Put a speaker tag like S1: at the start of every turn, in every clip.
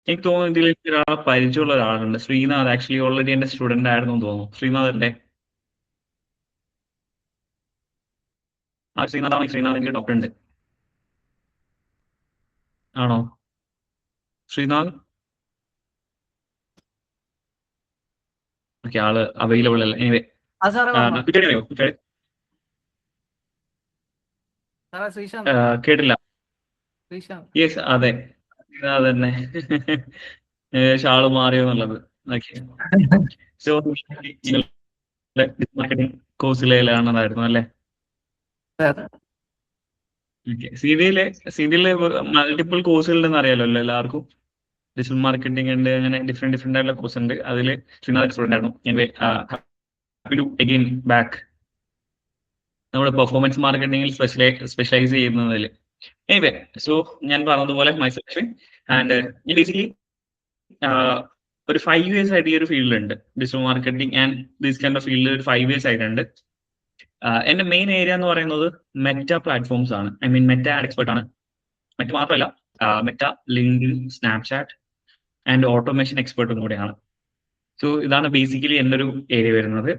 S1: എനിക്ക് തോന്നുന്നു ഇതിൽ ഒരാളെ പരിചയമുള്ള ഒരാളുണ്ട്. ശ്രീനാഥ് ആക്ച്വലി ഓൾറെഡി എന്റെ സ്റ്റുഡന്റ് ആയിരുന്നു എന്ന് തോന്നുന്നു. ശ്രീനാഥ് അല്ലേ? ആ ശ്രീനാഥ് ആണ്. ശ്രീനാഥ് എനിക്ക് ഡൗട്ട് ഉണ്ട്. ആണോ ശ്രീനാഥ്? ഓക്കെ, ആള് അവൈലബിൾ അല്ല. എനിവേ
S2: ആ സാറേ പറഞ്ഞോ.
S1: അറിയോ?
S2: സാറേ ശ്രീശാന്ത്
S1: കേട്ടില്ല.
S2: ശ്രീശാന്ത്
S1: യെസ്, അതെ, അതന്നെ. ഷാള് മാറിയോ എന്നുള്ളത്. ഓക്കെ, സോ മാർക്കറ്റിംഗ് കോഴ്സിലാണെന്നായിരുന്നു അല്ലേ? ഓക്കെ, സി ഡിയിലെ മൾട്ടിപ്പിൾ കോഴ്സുകൾ ഉണ്ടെന്ന് അറിയാലോ എല്ലാവർക്കും. ഡിജിറ്റൽ മാർക്കറ്റിംഗ് ഉണ്ട്, അങ്ങനെ ഡിഫറെന്റ് ആയിട്ടുള്ള കോഴ്സ് ഉണ്ട്. അതിൽ ശ്രീനാഥ് സ്റ്റുഡന്റ് ആയിരുന്നു. Anyway happy to again back നമ്മുടെ പെർഫോമൻസ് മാർക്കറ്റിംഗിൽ സ്പെഷ്യലൈസ് ചെയ്യുന്നതിൽ. എനിവേ, സോ ഞാൻ പറഞ്ഞതുപോലെ മൈ സെക്ഷൻ ആൻഡ് ബേസിക്കലി ഒരു 5 years ആയിട്ട് ഈ ഒരു ഫീൽഡിലുണ്ട്. Digital marketing and this kind of ഫീൽഡിൽ ഒരു 5 years ആയിട്ടുണ്ട്. എന്റെ മെയിൻ ഏരിയ എന്ന് പറയുന്നത് മെറ്റ പ്ലാറ്റ്ഫോംസ് ആണ്. I mean Meta ad expert ആണ്. മെറ്റ മാത്രമല്ല, Meta, LinkedIn, Snapchat and automation എക്സ്പെർട്ടും കൂടെയാണ്. സോ ഇതാണ് ബേസിക്കലി എൻ്റെ ഒരു ഏരിയ വരുന്നത്.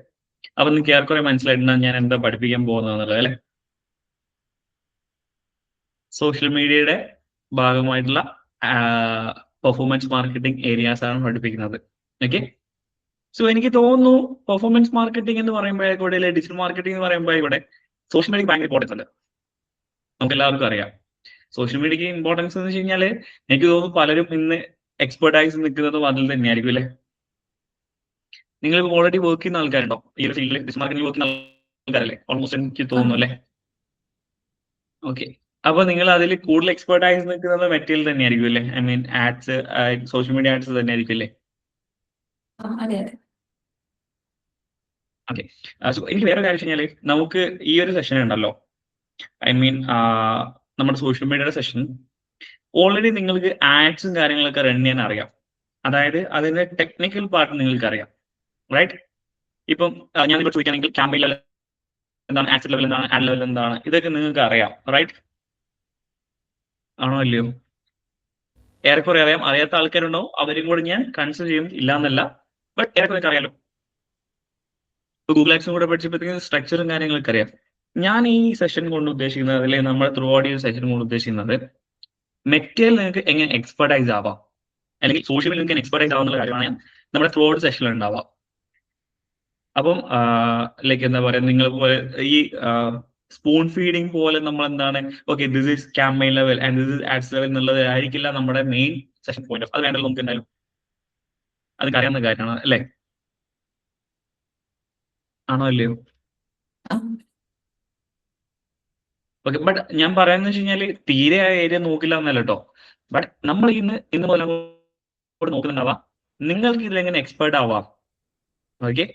S1: അപ്പൊ നിങ്ങൾക്ക് ഏറെക്കുറെ മനസ്സിലായിട്ടാണ് ഞാൻ എന്താ പഠിപ്പിക്കാൻ പോകുന്നത് അല്ലെ? സോഷ്യൽ മീഡിയയുടെ ഭാഗമായിട്ടുള്ള പെർഫോമൻസ് മാർക്കറ്റിംഗ് ഏരിയാസ് ആണ് പഠിപ്പിക്കുന്നത്. ഓക്കെ, സോ എനിക്ക് തോന്നുന്നു പെർഫോമൻസ് മാർക്കറ്റിംഗ് എന്ന് പറയുമ്പോഴേക്കൂടെ, അല്ലെ ഡിജിറ്റൽ മാർക്കറ്റിംഗ് എന്ന് പറയുമ്പോഴേക്കൂടെ സോഷ്യൽ മീഡിയക്ക് ഭയങ്കര ഇമ്പോർട്ടൻസ് ഉണ്ട്. നമുക്ക് എല്ലാവർക്കും അറിയാം സോഷ്യൽ മീഡിയക്ക് ഇമ്പോർട്ടൻസ് എന്ന് വെച്ച് കഴിഞ്ഞാൽ എനിക്ക് തോന്നുന്നു പലരും ഇന്ന് എക്സ്പെർട്ടൈസ് നിൽക്കുന്നതും അതിൽ തന്നെയായിരിക്കും അല്ലെ? നിങ്ങൾ ഓൾറെഡി വർക്ക് ചെയ്യുന്ന ആൾക്കാരുണ്ടോ ഈ ഒരു ഫീൽഡിൽ? ഡിജിറ്റൽ മാർക്കറ്റിംഗ് വർക്ക് ചെയ്യുന്ന ആൾക്കാരല്ലേ ഓൾമോസ്റ്റ്, എനിക്ക് തോന്നുന്നു അല്ലേ? ഓക്കെ, അപ്പൊ നിങ്ങൾ അതിൽ കൂടുതൽ എക്സ്പെർട്ടൈസ് നിൽക്കുന്നത് മെറ്റീരിയൽ തന്നെയായിരിക്കും അല്ലേ? I mean ads, social media ads തന്നെയായിരിക്കും അല്ലേ? ഓക്കെ, സോ എനിക്ക് വേറെ കാര്യം വെച്ച് കഴിഞ്ഞാൽ നമുക്ക് ഈ ഒരു സെഷൻ ഉണ്ടല്ലോ, ഐ മീൻ നമ്മുടെ സോഷ്യൽ മീഡിയയുടെ സെഷൻ ഓൾറെഡി നിങ്ങൾക്ക് ആഡ്സും കാര്യങ്ങളൊക്കെ റൺ ചെയ്യാൻ അറിയാം. അതായത് അതിന്റെ ടെക്നിക്കൽ പാർട്ട് നിങ്ങൾക്ക് അറിയാം, റൈറ്റ്? ഇപ്പം ഞാൻ നിങ്ങൾ ചോദിക്കുകയാണെങ്കിൽ ക്യാമ്പയിൻ ലെവൽ എന്താണ്, ആക്സസ് ലെവൽ എന്താണ്, ആഡ് ലെവൽ എന്താണ്, ഇതൊക്കെ നിങ്ങൾക്ക് അറിയാം, റൈറ്റ്? ആണോ അല്ലയോ? ഏറെക്കുറെ അറിയാം. അറിയാത്ത ആൾക്കാരുണ്ടാവും, അവരും കൂടെ ഞാൻ കൺസിഡർ ചെയ്യും, ഇല്ലാന്നല്ല. ബട്ട് ഏറെക്കുറെ അറിയാലോ. ഗൂഗിൾ ആഡ്സും കൂടെ പഠിച്ചപ്പോഴത്തേക്കും സ്ട്രക്ചറും കാര്യങ്ങളൊക്കെ അറിയാം. ഞാൻ ഈ സെഷൻ കൊണ്ട് ഉദ്ദേശിക്കുന്നത്, അല്ലെങ്കിൽ നമ്മുടെ ത്രൂ ഔട്ട് ഈ സെഷൻ കൊണ്ട് ഉദ്ദേശിക്കുന്നത്, മെറ്റയിൽ നിങ്ങൾക്ക് എങ്ങനെ എക്സ്പെർട്ടൈസ് ആവാം, അല്ലെങ്കിൽ സോഷ്യൽ മീഡിയ നിങ്ങൾക്ക് എക്സ്പെർട്ടൈസ് ആവാന്നുള്ള കാര്യമാണ് ഞാൻ നമ്മുടെ ത്രൂ ഔട്ട് സെഷനിൽ ഉണ്ടാവാം. അപ്പം ലൈക്ക് എന്താ പറയുക, നിങ്ങൾ പോലെ ഈ സ്പൂൺ ഫീഡിങ് പോലെ നമ്മൾ എന്താണ്, okay this is campaign level and this is ads level എന്നുള്ളത് ആയിരിക്കില്ല നമ്മുടെ മെയിൻ സെഷൻ പോയിന്റ് ഓഫ്. അത് വേണ്ടല്ലോ നമുക്ക് എന്തായാലും, അത് അറിയാവുന്ന കാര്യമാണ് അല്ലേ? ആണോ അല്ലയോ? ഓക്കെ, ബട്ട് ഞാൻ പറയാന്ന് വെച്ച് കഴിഞ്ഞാൽ തീരെ ആ ഏരിയ നോക്കില്ല എന്നല്ല കേട്ടോ. ബട്ട് നമ്മൾ ഇന്ന് മുതൽ അങ്ങോട്ട് നോക്കുന്നുണ്ടാവാം നിങ്ങൾക്ക് ഇതിലെങ്ങനെ എക്സ്പേർട്ട് ആവാം. ഓക്കെ,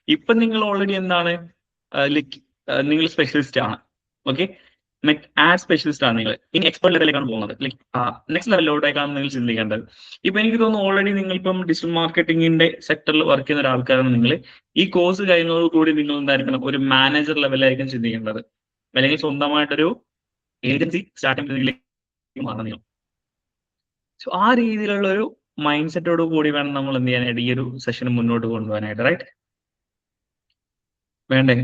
S1: ഇപ്പൊ നിങ്ങൾ ഓൾറെഡി എന്താണ്, ലൈക്ക് നിങ്ങൾ സ്പെഷ്യലിസ്റ്റ് ആണ്. ഓക്കെ, ആഡ് സ്പെഷ്യലിസ്റ്റ് ആണ് നിങ്ങൾ. ഇനി എക്സ്പെർട്ട് ലെവലിലേക്കാണ് പോകുന്നത്, ലൈക്ക് നെക്സ്റ്റ് ലെവലിലോട്ടേക്കാണ് നിങ്ങൾ ചിന്തിക്കേണ്ടത്. ഇപ്പൊ എനിക്ക് തോന്നുന്നു ഓൾറെഡി നിങ്ങൾ ഇപ്പം ഡിജിറ്റൽ മാർക്കറ്റിംഗിന്റെ സെക്ടറിൽ വർക്ക് ചെയ്യുന്ന ഒരാൾക്കാരാണ് നിങ്ങൾ. ഈ കോഴ്സ് കഴിയുന്നതോടുകൂടി നിങ്ങൾ എന്തായിരിക്കണം, ഒരു മാനേജർ ലെവലിലായിരിക്കും ചിന്തിക്കേണ്ടത്, അല്ലെങ്കിൽ സ്വന്തമായിട്ടൊരു ഏജൻസി സ്റ്റാർട്ട് ചെയ്യുന്നതിലേക്ക് മാറണം നിങ്ങൾ. സോ ആ രീതിയിലുള്ള ഒരു മൈൻഡ് സെറ്റോട് കൂടി വേണം നമ്മൾ എന്ത് ചെയ്യാനായിട്ട്, ഈ ഒരു സെഷൻ മുന്നോട്ട് കൊണ്ടുപോകാനായിട്ട്, റൈറ്റ്? വേണ്ടേ?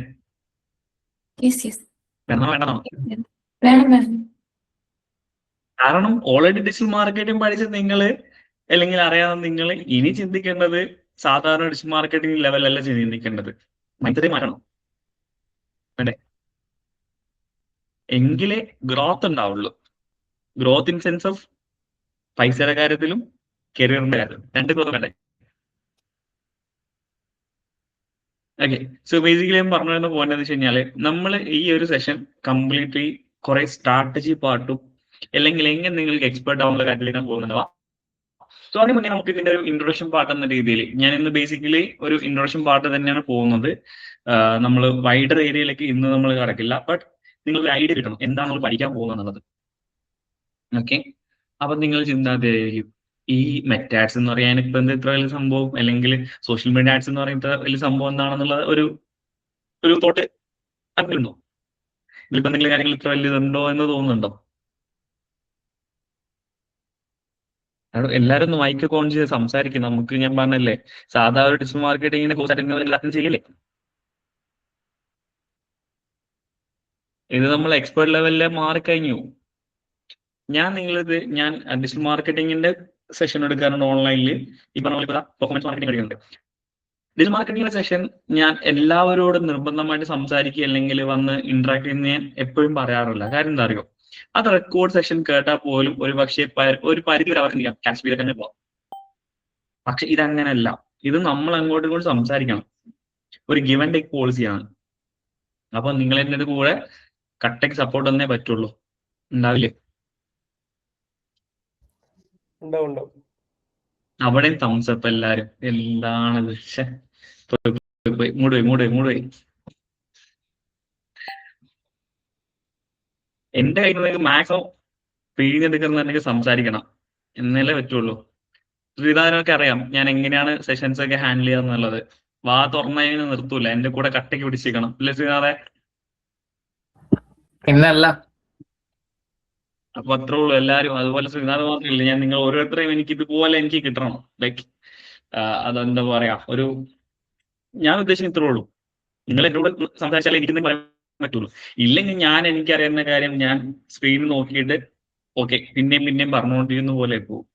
S1: വേണോ? കാരണം ഓൾറെഡി ഡിജിറ്റൽ മാർക്കറ്റിംഗ് പഠിച്ച നിങ്ങൾ, അല്ലെങ്കിൽ അറിയാവുന്ന നിങ്ങൾ, ഇനി ചിന്തിക്കേണ്ടത് സാധാരണ ഡിജിറ്റൽ മാർക്കറ്റിംഗ് ലെവലല്ല ചിന്തിക്കേണ്ടത്. മൈൻഡ് മാറ്റണം, വേണ്ടേ? എങ്കിലേ ഗ്രോത്ത് ഉണ്ടാവുള്ളൂ. ഗ്രോത്ത് ഇൻ സെൻസ് ഓഫ് പൈസയുടെ കാര്യത്തിലും കരിയറിന്റെ കാര്യത്തിലും, രണ്ട് ഗ്രോത്ത് വേണ്ടേ? ഓക്കെ, സോ ബേസിക്കലി ഞാൻ പറഞ്ഞു വരുന്ന പോയിന്റ് എന്ന് വെച്ച് കഴിഞ്ഞാല്, നമ്മൾ ഈ ഒരു സെഷൻ കംപ്ലീറ്റ്ലി കുറെ സ്ട്രാറ്റജി പാർട്ടും, അല്ലെങ്കിൽ എങ്ങനെ നിങ്ങൾക്ക് എക്സ്പെർട്ട് ആവുന്ന കാര്യത്തിലേക്കാണ് പോകുന്നുണ്ടാവുക. സോ അതിന് മുന്നേ നമുക്ക് ഇതിന്റെ ഒരു ഇൻട്രൊഡക്ഷൻ പാർട്ട് എന്ന രീതിയിൽ ഞാൻ ഇന്ന് ബേസിക്കലി ഒരു ഇൻട്രൊഡക്ഷൻ പാർട്ട് തന്നെയാണ് പോകുന്നത്. നമ്മൾ വൈഡർ ഏരിയയിലേക്ക് ഇന്ന് നമ്മൾ കടക്കില്ല, ബട്ട് നിങ്ങൾക്ക് ഐഡിയ കിട്ടണം എന്താണ് നമ്മൾ പഠിക്കാൻ പോകുന്നത്. ഓക്കെ, അപ്പൊ നിങ്ങൾ ചിന്താതിരിക്കും, ഈ മെറ്റ ആഡ്സ് എന്ന് പറയാൻ ഇപ്പൊ എന്താ ഇത്ര വലിയ സംഭവം, അല്ലെങ്കിൽ സോഷ്യൽ മീഡിയ ആഡ്സ് എന്ന് പറയുന്ന വലിയ സംഭവം എന്താണെന്നുള്ള ഒരു തോട്ട് അതിലുണ്ടോ? ഇതിലിപ്പോ എന്തെങ്കിലും കാര്യങ്ങൾ ഇത്ര വലിയതുണ്ടോ എന്ന് തോന്നുന്നുണ്ടോ? എല്ലാരും ഒന്ന് മൈക്ക് ഓൺ ചെയ്ത് സംസാരിക്കും. നമുക്ക് ഞാൻ പറഞ്ഞല്ലേ, സാധാ ഒരു ഡിജിറ്റൽ മാർക്കറ്റിങ്ങിനെ കോഴ്സ് എല്ലാത്തിനും ചെയ്യില്ലേ. ഇത് നമ്മൾ എക്സ്പേർട്ട് ലെവലിൽ മാറിക്കഴിഞ്ഞു. ഞാൻ ഡിജിറ്റൽ മാർക്കറ്റിങ്ങിന്റെ സെഷൻ എടുക്കാറുണ്ട് ഓൺലൈനിൽ. ഈ പറഞ്ഞ പോലെ പെർഫോമൻസ് മാർക്കറ്റിംഗ് കഴിയുന്നുണ്ട്. ഡിജിറ്റൽ മാർക്കറ്റിംഗിന്റെ സെഷൻ ഞാൻ എല്ലാവരോടും നിർബന്ധമായിട്ട് സംസാരിക്കുക അല്ലെങ്കിൽ വന്ന് ഇന്ററാക്ട് ചെയ്യുന്ന ഞാൻ എപ്പോഴും പറയാറില്ല. കാര്യം എന്താ അറിയോ, അത് റെക്കോർഡ് സെഷൻ കേട്ടാൽ പോലും ഒരു പക്ഷേ ഒരു പരിധി വരെ അവർക്ക് ക്യാഷ് ചെയ്ത് തന്നെ പോവാം. പക്ഷെ ഇതങ്ങനെയല്ല. ഇത് നമ്മൾ അങ്ങോട്ടും ഇങ്ങോട്ടും സംസാരിക്കണം. ഒരു ഗിവ് ആൻഡ് ടേക്ക് പോളിസിയാണ്. അപ്പൊ നിങ്ങൾ എൻ്റെ കൂടെ കട്ടയ്ക്ക് സപ്പോർട്ട് തന്നേ പറ്റുള്ളൂ. ഉണ്ടാവില്ലേ? അവിടെയും തംസപ്പ് എല്ലാരും. എന്താണത്? മൂടുപോയി. എന്റെ കയ്യിൽ നിന്ന് മാക്സിമം പിഴിഞ്ഞെടുക്കുന്നുണ്ടെങ്കിൽ സംസാരിക്കണം, എന്നല്ലേ പറ്റുള്ളൂ. ശ്രീധാരനൊക്കെ അറിയാം ഞാൻ എങ്ങനെയാണ് സെഷൻസ് ഒക്കെ ഹാൻഡിൽ ചെയ്യാന്നുള്ളത്. വാ തുറന്നതിന് നിർത്തൂല, എന്റെ കൂടെ കട്ടയ്ക്ക് പിടിച്ചിരിക്കണം. ഇല്ലേ ശ്രീനാഥെ?
S2: പിന്നല്ല.
S1: അപ്പൊ അത്രേ ഉള്ളൂ. എല്ലാരും അതുപോലെ ശ്രീനാഥ് പറഞ്ഞില്ല, ഞാൻ നിങ്ങൾ ഓരോരുത്തരെയും എനിക്ക് ഇതുപോലെ എനിക്ക് കിട്ടണം. ലൈക്ക് അതെന്താ പറയാ, ഞാൻ ഉദ്ദേശിക്കുന്ന ഇത്രേ ഉള്ളൂ. നിങ്ങൾ എന്നോട് സംസാരിച്ചാലേ എനിക്ക് പറയാൻ പറ്റുള്ളൂ. ഇല്ലെങ്കിൽ ഞാൻ എനിക്കറിയുന്ന കാര്യം ഞാൻ സ്ക്രീനിൽ നോക്കിയിട്ട് ഓക്കെ പിന്നെയും പറഞ്ഞുകൊണ്ടിരുന്ന പോലെ പോകും.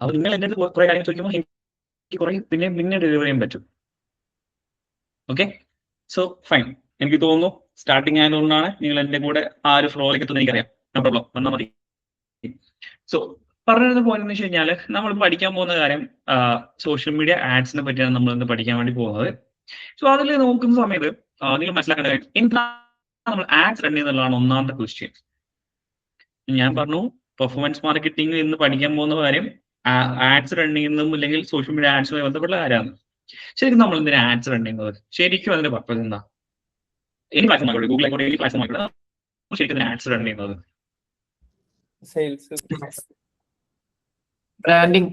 S1: അപ്പൊ നിങ്ങൾ എന്റെ അടുത്ത് കുറെ കാര്യം ചോദിക്കുമ്പോൾ എനിക്ക് കുറെ പിന്നെ ഡെലിവർ ചെയ്യാൻ പറ്റും. Okay, so fine. എനിക്ക് തോന്നുന്നു സ്റ്റാർട്ടിങ് ആയതുകൊണ്ടാണ് നിങ്ങൾ എന്റെ കൂടെ ആ ഒരു ഫ്ലോയിലേക്ക് എത്തുന്നത്. എനിക്കറിയാം. നോ പ്രോബ്ലം, വന്നാൽ മതി. സോ പറഞ്ഞത് പോയെന്ന് വെച്ച് കഴിഞ്ഞാല് നമ്മൾ പഠിക്കാൻ പോകുന്ന കാര്യം സോഷ്യൽ മീഡിയ ആഡ്സിനെ പറ്റിയാണ് നമ്മൾ ഇന്ന് പഠിക്കാൻ വേണ്ടി പോകുന്നത്. സോ അതിൽ നോക്കുന്ന സമയത്ത് നിങ്ങൾ മനസ്സിലാക്കേണ്ട കാര്യം, എന്താണ് നമ്മൾ ആഡ്സ് റൺ ചെയ്യുന്നതാണ് ഒന്നാമത്തെ ക്വസ്റ്റ്യൻ. ഞാൻ പറഞ്ഞു പെർഫോമൻസ് മാർക്കറ്റിംഗ് എന്ന് പഠിക്കാൻ പോകുന്ന കാര്യം ആഡ്സ് റൺ ചെയ്യുന്നതും അല്ലെങ്കിൽ സോഷ്യൽ മീഡിയ ആഡ്സുമായി ബന്ധപ്പെട്ട കാര്യമാണ്. ശരിക്കും നമ്മൾ എന്തിനാ ആഡ്സ് റൺ ചെയ്യുന്നത്? ശരിക്കും അതിന്റെ പർപ്പസ് എന്താ? ഏത് പ്ലാറ്റ്ഫോം ആയിക്കോട്ടെ, ഗൂഗിൾ ആയിക്കോട്ടെ, ഏത് പ്ലാറ്റ്ഫോം ആയിക്കോട്ടെ, ശരിക്കും ആഡ്സ് റൺ ചെയ്യുന്നത്
S2: ബ്രാൻഡിങ്.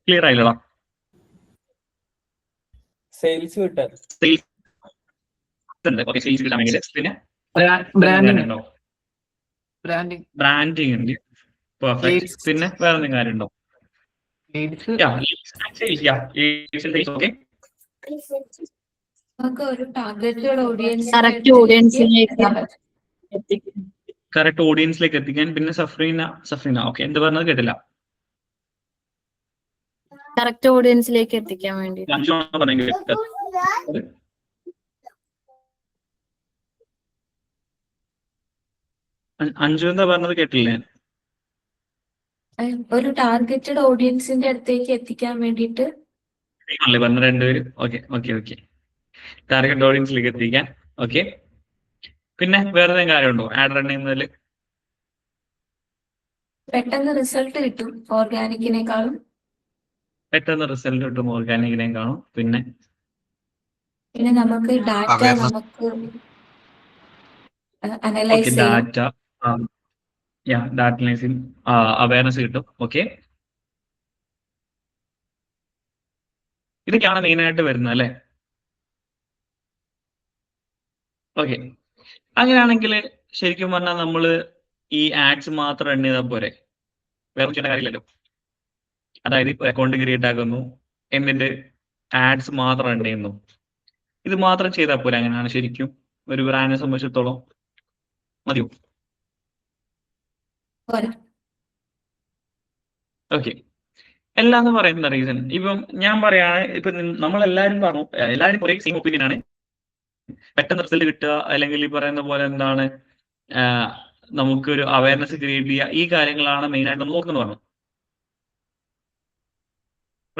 S1: ക്ലിയർ ആയില്ലടാ?
S3: സെയിൽസ് കിട്ടാൻ.
S1: ഓക്കെ, സെയിൽസ് കിട്ടാൻ വേണ്ടി. പിന്നെ ബ്രാൻഡിങ് ഉണ്ട്. പെർഫെക്റ്റ്. പിന്നെ വേറെ എന്തെങ്കിലും കാര്യം ഉണ്ടോ? കറക്റ്റ് ഓഡിയൻസിലേക്ക് എത്തിക്കാൻ. പിന്നെ സഫ്രീന ഓക്കെ, എന്ത് പറഞ്ഞത് കേട്ടില്ല.
S4: കറക്റ്റ് ഓഡിയൻസിലേക്ക് എത്തിക്കാൻ വേണ്ടി.
S1: അഞ്ജു എന്താ പറഞ്ഞത് കേട്ടില്ലേ?
S4: ഒരു ടാർഗറ്റഡ് ഓഡിയൻസിന്റെ അടുത്തേക്ക് എത്തിക്കാൻ വേണ്ടിയിട്ട്
S1: അല്ലേ പറഞ്ഞ രണ്ടുപേരും? ഓക്കെ, ടാർഗറ്റ് ഓഡിയൻസിലേക്ക് എത്തിക്കാൻ. ഓക്കെ, പിന്നെ വേറെ എന്തെങ്കിലും കാര്യമുണ്ടോ ആഡ് റൺ ചെയ്യുന്നതിൽ?
S4: പെട്ടെന്ന് റിസൾട്ട് കിട്ടും ഓർഗാനിക്കിനേക്കാളും.
S1: പിന്നെ
S4: നമുക്ക് ഡാറ്റ അനലൈസ് ചെയ്യാം.
S1: ഡാറ്റ അനലൈസിങ് അവയർനെസ് കിട്ടും. ഓക്കെ, ഇതൊക്കെയാണ് മെയിൻ ആയിട്ട് വരുന്നത് അല്ലേ? ഓക്കെ, അങ്ങനെയാണെങ്കിൽ ശരിക്കും പറഞ്ഞാൽ നമ്മള് ഈ ആഡ്സ് മാത്രം റൺ ചെയ്താൽ പോരെ? വേറെ ചെയ്യേണ്ട കാര്യമില്ലല്ലോ. അതായത് ഇപ്പൊ അക്കൗണ്ട് ക്രിയേറ്റ് ആക്കുന്നു, എന്നിട്ട് ആഡ്സ് മാത്രം റൺ ചെയ്യുന്നു. ഇത് മാത്രം ചെയ്താൽ പോരെ? അങ്ങനെയാണ് ശരിക്കും ഒരു ബ്രാൻഡിനെ സംബന്ധിച്ചിടത്തോളം മതിയോ? ഓക്കെ, എല്ലാം എന്ന് പറയുന്ന റീസൺ ഇപ്പം ഞാൻ പറയാണ്, ഇപ്പൊ നമ്മളെല്ലാരും പറഞ്ഞു, എല്ലാവരും കുറെ സെയിം ഒപ്പീനിയൻ ആണ്. പെട്ടെന്ന് റിസൾട്ട് കിട്ടുക, അല്ലെങ്കിൽ ഈ പറയുന്ന പോലെ എന്താണ് നമുക്കൊരു അവയർനെസ് ക്രിയേറ്റ് ചെയ്യുക, ഈ കാര്യങ്ങളാണ് മെയിൻ ആയിട്ട് നമ്മൾ നോക്കുന്നത് പറഞ്ഞു.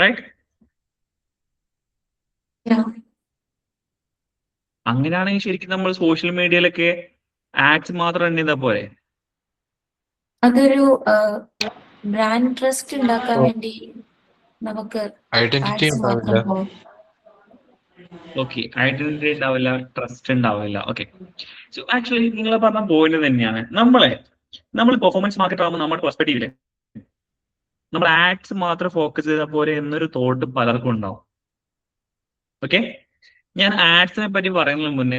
S1: റൈറ്റ്? അങ്ങനെയാണെങ്കിൽ ശരിക്കും നമ്മൾ സോഷ്യൽ മീഡിയയിലൊക്കെ ആഡ്സ് മാത്രം റൺ ചെയ്താൽ പോരെ?
S4: അതൊരു ബ്രാൻഡ് ട്രസ്റ്റ് ഉണ്ടാക്കാൻ വേണ്ടി നമുക്ക്
S5: ഐഡന്റിറ്റി ഉണ്ടാവില്ല.
S1: ഓക്കെ, ഐഡന്റിറ്റി ഉണ്ടാവില്ല, ട്രസ്റ്റ് ഉണ്ടാവില്ല. ഓക്കെ, സോ ആക്ച്വലി നിങ്ങൾ പറഞ്ഞ പോയിന്റ് തന്നെയാണ്. നമ്മൾ പെർഫോമൻസ് മാർക്കറ്റ് ആകുമ്പോൾ നമ്മുടെ പെർസ്പെക്റ്റീവില് നമ്മൾ ആഡ്സ് മാത്രം ഫോക്കസ് ചെയ്താൽ പോരെ എന്നൊരു തോട്ട് പലർക്കും ഉണ്ടാവും. ഓക്കെ, ഞാൻ ആഡ്സിനെ പറ്റി പറയുന്നതിന് മുന്നേ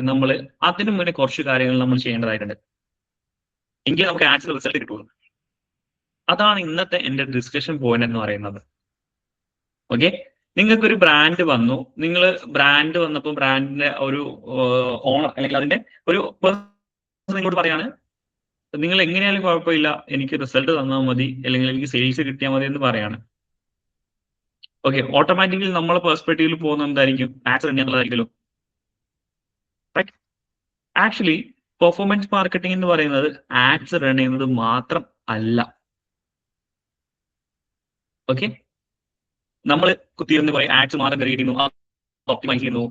S1: അതിനു മുന്നേ കുറച്ച് കാര്യങ്ങൾ നമ്മൾ ചെയ്യേണ്ടതായിട്ടുണ്ട്. എങ്കിൽ നമുക്ക് ആഡ്സ് റിസൾട്ട് കിട്ടുള്ളൂ. അതാണ് ഇന്നത്തെ എന്റെ ഡിസ്കഷൻ പോയിന്റ് എന്ന് പറയുന്നത്. ഓക്കെ, നിങ്ങൾക്കൊരു ബ്രാൻഡ് വന്നു, നിങ്ങൾ ബ്രാൻഡ് വന്നപ്പോൾ ബ്രാൻഡിന്റെ ഒരു ഓണർ അല്ലെങ്കിൽ അതിന്റെ ഒരു person നിങ്ങളോട് പറയാണ്, നിങ്ങൾ എങ്ങനെയാലും കുഴപ്പമില്ല, എനിക്ക് റിസൾട്ട് തന്നാൽ മതി, അല്ലെങ്കിൽ എനിക്ക് സെയിൽസ് കിട്ടിയാൽ മതി എന്ന് പറയാണ്. ഓക്കെ, ഓട്ടോമാറ്റിക്കലി നമ്മളെ പെർസ്പെക്റ്റീവിൽ പോകുന്ന എന്തായിരിക്കും? ആക്സ് എന്നുള്ളതായിരിക്കുമല്ലോ. ആക്ച്വലി പെർഫോമൻസ് മാർക്കറ്റിംഗ് എന്ന് പറയുന്നത് ആഡ്സ് റൺ ചെയ്യുന്നത് മാത്രം അല്ല. ഓക്കെ, നമ്മൾ കുത്തിയിരുന്ന് പറയും ആഡ്സ് മാത്രം ക്രിയേറ്റ് ചെയ്യുന്നു, ഒപ്റ്റിമൈസ് ചെയ്യുന്നു,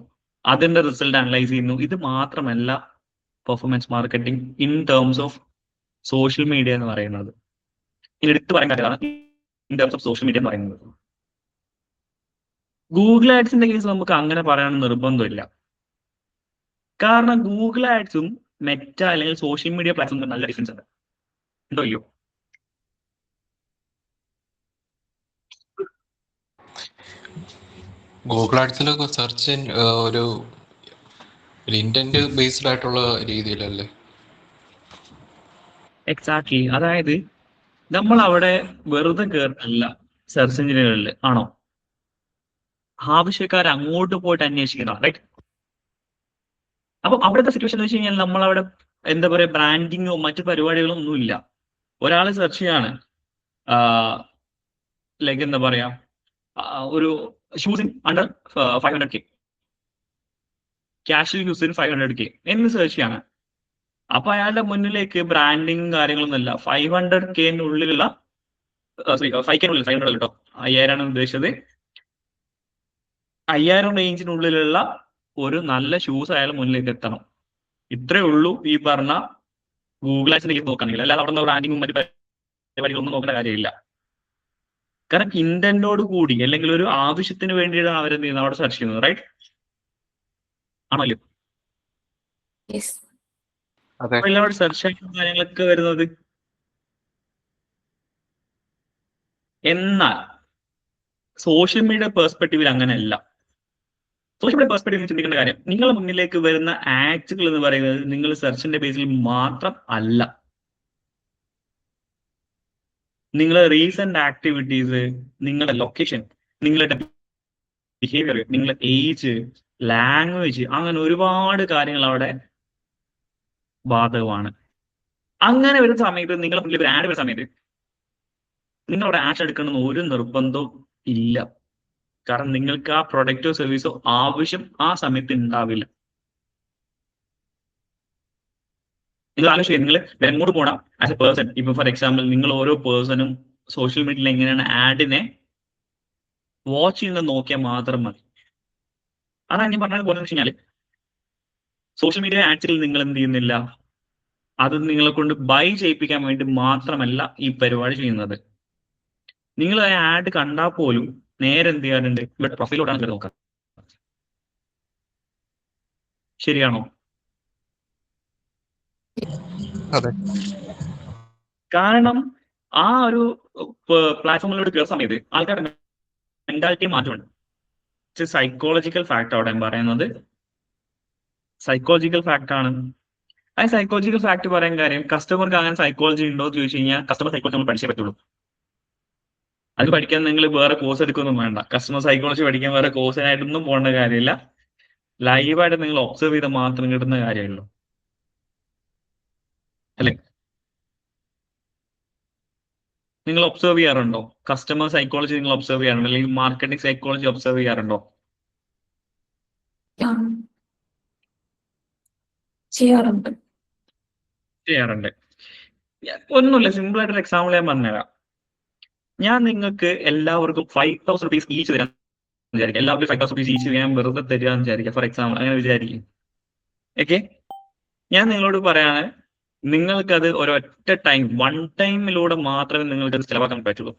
S1: അതിന്റെ റിസൾട്ട് അനലൈസ് ചെയ്യുന്നു. ഇത് മാത്രമല്ല performance marketing in terms of social media എന്ന് പറയുന്നത്. ഇനി എടുത്ത് പറയാൻ കാര്യമാണ് in terms of social media എന്ന് പറയുന്നത്. ഗൂഗിൾ ആഡ്സിന്റെ കേസ് നമുക്ക് അങ്ങനെ പറയാൻ നിർബന്ധമില്ല. കാരണം ഗൂഗിൾ ആഡ്സും മെറ്റ അല്ലെങ്കിൽ സോഷ്യൽ മീഡിയ പ്ലാറ്റ്ഫോം നല്ല ഡിഫറൻസ് ഉണ്ട്. ഉണ്ടോ ഇല്ലയോ?
S3: ഗൂഗിൾ ആഡ്സിലൊക്കെ സെർച്ച് ഒരു ഇന്റന്റ് ബേസ്ഡ് ആയിട്ടുള്ള രീതിയിലല്ലേ?
S1: എക്സാക്ട്ലി. അതായത് നമ്മൾ അവിടെ വെറുതെ കയറില്ല സെർച്ച് എഞ്ചിനുകളിൽ, ആണോ? ആവശ്യക്കാർ അങ്ങോട്ട് പോയിട്ട് അന്വേഷിക്കണം, റൈറ്റ്? അപ്പൊ അവിടുത്തെ സിറ്റുവേഷൻ എന്ന് വെച്ച് കഴിഞ്ഞാൽ നമ്മളവിടെ എന്താ പറയാ, ബ്രാൻഡിങ്ങോ മറ്റു പരിപാടികളോ ഒന്നുമില്ല. ഒരാൾ സെർച്ച് ചെയ്യാണ്, ലൈക്ക് എന്താ പറയാ, ഒരു shoes in under 500K, casual use in 500K എന്ന് സെർച്ച് ചെയ്യാണ്. അപ്പൊ അയാളുടെ മുന്നിലേക്ക് ബ്രാൻഡിങ്ങും കാര്യങ്ങളൊന്നുമില്ല. 500K-നുള്ളിലുള്ള 5K-നുള്ളിൽ 500 കേട്ടോ, 5000 ആണ് ഉദ്ദേശിച്ചത്. 5000 റേഞ്ചിനുള്ളിലുള്ള ഒരു നല്ല ഷൂസ് അയാൾ മുന്നിലേക്ക് എത്തണം. ഇത്രേ ഉള്ളൂ ഈ പറഞ്ഞ ഗൂഗിൾ ആഡ്സിന്റെ കേസ് നോക്കുകയാണെങ്കിൽ. അല്ലാതെ അവിടെ ബ്രാൻഡിങ്ങും മറ്റു പരിപാടികളൊന്നും നോക്കേണ്ട കാര്യമില്ല. കാരണം ഇന്റന്റോട് കൂടി അല്ലെങ്കിൽ ഒരു ആവശ്യത്തിന് വേണ്ടിയിട്ടാണ് അവരെന്ത് ചെയ്യുന്നത്, അവിടെ സെർച്ച് ചെയ്യുന്നത്, റൈറ്റ്? ആണല്ലോ.
S4: Yes.
S3: അതെ.
S1: അവിടെ സെർച്ച് ചെയ്യുന്ന കാര്യങ്ങളൊക്കെ വരുന്നത്. എന്നാൽ സോഷ്യൽ മീഡിയ പെർസ്പെക്റ്റീവിൽ അങ്ങനെയല്ല. സോഷ്യൽ മീഡിയ പെർസ്പെക്റ്റീവിൽ ചിന്തിക്കേണ്ട കാര്യം, നിങ്ങളുടെ മുന്നിലേക്ക് വരുന്ന ആഡ്സുകൾ എന്ന് പറയുന്നത് നിങ്ങൾ സെർച്ചിന്റെ ബേസിൽ മാത്രം അല്ല. നിങ്ങളുടെ റീസെന്റ് ആക്ടിവിറ്റീസ്, നിങ്ങളുടെ ലൊക്കേഷൻ, നിങ്ങളുടെ ബിഹേവിയർ, നിങ്ങളുടെ ഏജ്, ലാംഗ്വേജ്, അങ്ങനെ ഒരുപാട് കാര്യങ്ങൾ അവിടെ ബാധകമാണ്. അങ്ങനെ വരുന്ന സമയത്ത് നിങ്ങളുടെ മുന്നിൽ ഒരു ആഡ് വരുന്ന സമയത്ത് നിങ്ങളവിടെ ആഡ് എടുക്കണമെന്ന് ഒരു നിർബന്ധവും ഇല്ല. കാരണം നിങ്ങൾക്ക് ആ പ്രൊഡക്റ്റോ സർവീസോ ആവശ്യം ആ സമയത്ത് ഉണ്ടാവില്ല. നിങ്ങൾ ആലോചിക്കുക, നിങ്ങൾ എങ്ങോട്ട് പോകണം ആസ് എ പേഴ്സൺ. ഇപ്പൊ ഫോർ എക്സാമ്പിൾ, നിങ്ങൾ ഓരോ പേഴ്സണും സോഷ്യൽ മീഡിയയിൽ എങ്ങനെയാണ് ആഡിനെ വാച്ച് ചെയ്യുന്നത് നോക്കിയാൽ മാത്രം മതി. അതാണ് ഞാൻ പറഞ്ഞത് പോലെ വെച്ച് കഴിഞ്ഞാൽ സോഷ്യൽ മീഡിയ ആഡ്സിൽ നിങ്ങൾ എന്ത് ചെയ്യുന്നില്ല, അത് നിങ്ങളെ കൊണ്ട് ബൈ ചെയ്യിപ്പിക്കാൻ വേണ്ടി മാത്രമല്ല ഈ പരിപാടി ചെയ്യുന്നത്. നിങ്ങൾ ആ ആഡ് കണ്ടാൽ പോലും നേരെ എന്ത് ചെയ്യാറുണ്ട്, ഇവിടെ പ്രൊഫൈലോട്ടാണ് നോക്കാം. ശരിയാണോ?
S3: അതെ.
S1: കാരണം ആ ഒരു പ്ലാറ്റ്ഫോമിലോട്ട് കയറുന്ന സമയത്ത് ആൾക്കാരുടെ മെന്റാലിറ്റി മാറ്റമുണ്ട്. സൈക്കോളജിക്കൽ ഫാക്ട് അവിടെ ഞാൻ പറയുന്നത് സൈക്കോളജിക്കൽ ഫാക്ട് ആണ്. ആ സൈക്കോളജിക്കൽ ഫാക്ട് പറയാൻ കാര്യം, കസ്റ്റമർക്ക് അങ്ങനെ സൈക്കോളജി ഉണ്ടോ എന്ന് ചോദിച്ചു കഴിഞ്ഞാൽ കസ്റ്റമർ സൈക്കോളജി നമ്മൾ പഠിച്ചേ പറ്റുള്ളൂ. അത് പഠിക്കാൻ നിങ്ങൾ വേറെ കോഴ്സ് എടുക്കൊന്നും വേണ്ട. കസ്റ്റമർ സൈക്കോളജി പഠിക്കാൻ വേറെ കോഴ്സിനായിട്ടൊന്നും പോകേണ്ട കാര്യമില്ല. ലൈവായിട്ട് നിങ്ങൾ ഒബ്സർവ് ചെയ്താൽ മാത്രം കിട്ടുന്ന കാര്യമുള്ളൂ, അല്ലെ? നിങ്ങൾ ഒബ്സർവ് ചെയ്യാറുണ്ടോ? കസ്റ്റമർ സൈക്കോളജി നിങ്ങൾ ഒബ്സർവ് ചെയ്യാറുണ്ടോ? അല്ലെങ്കിൽ മാർക്കറ്റിംഗ് സൈക്കോളജി ഒബ്സർവ് ചെയ്യാറുണ്ടോ?
S4: ചെയ്യാറുണ്ട്.
S1: ചെയ്യാറുണ്ട്. ഒന്നുമില്ല, സിമ്പിൾ ആയിട്ടൊരു എക്സാമ്പിൾ ഞാൻ പറഞ്ഞുതരാം. ഞാൻ നിങ്ങൾക്ക് എല്ലാവർക്കും 5000 rupees ഈച്ച് തരാൻ വിചാരിക്കാം. എല്ലാവർക്കും 5000 rupees ഈച്ച് ഞാൻ വെറുതെ തരികയെന്ന് വിചാരിക്കാം, ഫോർ എക്സാമ്പിൾ. അങ്ങനെ വിചാരിക്കും. ഓക്കെ, ഞാൻ നിങ്ങളോട് പറയാണ്, നിങ്ങൾക്കത് ഒരൊറ്റ ടൈം, വൺ ടൈമിലൂടെ മാത്രമേ നിങ്ങൾക്ക് ചിലവാക്കാൻ പറ്റുള്ളൂ.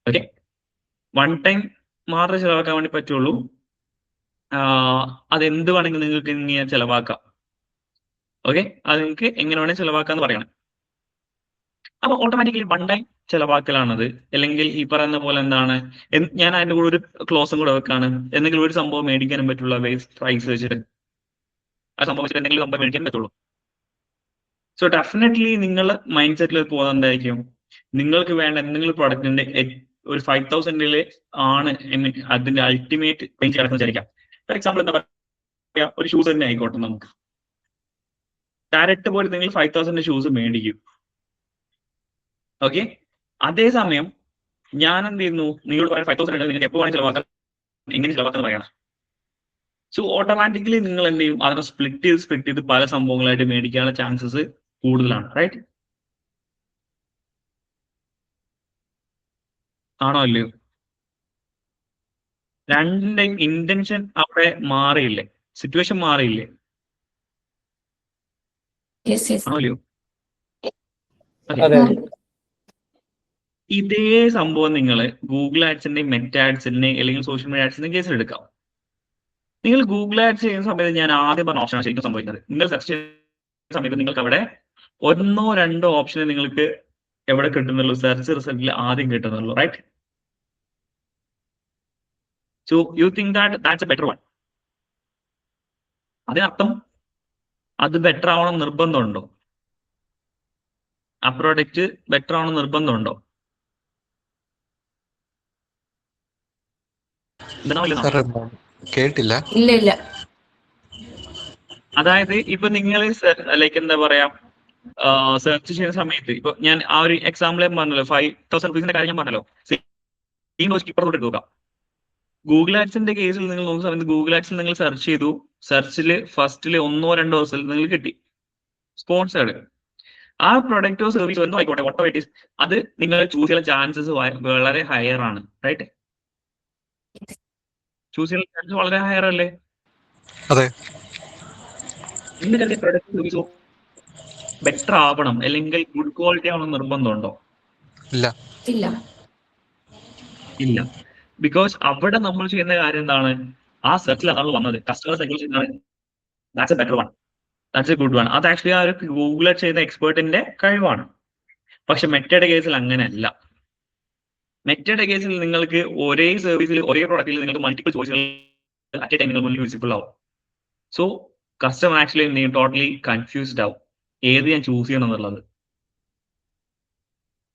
S1: ഓക്കെ, വൺ ടൈം മാത്രമേ ചിലവാക്കാൻ വേണ്ടി പറ്റുള്ളൂ. അതെന്ത് വേണമെങ്കിൽ നിങ്ങൾക്ക് ഇങ്ങനെ ചിലവാക്കാം. ഓക്കെ, അത് നിങ്ങൾക്ക് എങ്ങനെ വേണമെങ്കിൽ ചിലവാക്കാന്ന് പറയണം. അപ്പൊ ഓട്ടോമാറ്റിക്കലി വൺ ടൈം ചിലവാക്കലാണത്. അല്ലെങ്കിൽ ഈ പറയുന്ന പോലെ എന്താണ്, ഞാൻ അതിന്റെ കൂടെ ഒരു ക്ലോസും കൂടെ വെക്കാണ്. എന്തെങ്കിലും ഒരു സംഭവം മേടിക്കാനും പറ്റുള്ള പ്രൈസ് വെച്ചിട്ട് ആ സംഭവം വെച്ചിട്ട് എന്തെങ്കിലും സംഭവം മേടിക്കാൻ പറ്റുള്ളൂ. സോ ഡെഫിനറ്റ്ലി നിങ്ങൾ മൈൻഡ് സെറ്റിൽ പോകുന്നത് എന്തായിരിക്കും, നിങ്ങൾക്ക് വേണ്ട എന്തെങ്കിലും പ്രൊഡക്റ്റിന്റെ ഒരു 5,000 ആണ് അതിന്റെ അൾട്ടിമേറ്റ് റേഞ്ച് കിടക്കുന്ന വിചാരിക്കാം. ഫോർ എക്സാമ്പിൾ എന്താ പറയാ, ഒരു ഷൂസ് തന്നെ ആയിക്കോട്ടെ, നമുക്ക് ഡയറക്റ്റ് പോയിട്ട് നിങ്ങൾ 5,000 ഷൂസ് മേടിക്കും. ഓക്കെ, അതേസമയം ഞാൻ എന്ത് ചെയ്യുന്നു, നിങ്ങളോട് പറയാൻ 5,000 നിങ്ങൾക്ക് എപ്പോൾ വേണമെങ്കിൽ ചിലവാക്കാൻ, എങ്ങനെ ചിലവാക്കാൻ പറയണം. സോ ഓട്ടോമാറ്റിക്കലി നിങ്ങൾ എന്ത് ചെയ്യും, അതിനെ സ്പ്ലിറ്റ് ചെയ്ത് പല സംഭവങ്ങളായിട്ട് മേടിക്കാനുള്ള ചാൻസസ് കൂടുതലാണ്. റൈറ്റ് ആണോ അല്ലയോ? രണ്ടിന്റെയും ഇന്റൻഷൻ അവിടെ മാറിയില്ലേ, സിറ്റുവേഷൻ മാറിയില്ലേ, ആണോ അല്ലയോ?
S2: അതെ.
S1: ഇതേ സംഭവം നിങ്ങൾ ഗൂഗിൾ ആഡ്സിന്റെയും മെറ്റ ആഡ്സിന്റെയും അല്ലെങ്കിൽ സോഷ്യൽ മീഡിയ ആഡ്സിന്റെയും കേസിൽ എടുക്കാം. നിങ്ങൾ ഗൂഗിൾ ആഡ്സ് ചെയ്യുന്ന സമയത്ത് ഞാൻ ആദ്യം പറഞ്ഞ ഓപ്ഷനാണ് ശരിക്കും സംഭവിക്കുന്നത്. നിങ്ങൾ സെർച്ച് ചെയ്യുന്ന സമയത്ത് നിങ്ങൾക്ക് അവിടെ 1-2 ഓപ്ഷനെ നിങ്ങൾക്ക് എവിടെ കിട്ടുന്നുള്ളൂ, സെർച്ച് റിസൾട്ടിൽ ആദ്യം കിട്ടുന്നുള്ളൂ. Right, so you think that's a better one. അതിനർത്ഥം അത് ബെറ്റർ ആവണം നിർബന്ധമുണ്ടോ? ആ പ്രോഡക്റ്റ് ബെറ്റർ ആവണം നിർബന്ധമുണ്ടോ?
S3: സാറേ കേട്ടില്ല.
S4: ഇല്ല.
S1: അതായത് ഇപ്പൊ നിങ്ങൾ ലൈക്ക് എന്താ പറയാ, സെർച്ച് ചെയ്യുന്ന സമയത്ത് ഇപ്പൊ ഞാൻ ആ ഒരു എക്സാമ്പിൾ പറഞ്ഞല്ലോ, 5,000 റുപ്പീസിന്റെ കാര്യം ഞാൻ പറഞ്ഞല്ലോ. സെയിം ലോജിക്ക് ഇപ്പുറത്തോട്ട് നോക്കാം. ഗൂഗിൾ ആഡ്സിന്റെ കേസിൽ നിങ്ങൾ നോക്കുന്ന സമയത്ത് ഗൂഗിൾ ആഡ്സിൽ നിങ്ങൾ സെർച്ച് ചെയ്തു, സെർച്ചിൽ ഫസ്റ്റില് 1-2 റിസൾട്ട് നിങ്ങൾക്ക് കിട്ടി, സ്പോൺസേഡ്. ആ പ്രൊഡക്റ്റോ സർവീസോ എന്തോ ആയിക്കോട്ടെ, വോട്ട് ഇറ്റ് ഈസ്, അത് നിങ്ങൾ ചൂസ് ചെയ്യാൻ ചാൻസസ് വളരെ ഹയർ ആണ്. റൈറ്റ്, ചൂസ് ചെയ്യാൻ ചാൻസസ് വളരെ ഹയർ അല്ലേ?
S3: അതെ.
S1: ഇതിന്റെ പ്രൊഡക്റ്റ് സർവീസോ ബെറ്റർ ആവണം അല്ലെങ്കിൽ ഗുഡ് ക്വാളിറ്റി ആവണം നിർബന്ധമുണ്ടോ? ഇല്ല. ബിക്കോസ് അവിടെ നമ്മൾ ചെയ്യുന്ന കാര്യം എന്താണ്, ആ സെർച്ചിൽ അതാണ് വന്നത്, കസ്റ്റമർ സൈക്കോളജി എന്താണ്, that's a better one, that's A good one. അത് ആക്ച്വലി ആ ഒരു ഗൂഗിൾ ചെയ്യുന്ന എക്സ്പേർട്ടിന്റെ കഴിവാണ്. പക്ഷെ മെറ്റയുടെ കേസിൽ അങ്ങനെയല്ല. മെറ്റയുടെ കേസിൽ നിങ്ങൾക്ക് ഒരേ സർവീസിൽ ഒരേ പ്രൊഡക്റ്റിൽ നിങ്ങൾക്ക് മൾട്ടിപ്പിൾ ചോയ്സുകൾ അറ്റ് എ ടൈം നിങ്ങൾ മുന്നിൽ വിസിബിൾ ആവും. So customer actually totally confused ആവും ഏത് ഞാൻ ചൂസ് ചെയ്യണം എന്നുള്ളത്.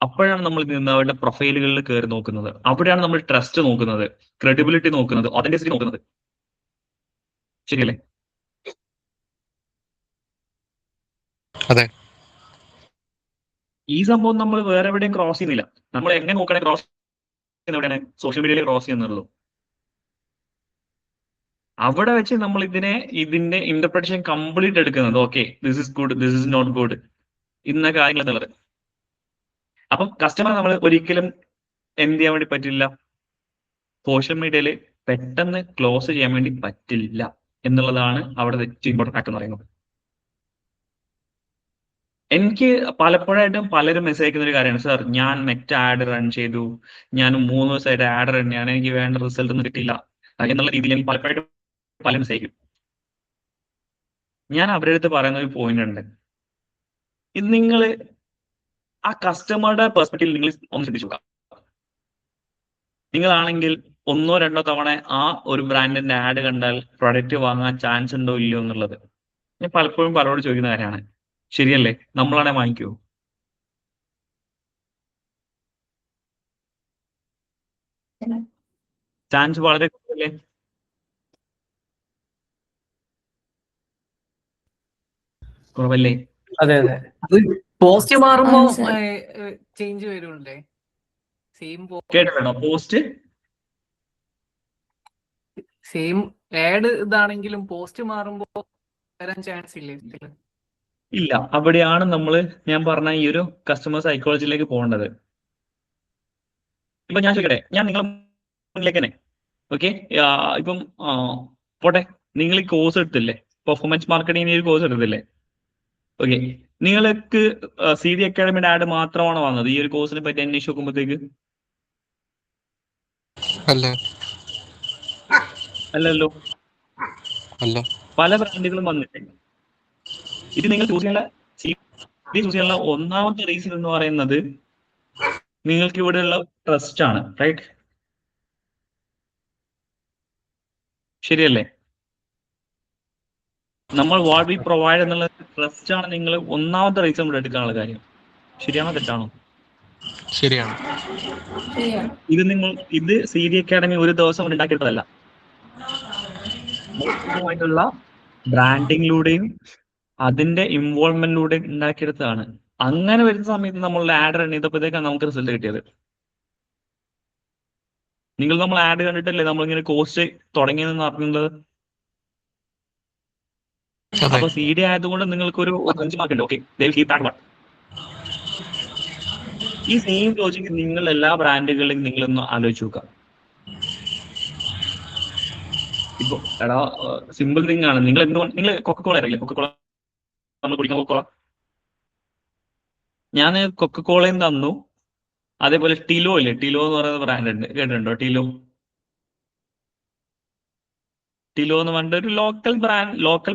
S1: അപ്പോഴാണ് നമ്മൾ അവരുടെ പ്രൊഫൈലുകളിൽ കയറി നോക്കുന്നത്, അവിടെയാണ് നമ്മൾ ട്രസ്റ്റ് നോക്കുന്നത്, ക്രെഡിബിലിറ്റി നോക്കുന്നത്, ഒതന്റിസിറ്റി നോക്കുന്നത്. ശരിയല്ലേ?
S3: അതെ.
S1: ഈ സംഭവം നമ്മൾ വേറെ എവിടെയും ക്രോസ് ചെയ്യുന്നില്ല. നമ്മൾ എങ്ങനെ നോക്കണേ ക്രോസ് ചെയ്യുന്ന എവിടെയാണ്? സോഷ്യൽ മീഡിയയിൽ ക്രോസ് ചെയ്യുന്നുള്ളൂ. അവിടെ വെച്ച് നമ്മൾ ഇതിന്റെ ഇന്റർപ്രിട്ടേഷൻ കംപ്ലീറ്റ് എടുക്കുന്നത്, okay this is good, this is not good, ഇന്ന കാര്യങ്ങൾ എന്നുള്ളത്. അപ്പം കസ്റ്റമർ നമ്മൾ ഒരിക്കലും എന്ത് ചെയ്യാൻ വേണ്ടി പറ്റില്ല, സോഷ്യൽ മീഡിയയിൽ പെട്ടെന്ന് ക്ലോസ് ചെയ്യാൻ വേണ്ടി പറ്റില്ല എന്നുള്ളതാണ് അവിടെ ഏറ്റവും ഇമ്പോർട്ടൻ്റ് ആയിട്ട് പറയുന്നത്. എനിക്ക് പലപ്പോഴായിട്ടും പലരും മെസ്സേജ് അയക്കുന്ന ഒരു കാര്യമാണ്, സാർ ഞാൻ മെറ്റ ആഡ് റൺ ചെയ്തു, ഞാൻ 3 ദിവസമായിട്ട് ആഡ് റൺ ചെയ്യാണ്, എനിക്ക് വേണ്ട റിസൾട്ട് ഒന്നും കിട്ടില്ല എന്നുള്ള രീതിയിൽ എനിക്ക് പലപ്പോഴും പല മെസ്സേജ് അയക്കും. ഞാൻ അവരുടെ അടുത്ത് പറയുന്ന ഒരു പോയിന്റ് ഉണ്ട്, ഇത് നിങ്ങൾ ആ കസ്റ്റമറുടെ പെർസ്പെക്റ്റീവിൽ നിങ്ങൾ ഒന്ന് ശ്രദ്ധിച്ചു നോക്കാം. നിങ്ങളാണെങ്കിൽ 1-2 തവണ ആ ഒരു ബ്രാൻഡിന്റെ ആഡ് കണ്ടാൽ പ്രൊഡക്റ്റ് വാങ്ങാൻ ചാൻസ് ഉണ്ടോ ഇല്ലയോ എന്നുള്ളത് ഞാൻ പലപ്പോഴും പലരോട് ചോദിക്കുന്ന കാര്യമാണ്. ശരിയല്ലേ? നമ്മളാണെ വാങ്ങിക്കുമോ? ചാൻസ് വളരെ കുറവല്ലേ? കുറവല്ലേ?
S2: അതെ. പോസ്റ്റ് മാറുമ്പോ
S4: ആണ് sir.
S2: ചേഞ്ച് വരുമല്ലേ?
S1: കേട്ടോ പോസ്റ്റ്
S2: സെയിം ആഡ് ഇതാണെങ്കിലും പോസ്റ്റ് മാറുമ്പോ വരാൻ ചാൻസ് ഇല്ലേ?
S1: ഇല്ല. അവിടെയാണ് ഞാൻ പറഞ്ഞ ഈ ഒരു കസ്റ്റമർ സൈക്കോളജിയിലേക്ക് പോകേണ്ടത്. ഇപ്പൊ ഞാൻ ചോദിക്കട്ടെ, ഞാൻ നിങ്ങളെ മുന്നിലേക്ക് തന്നെ ഓക്കെ, ഇപ്പം പോട്ടെ, നിങ്ങൾ ഈ കോഴ്സ് എടുത്തില്ലേ, പെർഫോമൻസ് മാർക്കറ്റിംഗ് ഒരു കോഴ്സ് എടുത്തില്ലേ? ഓക്കെ, നിങ്ങൾക്ക് CD അക്കാഡമിയുടെ ആഡ് മാത്രമാണോ വന്നത് ഈ ഒരു കോഴ്സിനെ പറ്റി അന്വേഷിച്ച് നോക്കുമ്പോഴത്തേക്ക്? അല്ലല്ലോ. പല ബ്രാൻഡുകളും വന്നിട്ടുണ്ട്. ഇത് നിങ്ങൾ ചൂസ് ചെയ്യാനുള്ള ഒന്നാമത്തെ റീസൺ എന്ന് പറയുന്നത് നിങ്ങൾക്ക് ഇവിടെയുള്ള ട്രസ്റ്റ് ആണ്. റൈറ്റ്, ശരിയല്ലേ? നമ്മൾ വാട്ട് വി പ്രൊവൈഡ് എന്നുള്ള ട്രസ്റ്റ് ആണ് നിങ്ങൾ ഒന്നാമത്തെ റീസൺ ഇവിടെ എടുക്കാനുള്ള കാര്യം. ശരിയാണോ തെറ്റാണോ?
S3: ശരിയാണ്.
S4: ശരിയാണ്.
S1: ഇത് CD അക്കാഡമി ഒരു ദിവസം കൊണ്ട് ഉണ്ടാക്കിയിട്ടതല്ല. ആയിട്ടുള്ള ബ്രാൻഡിങ്ങിലൂടെയും അതിന്റെ ഇൻവോൾവ്മെന്റിലൂടെയും ഉണ്ടാക്കിയെടുത്തതാണ്. അങ്ങനെ വരുന്ന സമയത്ത് നമ്മൾ ആഡ് റൺ ചെയ്തപ്പോഴത്തേക്കാണ് നമുക്ക് റിസൾട്ട് കിട്ടിയത്. നമ്മൾ ആഡ് കണ്ടിട്ടല്ലേ നമ്മളിങ്ങനെ കോസ്റ്റ് തുടങ്ങിയതെന്ന് അറിഞ്ഞത്.
S3: അതെ.
S1: അപ്പൊ CD ആയതുകൊണ്ട് നിങ്ങൾക്ക് ഒരു 5 മാർക്ക് ഉണ്ട്. Okay, keep that one. ഈ സെയിം ലോജിക്ക് നിങ്ങൾ എല്ലാ ബ്രാൻഡുകളിലും നിങ്ങളൊന്ന് ആലോചിച്ച് നോക്കുക. ഇപ്പൊ എടാ സിമ്പിൾ തിങ് ആണ്. നിങ്ങൾ കൊക്കക്കോള അറിയില്ലേ? കൊക്കക്കോള നമ്മൾ കുടിക്കുന്ന കൊക്കക്കോള. ഞാൻ കൊക്കക്കോളയും തന്നു. അതേപോലെ ടിലോ ഇല്ലേ? ടിലോ എന്ന് പറയുന്ന ബ്രാൻഡ് ഉണ്ട്, കേട്ടിട്ടുണ്ടോ? ടിലോ എന്ന് പറഞ്ഞിട്ട് ഒരു ലോക്കൽ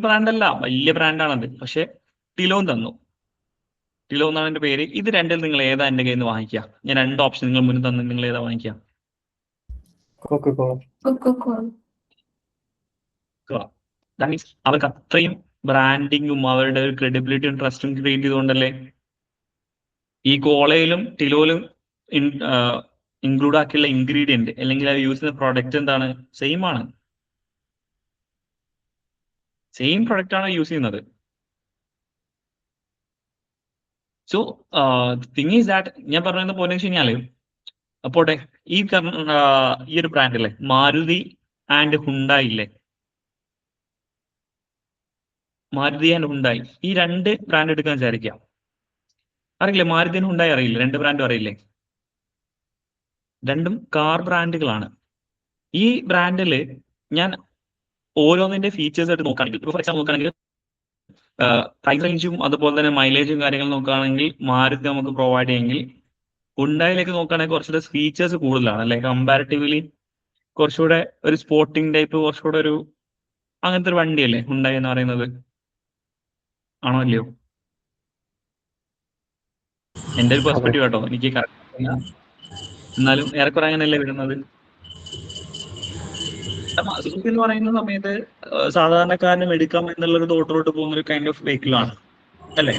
S1: ബ്രാൻഡ് അല്ല, വലിയ ബ്രാൻഡാണത്. പക്ഷെ ടിലോയും തന്നു. ടിലോ എന്നാണ് എന്റെ പേര്. ഇത് രണ്ടിൽ നിങ്ങൾ ഏതാ എന്റെ കയ്യിൽ നിന്ന് വാങ്ങിക്കുക? ഞാൻ 2 ഓപ്ഷൻ നിങ്ങൾ മുന്നിൽ തന്നു, നിങ്ങൾ ഏതാ വാങ്ങിക്കുക?
S4: കൊക്കോകോള.
S1: ദാറ്റ് മീൻസ് അവർക്ക് അത്രയും ബ്രാൻഡിങ്ങും അവരുടെ ഒരു ക്രെഡിബിലിറ്റിയും ട്രസ്റ്റും ക്രിയേറ്റ് ചെയ്തുകൊണ്ടല്ലേ ഈ കോളയിലും ടിലോയിലും ഇൻക്ലൂഡ് ആക്കിയുള്ള ഇൻഗ്രീഡിയന്റ് അല്ലെങ്കിൽ അത് യൂസ് ചെയ്യുന്ന പ്രൊഡക്റ്റ് എന്താണ്? സെയിം ആണ്. സെയിം പ്രൊഡക്റ്റ് ആണ് യൂസ് ചെയ്യുന്നത്. സോ തിങ് ഈസ് ദാറ്റ് ഞാൻ പറയുന്ന പോലെ വെച്ച് കഴിഞ്ഞാല് പോട്ടെ, ഈ ഒരു ബ്രാൻഡ് അല്ലേ, മാരുതി ആൻഡ് ഹുണ്ടായി ഇല്ലേ? മാരുതി ആൻഡ് ഹുണ്ടായി, ഈ 2 ബ്രാൻഡ് എടുക്കാൻ വിചാരിക്കാം. അറിയില്ലേ? മാരുതി ആൻഡ് ഹുണ്ടായി അറിയില്ലേ? 2 ബ്രാൻഡും അറിയില്ലേ? 2ഉം കാർ ബ്രാൻഡുകളാണ്. ഈ ബ്രാൻഡില് ഞാൻ ഓരോന്നിന്റെ ഫീച്ചേഴ്സ് ആയിട്ട് നോക്കുകയാണെങ്കിൽ, ഫോർ എക്സാമ്പിൾ നോക്കുകയാണെങ്കിൽ പ്രൈസ് റേഞ്ചും അതുപോലെ തന്നെ മൈലേജും കാര്യങ്ങളും നോക്കുകയാണെങ്കിൽ മാരുതി നമുക്ക് പ്രൊവൈഡ് ചെയ്യുമെങ്കിൽ, ഹുണ്ടായിലേക്ക് നോക്കുകയാണെങ്കിൽ കുറച്ചുകൂടെ ഫീച്ചേഴ്സ് കൂടുതലാണ് അല്ലെ? കമ്പാരിറ്റീവ്ലി കുറച്ചുകൂടെ ഒരു സ്പോർട്ടിംഗ് ടൈപ്പ്, കുറച്ചുകൂടെ ഒരു അങ്ങനത്തെ ഒരു വണ്ടിയല്ലേ ഹുണ്ടായി എന്ന് പറയുന്നത്? ആണോ അല്ലയോ? എന്റെ ഒരു പെർസ്പെക്റ്റീവ് കേട്ടോ, എനിക്ക് കറക്റ്റ് എന്നാലും ഏറെക്കുറെ അങ്ങനെയല്ലേ വരുന്നത്. സുസുക്കി എന്ന് പറയുന്ന സമയത്ത് സാധാരണക്കാരനും എടുക്കാം എന്നുള്ള ഒരു തോട്ടിലോട്ട് പോകുന്ന ഒരു കൈൻഡ് ഓഫ് വെഹിക്കിൾ ആണ് അല്ലേ?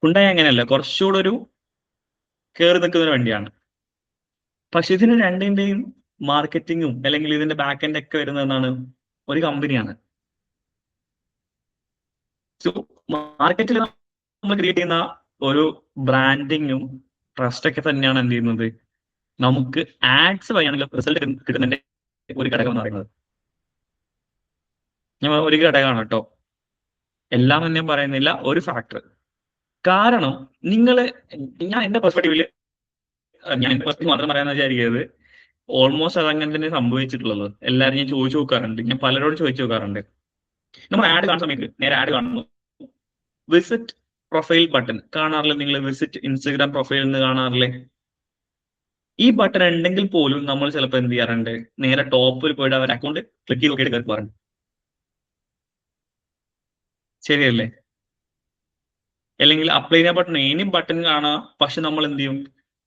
S1: ഹുണ്ടായി അങ്ങനെയല്ല, കുറച്ചുകൂടെ ഒരു കയറി നിൽക്കുന്ന ഒരു വണ്ടിയാണ്. പക്ഷെ ഇതിന് രണ്ടിന്റെയും മാർക്കറ്റിങ്ങും അല്ലെങ്കിൽ ഇതിന്റെ ബാക്ക് എൻഡ് ഒക്കെ വരുന്നത് എന്താണ്? ഒരു കമ്പനിയാണ്. സോ മാർക്കറ്റിൽ നമ്മൾ ക്രിയേറ്റ് ചെയ്യുന്ന ഒരു ബ്രാൻഡിങ്ങും ട്രസ്റ്റ് ഒക്കെ തന്നെയാണ് എന്ത് ചെയ്യുന്നത്? നമുക്ക് ആഡ്സ് വഴിയാണെങ്കിൽ റിസൾട്ട് കിട്ടുന്നതിന്റെ ഒരു ഘടകം എന്ന് പറയുന്നത്. ഞാൻ ഒരു ഘടകമാണ് കേട്ടോ, എല്ലാം ഞാൻ പറയുന്നില്ല, ഒരു ഫാക്ടർ. കാരണം ഞാൻ എന്റെ പെർസ്പെക്റ്റീവില് മാത്രം പറയാന്ന് വിചാരിക്കരുത്. ഓൾമോസ്റ്റ് അതങ്ങനെ തന്നെ സംഭവിച്ചിട്ടുള്ളത്. എല്ലാവരും ഞാൻ ചോദിച്ചു നോക്കാറുണ്ട്, ഞാൻ പലരോടും ചോദിച്ചു നോക്കാറുണ്ട്. നമ്മൾ ആഡ് കാണുന്ന സമയത്ത് നേരെ ആഡ് കാണുന്നു, വിസിറ്റ് പ്രൊഫൈൽ ബട്ടൺ കാണാറില്ലേ? നിങ്ങൾ വിസിറ്റ് ഇൻസ്റ്റഗ്രാം പ്രൊഫൈൽ എന്ന് കാണാറില്ലേ? ഈ ബട്ടൺ ഉണ്ടെങ്കിൽ പോലും നമ്മൾ ചിലപ്പോൾ എന്ത് ചെയ്യാറുണ്ട്? നേരെ ടോപ്പിൽ പോയിട്ട് അവർ അക്കൗണ്ട് ക്ലിക്ക് ചെയ്ത് നോക്കിയിട്ട് കയറി പോകാറുണ്ട്. ശരിയല്ലേ? അല്ലെങ്കിൽ അപ്ലൈ ചെയ്യാൻ ബട്ടൺ എനി ബട്ടൺ കാണാം, പക്ഷെ നമ്മൾ എന്ത് ചെയ്യും?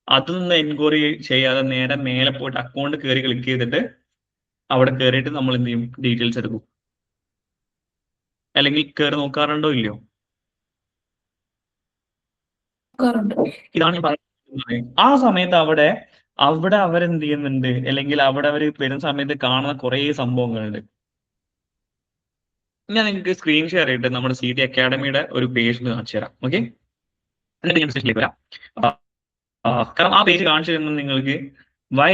S1: അതൊന്നും എൻക്വയറി ചെയ്യാതെ നേരെ മേലെ പോയിട്ട് അക്കൗണ്ട് കയറി ക്ലിക്ക് ചെയ്തിട്ട് അവിടെ കയറിയിട്ട് നമ്മൾ എന്ത് ചെയ്യും? ഡീറ്റെയിൽസ് എടുക്കും. അല്ലെങ്കിൽ കയറി നോക്കാറുണ്ടോ ഇല്ലയോ? ഇതാണ് ഞാൻ പറയുന്നത്. ആ സമയത്ത് അവിടെ അവരെന്ത് ചെയ്യുന്നുണ്ട്? അല്ലെങ്കിൽ അവിടെ അവർ വരുന്ന സമയത്ത് കാണുന്ന കുറേ സംഭവങ്ങളുണ്ട്. ഞാൻ നിങ്ങൾക്ക് സ്ക്രീൻ ഷെയർ ചെയ്തിട്ട് നമ്മുടെ CD അക്കാഡമിയുടെ ഒരു പേജ് കാണിച്ചു തരാം. ഓക്കെ, എന്നിട്ട് ഞാൻ ഡിസ്കഷനിലേക്ക് വരാം. കാരണം ആ പേജ് കാണിച്ചു തരുന്നത് നിങ്ങൾക്ക് വൈ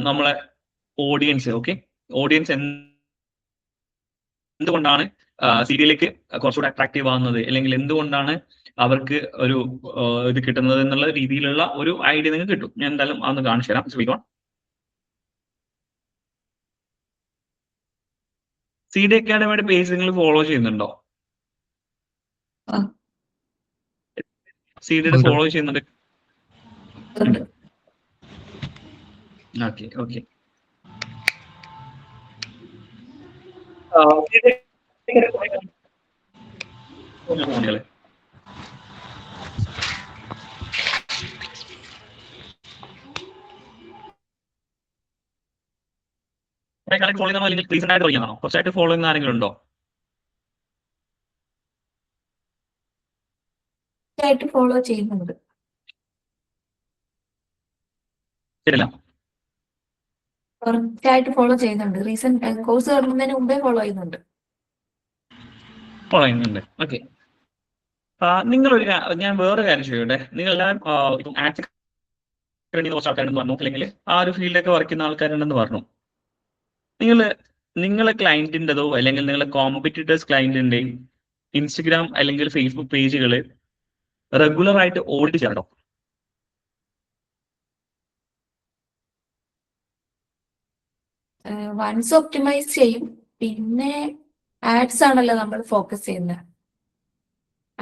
S1: നമ്മളെ ഓഡിയൻസ് ഓഡിയൻസ് എന്തുകൊണ്ടാണ് സീരിയലിലേക്ക് കുറച്ചുകൂടെ അട്രാക്റ്റീവ് ആവുന്നത്, അല്ലെങ്കിൽ എന്തുകൊണ്ടാണ് അവർക്ക് ഒരു ഇത് കിട്ടുന്നത് എന്നുള്ള രീതിയിലുള്ള ഒരു ഐഡിയ നിങ്ങൾക്ക് കിട്ടും. ഞാൻ എന്തായാലും അതൊന്ന് കാണിച്ചു തരാം. ശ്രമിക്കണം. CD അക്കാഡമിയുടെ പേജ് നിങ്ങൾ ഫോളോ ചെയ്യുന്നുണ്ടോ? CDയുടെ ഫോളോ ചെയ്യുന്നുണ്ട്. ഓക്കെ. ഫോളോ ചെയ്യുന്നോ അല്ലെങ്കിൽ റീസെന്റ് ആയിട്ട് തുടങ്ങിയതാണോ? കുറച്ചായിട്ട് ഫോളോ ചെയ്യുന്ന ആരെങ്കിലും ഉണ്ടോ?
S4: ആയിട്ട് ഫോളോ ചെയ്യുന്നുണ്ട്.
S1: ശരിയല്ല?
S4: കുറച്ചായിട്ട് ഫോളോ ചെയ്യുന്നുണ്ട്. റീസെന്റ് കോഴ്സ് തുടങ്ങുന്നതിന് മുമ്പേ ഫോളോ ചെയ്യുന്നുണ്ട്.
S1: ഫോളോ ചെയ്യുന്നുണ്ട്. ഓക്കെ. ഞാൻ വേറെ കാര്യം ചോദിക്കട്ടെ. നിങ്ങൾ എല്ലാവരും ആക്ട് വേണ്ടി കുറച്ച് ആൾക്കാരുണ്ടെന്ന് പറഞ്ഞു, അല്ലെങ്കിൽ ആ ഒരു ഫീൽഡിലൊക്കെ വർക്ക് ചെയ്യുന്ന ആൾക്കാരുണ്ടെന്ന് പറഞ്ഞു. നിങ്ങളെ ക്ലയന്റിൻ്റെതോ അല്ലെങ്കിൽ നിങ്ങളെ കോമ്പറ്റീറ്റേഴ്സ് ക്ലയന്റിന്റെയും ഇൻസ്റ്റഗ്രാം അല്ലെങ്കിൽ ഫേസ്ബുക്ക് പേജുകൾ റെഗുലർ ആയിട്ട് ഓഡിറ്റ് ചെയ്യണോ?
S4: വൺസ് ഒപ്റ്റിമൈസ് ചെയ്യും. പിന്നെ ആഡ്സ് ആണല്ലോ നമ്മൾ ഫോക്കസ് ചെയ്യുന്നത്,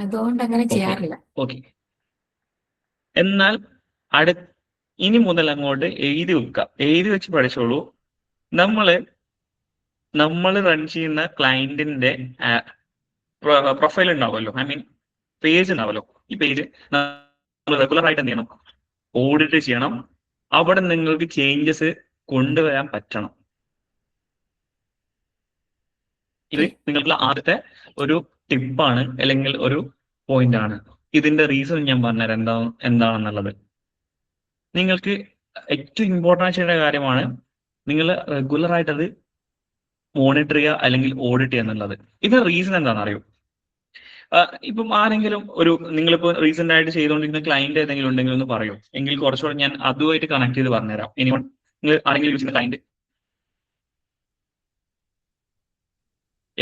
S4: അതുകൊണ്ട് അങ്ങനെ ചെയ്യാറില്ല.
S1: ഓക്കെ. എന്നാൽ ഇനി മുതൽ അങ്ങോട്ട് എഴുതി വെക്കുക. എഴുതി വെച്ച് പഠിച്ചോളൂ. നമ്മൾ റൺ ചെയ്യുന്ന ക്ലയന്റിന്റെ പ്രൊഫൈൽ ഉണ്ടാവുമല്ലോ, ഐ മീൻ പേജ് ഉണ്ടാവുമല്ലോ. ഈ പേജ് നമ്മൾ റെഗുലർ ആയിട്ട് എന്ത് ചെയ്യണം? ഓഡിറ്റ് ചെയ്യണം. അവിടെ നിങ്ങൾക്ക് ചേഞ്ചസ് കൊണ്ടുവരാൻ പറ്റണം. ഇത് നിങ്ങൾക്ക് ആദ്യത്തെ ഒരു ടിപ്പാണ്, അല്ലെങ്കിൽ ഒരു പോയിന്റ് ആണ്. ഇതിന്റെ റീസൺ ഞാൻ പറഞ്ഞുതരാം എന്താണെന്നുള്ളത്. നിങ്ങൾക്ക് ഏറ്റവും ഇമ്പോർട്ടൻ്റ് ചെയ്യേണ്ട കാര്യമാണ് നിങ്ങൾ റെഗുലർ ആയിട്ട് അത് മോണിറ്റർ ചെയ്യുക അല്ലെങ്കിൽ ഓഡിറ്റ് ചെയ്യുക എന്നുള്ളത്. ഇതിന്റെ റീസൺ എന്താണെന്ന് അറിയോ? ഇപ്പം ആരെങ്കിലും നിങ്ങളിപ്പോൾ റീസെന്റ് ആയിട്ട് ചെയ്തുകൊണ്ടിരിക്കുന്ന ക്ലയന്റ് ഏതെങ്കിലും ഉണ്ടെങ്കിൽ ഒന്ന് പറയൂ, എങ്കിൽ കുറച്ചുകൂടെ ഞാൻ അതുമായിട്ട് കണക്ട് ചെയ്ത് പറഞ്ഞുതരാം. ഇനി നിങ്ങൾ ആരെങ്കിലും യൂസ് ചെയ്യുന്ന ക്ലയന്റ്,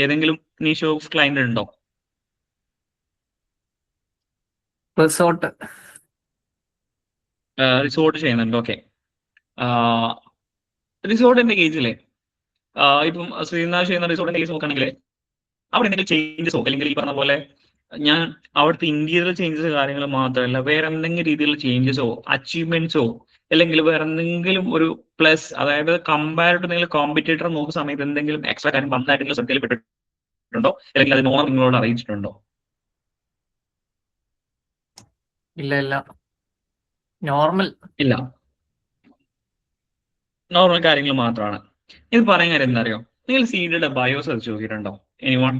S1: ഏതെങ്കിലും നീഷ് ഓഫ് ക്ലയന്റ് ഉണ്ടോ? റിസോർട്ട് ചെയ്യുന്നുണ്ട്. ഓക്കെ. റിസോർട്ടിന്റെ കേസിലെ ഇപ്പം ശ്രീനാഥ് ചെയ്യുന്ന റിസോർട്ടിന്റെ കേസ് നോക്കുകയാണെങ്കിൽ അവിടെ എന്തെങ്കിലും ചേഞ്ചസോ അല്ലെങ്കിൽ ഈ പറഞ്ഞ പോലെ ഞാൻ അവിടുത്തെ ഇന്റീരിയർ ചേഞ്ചസ് കാര്യങ്ങൾ മാത്രമല്ല, വേറെ എന്തെങ്കിലും രീതിയിലുള്ള ചേഞ്ചസോ അച്ചീവ്മെന്റ്സോ അല്ലെങ്കിൽ വേറെ എന്തെങ്കിലും ഒരു പ്ലസ്, അതായത് കമ്പയർ ടു നിങ്ങൾ കോമ്പറ്റീറ്റർ നോക്കുന്ന സമയത്ത് എന്തെങ്കിലും എക്സ്ട്രാ കാര്യം വന്നതായിട്ട് നിങ്ങൾ ശ്രദ്ധയിൽപ്പെട്ടിട്ടുണ്ടോ, അല്ലെങ്കിൽ അത് നോണം നിങ്ങളോട് അറിയിച്ചിട്ടുണ്ടോ?
S2: ഇല്ല, നോർമൽ
S1: കാര്യങ്ങൾ മാത്രമാണ്. ഇത് പറയാൻ കാര്യം എന്താ അറിയോ? നിങ്ങൾ സീഡിയുടെ ബയോ സെർച്ച് നോക്കിയിട്ടുണ്ടോ? എനിവൺ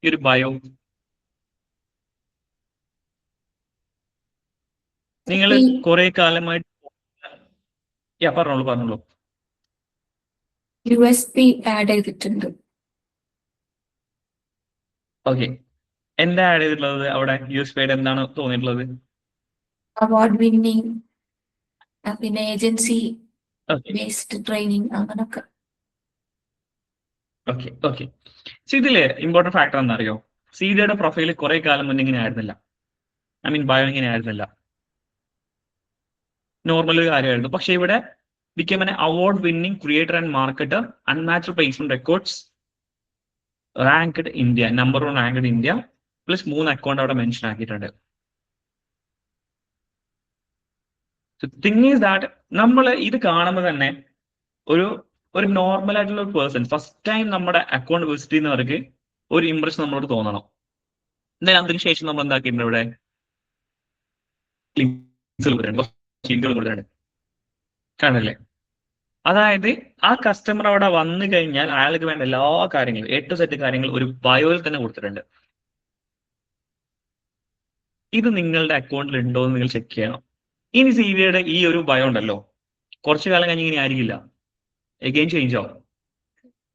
S1: ഈ ഒരു ബയോ നിങ്ങൾ കുറെ കാലമായിട്ട് പറഞ്ഞോളൂ.
S4: USP ആഡ് ചെയ്തിട്ടുണ്ട്.
S1: ഓക്കെ. എന്താ ആഡ് ചെയ്തിട്ടുള്ളത് അവിടെ? USP എന്താണ് തോന്നിയിട്ടുള്ളത്?
S4: അവാർഡ് വിന്നിങ്, പിന്നെ ഏജൻസി ബേസ്ഡ് ട്രെയിനിങ്, അങ്ങനൊക്കെ.
S1: ഓക്കെ. ഇതില് ഇമ്പോർട്ടന്റ് ഫാക്ടർ എന്താ അറിയോ? സീഡിയുടെ പ്രൊഫൈൽ കുറെ കാലം മുന്നേ ഇങ്ങനെ ആയിരുന്നില്ല. ഐ മീൻ ബയോ ഇങ്ങനെ ആയിരുന്നില്ല, നോർമൽ കാര്യമായിരുന്നു. പക്ഷെ ഇവിടെ became an award winning creator and marketer, unmatched placement records, ranked India, number 1 ranked India, plus 3 account അവിടെ മെൻഷൻ ആക്കിയിട്ടുണ്ട്. തിങ് ഈസ് ദാറ്റ് നമ്മൾ ഇത് കാണുമ്പോൾ തന്നെ ഒരു നോർമൽ ആയിട്ടുള്ള ഒരു പേഴ്സൺ ഫസ്റ്റ് ടൈം നമ്മുടെ അക്കൗണ്ട് വിസിറ്റ് ചെയ്യുന്നവർക്ക് ഒരു ഇംപ്രഷൻ നമ്മളോട് തോന്നണം. എന്നാലും അതിനുശേഷം നമ്മൾ എന്താക്കിയിട്ടുണ്ട്? ഇവിടെ കാണല്ലേ? അതായത് ആ കസ്റ്റമർ അവിടെ വന്നു കഴിഞ്ഞാൽ അയാൾക്ക് വേണ്ട എല്ലാ കാര്യങ്ങളും A to Z കാര്യങ്ങൾ ഒരു ബയോയിൽ തന്നെ കൊടുത്തിട്ടുണ്ട്. ഇത് നിങ്ങളുടെ അക്കൗണ്ടിൽ ഉണ്ടോ എന്ന് നിങ്ങൾ ചെക്ക് ചെയ്യണം. ഇനി സിവിയുടെ ഈ ഒരു ബയോ ഉണ്ടല്ലോ, കുറച്ചു കാലം കഴിഞ്ഞ് ഇങ്ങനെ ആയിരിക്കില്ല, എഗെയിൻ ചേഞ്ച് ആവും.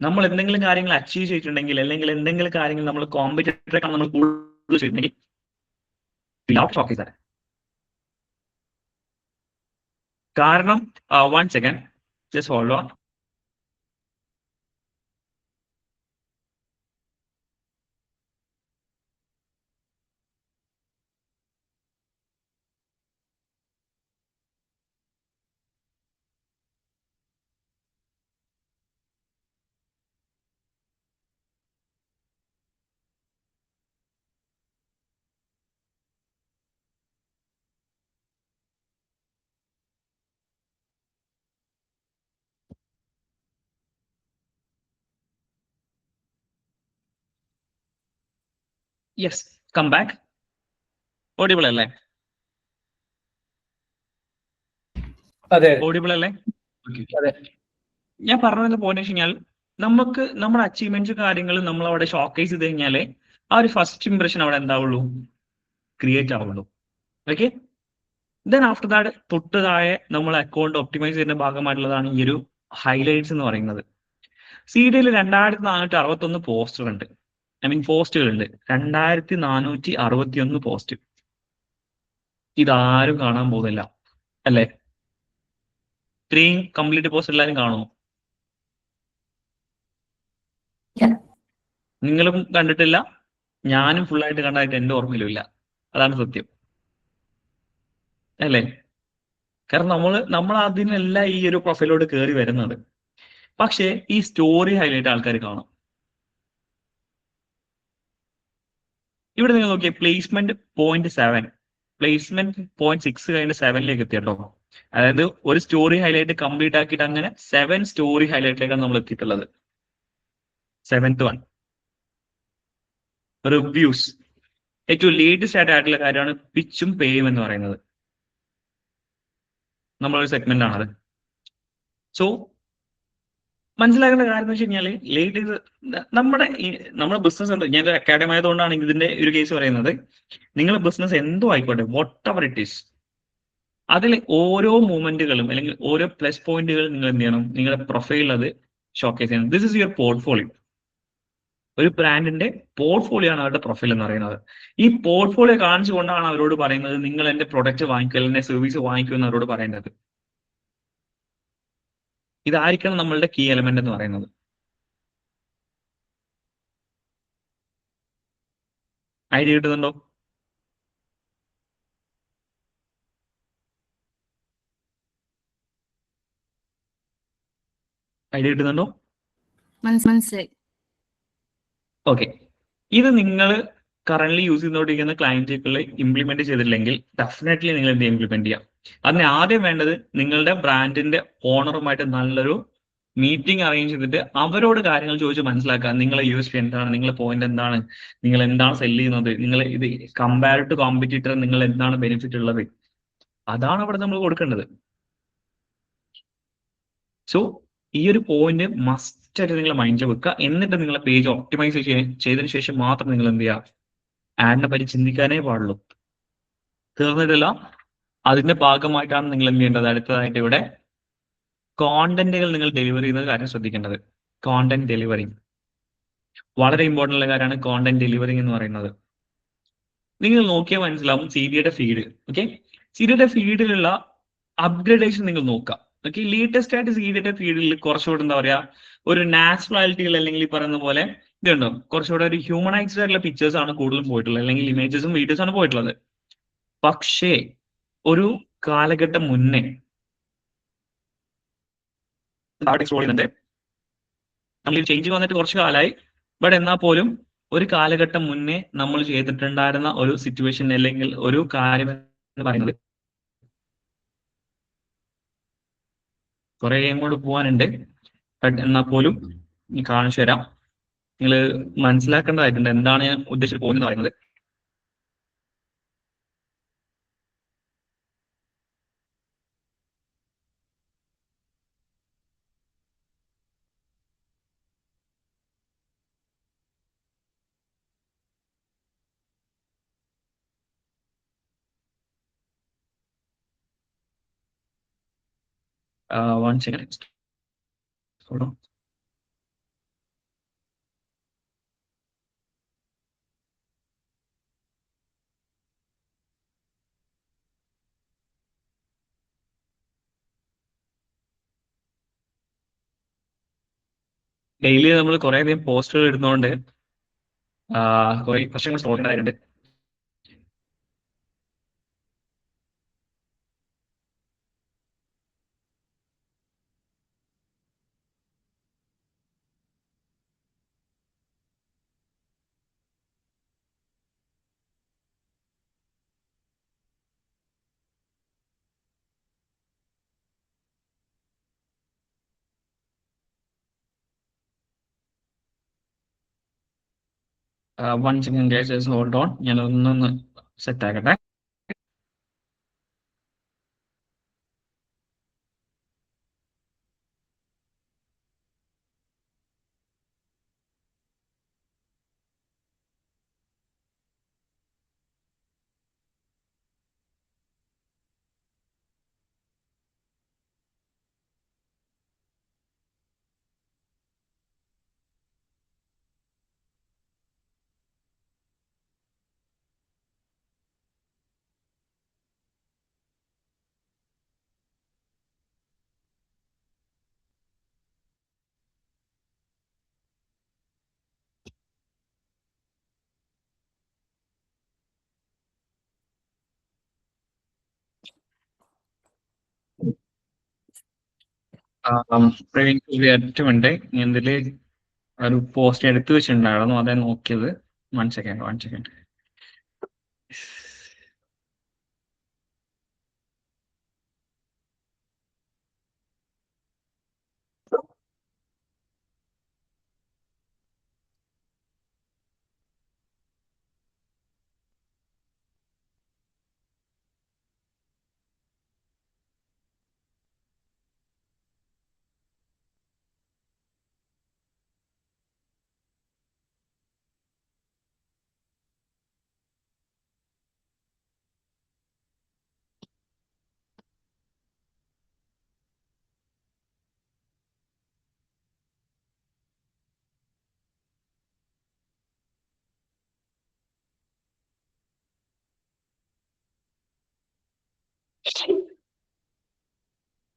S1: നമ്മൾ എന്തെങ്കിലും കാര്യങ്ങൾ അച്ചീവ് ചെയ്തിട്ടുണ്ടെങ്കിൽ, അല്ലെങ്കിൽ എന്തെങ്കിലും കാര്യങ്ങൾ നമ്മൾ കോമ്പറ്റീറ്ററെ നമ്മൾ കൂടുതൽ ചെയ്തിട്ടുണ്ടെങ്കിൽ കാരണം 1 second, just hold on. Yes, come back. Audible അല്ലേ? ഓഡിബിൾ അല്ലേ? ഞാൻ പറഞ്ഞതിന്റെ പോയിന്റ് വെച്ച് കഴിഞ്ഞാൽ നമുക്ക് നമ്മുടെ അച്ചീവ്മെന്റ്സ് കാര്യങ്ങൾ നമ്മൾ അവിടെ ഷോക്കേസ് ചെയ്ത് കഴിഞ്ഞാല് ആ ഒരു ഫസ്റ്റ് ഇംപ്രഷൻ അവിടെ എന്താവുള്ളൂ? ക്രിയേറ്റ് ആവുള്ളൂ. ഓക്കെ, ദെൻ ആഫ്റ്റർ ദാറ്റ് തൊട്ട് താഴെ നമ്മൾ അക്കൗണ്ട് ഒപ്റ്റിമൈസ് ചെയ്യുന്ന ഭാഗമായിട്ടുള്ളതാണ് ഈ ഒരു ഹൈലൈറ്റ്സ് എന്ന് പറയുന്നത്. സീഡിയിൽ 2461 പോസ്റ്റർ ഉണ്ട്, ഐ മീൻ പോസ്റ്റുകളുണ്ട്. 2461 പോസ്റ്റ്. ഇതാരും കാണാൻ പോകുന്നില്ല അല്ലേ? ഇത്രയും കംപ്ലീറ്റ് പോസ്റ്റ് എല്ലാവരും കാണുമോ?
S4: Yeah.
S1: നിങ്ങളും കണ്ടിട്ടില്ല, ഞാനും ഫുള്ളായിട്ട് കണ്ടതായിട്ട് എൻ്റെ ഓർമ്മയിലുമില്ല. അതാണ് സത്യം അല്ലേ? കാരണം നമ്മൾ അതിനല്ല ഈ ഒരു പ്രൊഫൈലോട് കയറി വരുന്നത്. പക്ഷേ ഈ സ്റ്റോറി ഹൈലൈറ്റ് ആൾക്കാർ കാണും. ഇവിടെ നിങ്ങൾ നോക്കിയേ, പ്ലേസ്മെന്റ് 0.7, പ്ലേസ്മെന്റ് 0.6 കഴിഞ്ഞ് 7ലേക്ക് എത്തിയട്ടോ. അതായത് ഒരു സ്റ്റോറി ഹൈലൈറ്റ് കംപ്ലീറ്റ് ആക്കിയിട്ട് അങ്ങനെ 7 സ്റ്റോറി ഹൈലൈറ്റിലേക്കാണ് നമ്മൾ എത്തിയിട്ടുള്ളത്. 7th one reviews. ഏറ്റവും ലേറ്റസ്റ്റ് ആയിട്ടുള്ള കാര്യമാണ് പിച്ചും പേയും എന്ന് പറയുന്നത്. നമ്മളൊരു സെഗ്മെന്റ് ആണത്. സോ മനസ്സിലാക്കേണ്ട കാര്യം എന്ന് വെച്ച് കഴിഞ്ഞാല് ലേറ്റസ്റ്റ് നമ്മുടെ ബിസിനസ് ഉണ്ട്. ഞാൻ അക്കാഡമി ആയതുകൊണ്ടാണ് ഇതിന്റെ ഒരു കേസ് പറയുന്നത്. നിങ്ങളുടെ ബിസിനസ് എന്തോ ആയിക്കോട്ടെ, വാട്ട് എവർ ഇറ്റ് ഈസ്, അതിൽ ഓരോ മൂവ്മെന്റുകളും അല്ലെങ്കിൽ ഓരോ പ്ലസ് പോയിന്റുകളും നിങ്ങൾ എന്ത് ചെയ്യണം, നിങ്ങളുടെ പ്രൊഫൈലിൽ അത് ഷോക്കേസ് ചെയ്യണം. This is your portfolio. ഒരു ബ്രാൻഡിന്റെ പോർട്ട്ഫോളിയോ ആണ് അവരുടെ പ്രൊഫൈൽ എന്ന് പറയുന്നത്. ഈ പോർട്ട്ഫോളിയോ കാണിച്ചുകൊണ്ടാണ് അവരോട് പറയുന്നത് നിങ്ങൾ എന്റെ പ്രൊഡക്റ്റ് വാങ്ങിക്കുക, എന്റെ സർവീസ് വാങ്ങിക്കുക എന്ന് അവരോട് പറയേണ്ടത്. ഇതായിരിക്കണം നമ്മളുടെ കീ എലമെന്റ് എന്ന് പറയുന്നത്. ഐഡിയ കിട്ടുന്നുണ്ടോ? ഐഡിയ കിട്ടുന്നുണ്ടോ?
S5: മനസ്സിലായി.
S1: ഓക്കെ, ഇത് നിങ്ങൾ കറന്റ് യൂസ് ചെയ്തുകൊണ്ടിരിക്കുന്ന ക്ലയന്റുകളിൽ ഇംപ്ലിമെന്റ് ചെയ്തിട്ടില്ലെങ്കിൽ ഡെഫിനറ്റ്ലി നിങ്ങൾ എന്ത് ഇംപ്ലിമെന്റ് ചെയ്യാം. അതിന് ആദ്യം വേണ്ടത് നിങ്ങളുടെ ബ്രാൻഡിന്റെ ഓണറുമായിട്ട് നല്ലൊരു മീറ്റിംഗ് അറേഞ്ച് ചെയ്തിട്ട് അവരോട് കാര്യങ്ങൾ ചോദിച്ച് മനസ്സിലാക്കുക. നിങ്ങളെ USP എന്താണ്, നിങ്ങളെ പോയിന്റ് എന്താണ്, നിങ്ങൾ എന്താണ് സെല് ചെയ്യുന്നത്, നിങ്ങൾ ഇത് കമ്പയർ ടു കോമ്പറ്റീറ്റർ നിങ്ങൾ എന്താണ് ബെനിഫിറ്റ് ഉള്ളത്, അതാണ് അവിടെ നമ്മൾ കൊടുക്കേണ്ടത്. സോ ഈ ഒരു പോയിന്റ് മസ്റ്റ് ആയിട്ട് നിങ്ങൾ മൈൻഡിൽ വെക്കുക. എന്നിട്ട് നിങ്ങളെ പേജ് ഒപ്റ്റിമൈസ് ചെയ്തതിനു ശേഷം മാത്രം നിങ്ങൾ എന്ത് ചെയ്യുക, ആഡിനെ പറ്റി ചിന്തിക്കാനേ പാടുള്ളൂ. തീർന്നിട്ടില്ല, അതിന്റെ ഭാഗമായിട്ടാണ് നിങ്ങൾ എന്ത് ചെയ്യേണ്ടത്. അടുത്തതായിട്ട് ഇവിടെ കോണ്ടന്റുകൾ നിങ്ങൾ ഡെലിവറി ചെയ്യുന്ന കാര്യം ശ്രദ്ധിക്കേണ്ടത്. കോണ്ടന്റ് ഡെലിവറിങ് വളരെ ഇമ്പോർട്ടൻ്റ് ഉള്ള കാര്യമാണ്. കോണ്ടന്റ് ഡെലിവറിങ് എന്ന് പറയുന്നത് നിങ്ങൾ നോക്കിയാൽ മനസ്സിലാവും. സിഡിയുടെ ഫീഡ്, ഓക്കെ, സിഡിയുടെ ഫീഡിലുള്ള അപ്ഗ്രഡേഷൻ നിങ്ങൾ നോക്കുക. ഓക്കെ, ലേറ്റസ്റ്റ് ആയിട്ട് സിഡിയുടെ ഫീഡിൽ കുറച്ചുകൂടെ എന്താ പറയാ, ഒരു നാച്ചുറാലിറ്റികൾ അല്ലെങ്കിൽ ഈ പറയുന്ന പോലെ ഇതുണ്ടോ, കുറച്ചുകൂടെ ഒരു ഹ്യൂമനൈസ്ഡ് ആയിട്ടുള്ള പിക്ചേഴ്സ് ആണ് കൂടുതലും പോയിട്ടുള്ളത്, അല്ലെങ്കിൽ ഇമേജസും വീഡിയോസും ആണ് പോയിട്ടുള്ളത്. പക്ഷേ ഒരു കാലഘട്ടം മുന്നേ എക്സ്പ്ലോർ ചെയ്യുന്നുണ്ട്. നമ്മൾ ചേഞ്ച് വന്നിട്ട് കുറച്ച് കാലമായി, ബട്ട് എന്നാൽ പോലും ഒരു കാലഘട്ടം മുന്നേ നമ്മൾ ചെയ്തിട്ടുണ്ടായിരുന്ന ഒരു സിറ്റുവേഷൻ അല്ലെങ്കിൽ ഒരു കാര്യം എന്ന് പറയുന്നത് കുറെ അങ്ങോട്ട് പോകാനുണ്ട്. ബട്ട് എന്നാൽ പോലും കാണിച്ചു തരാം. നിങ്ങൾ മനസ്സിലാക്കേണ്ടതായിട്ടുണ്ട് എന്താണ് ഞാൻ ഉദ്ദേശിച്ച് പോകുന്നത് പറയുന്നത്. One second. Hold on. Daily നമ്മൾ കുറെ അധികം പോസ്റ്റുകൾ ഇടുന്നതുകൊണ്ട് കുറെ പ്രശ്നങ്ങൾ സോൾവ് ആയിട്ടുണ്ട്. One second guys, hold on, ഞാൻ ഒന്നൊന്ന് സെറ്റ് ആക്കട്ടെ. ഒറ്റമുണ്ട് ഇതില് ഒരു പോസ്റ്റ് എടുത്തു വെച്ചിട്ടുണ്ടായിരുന്നു, അതെ നോക്കിയത്. 1 second 1 second.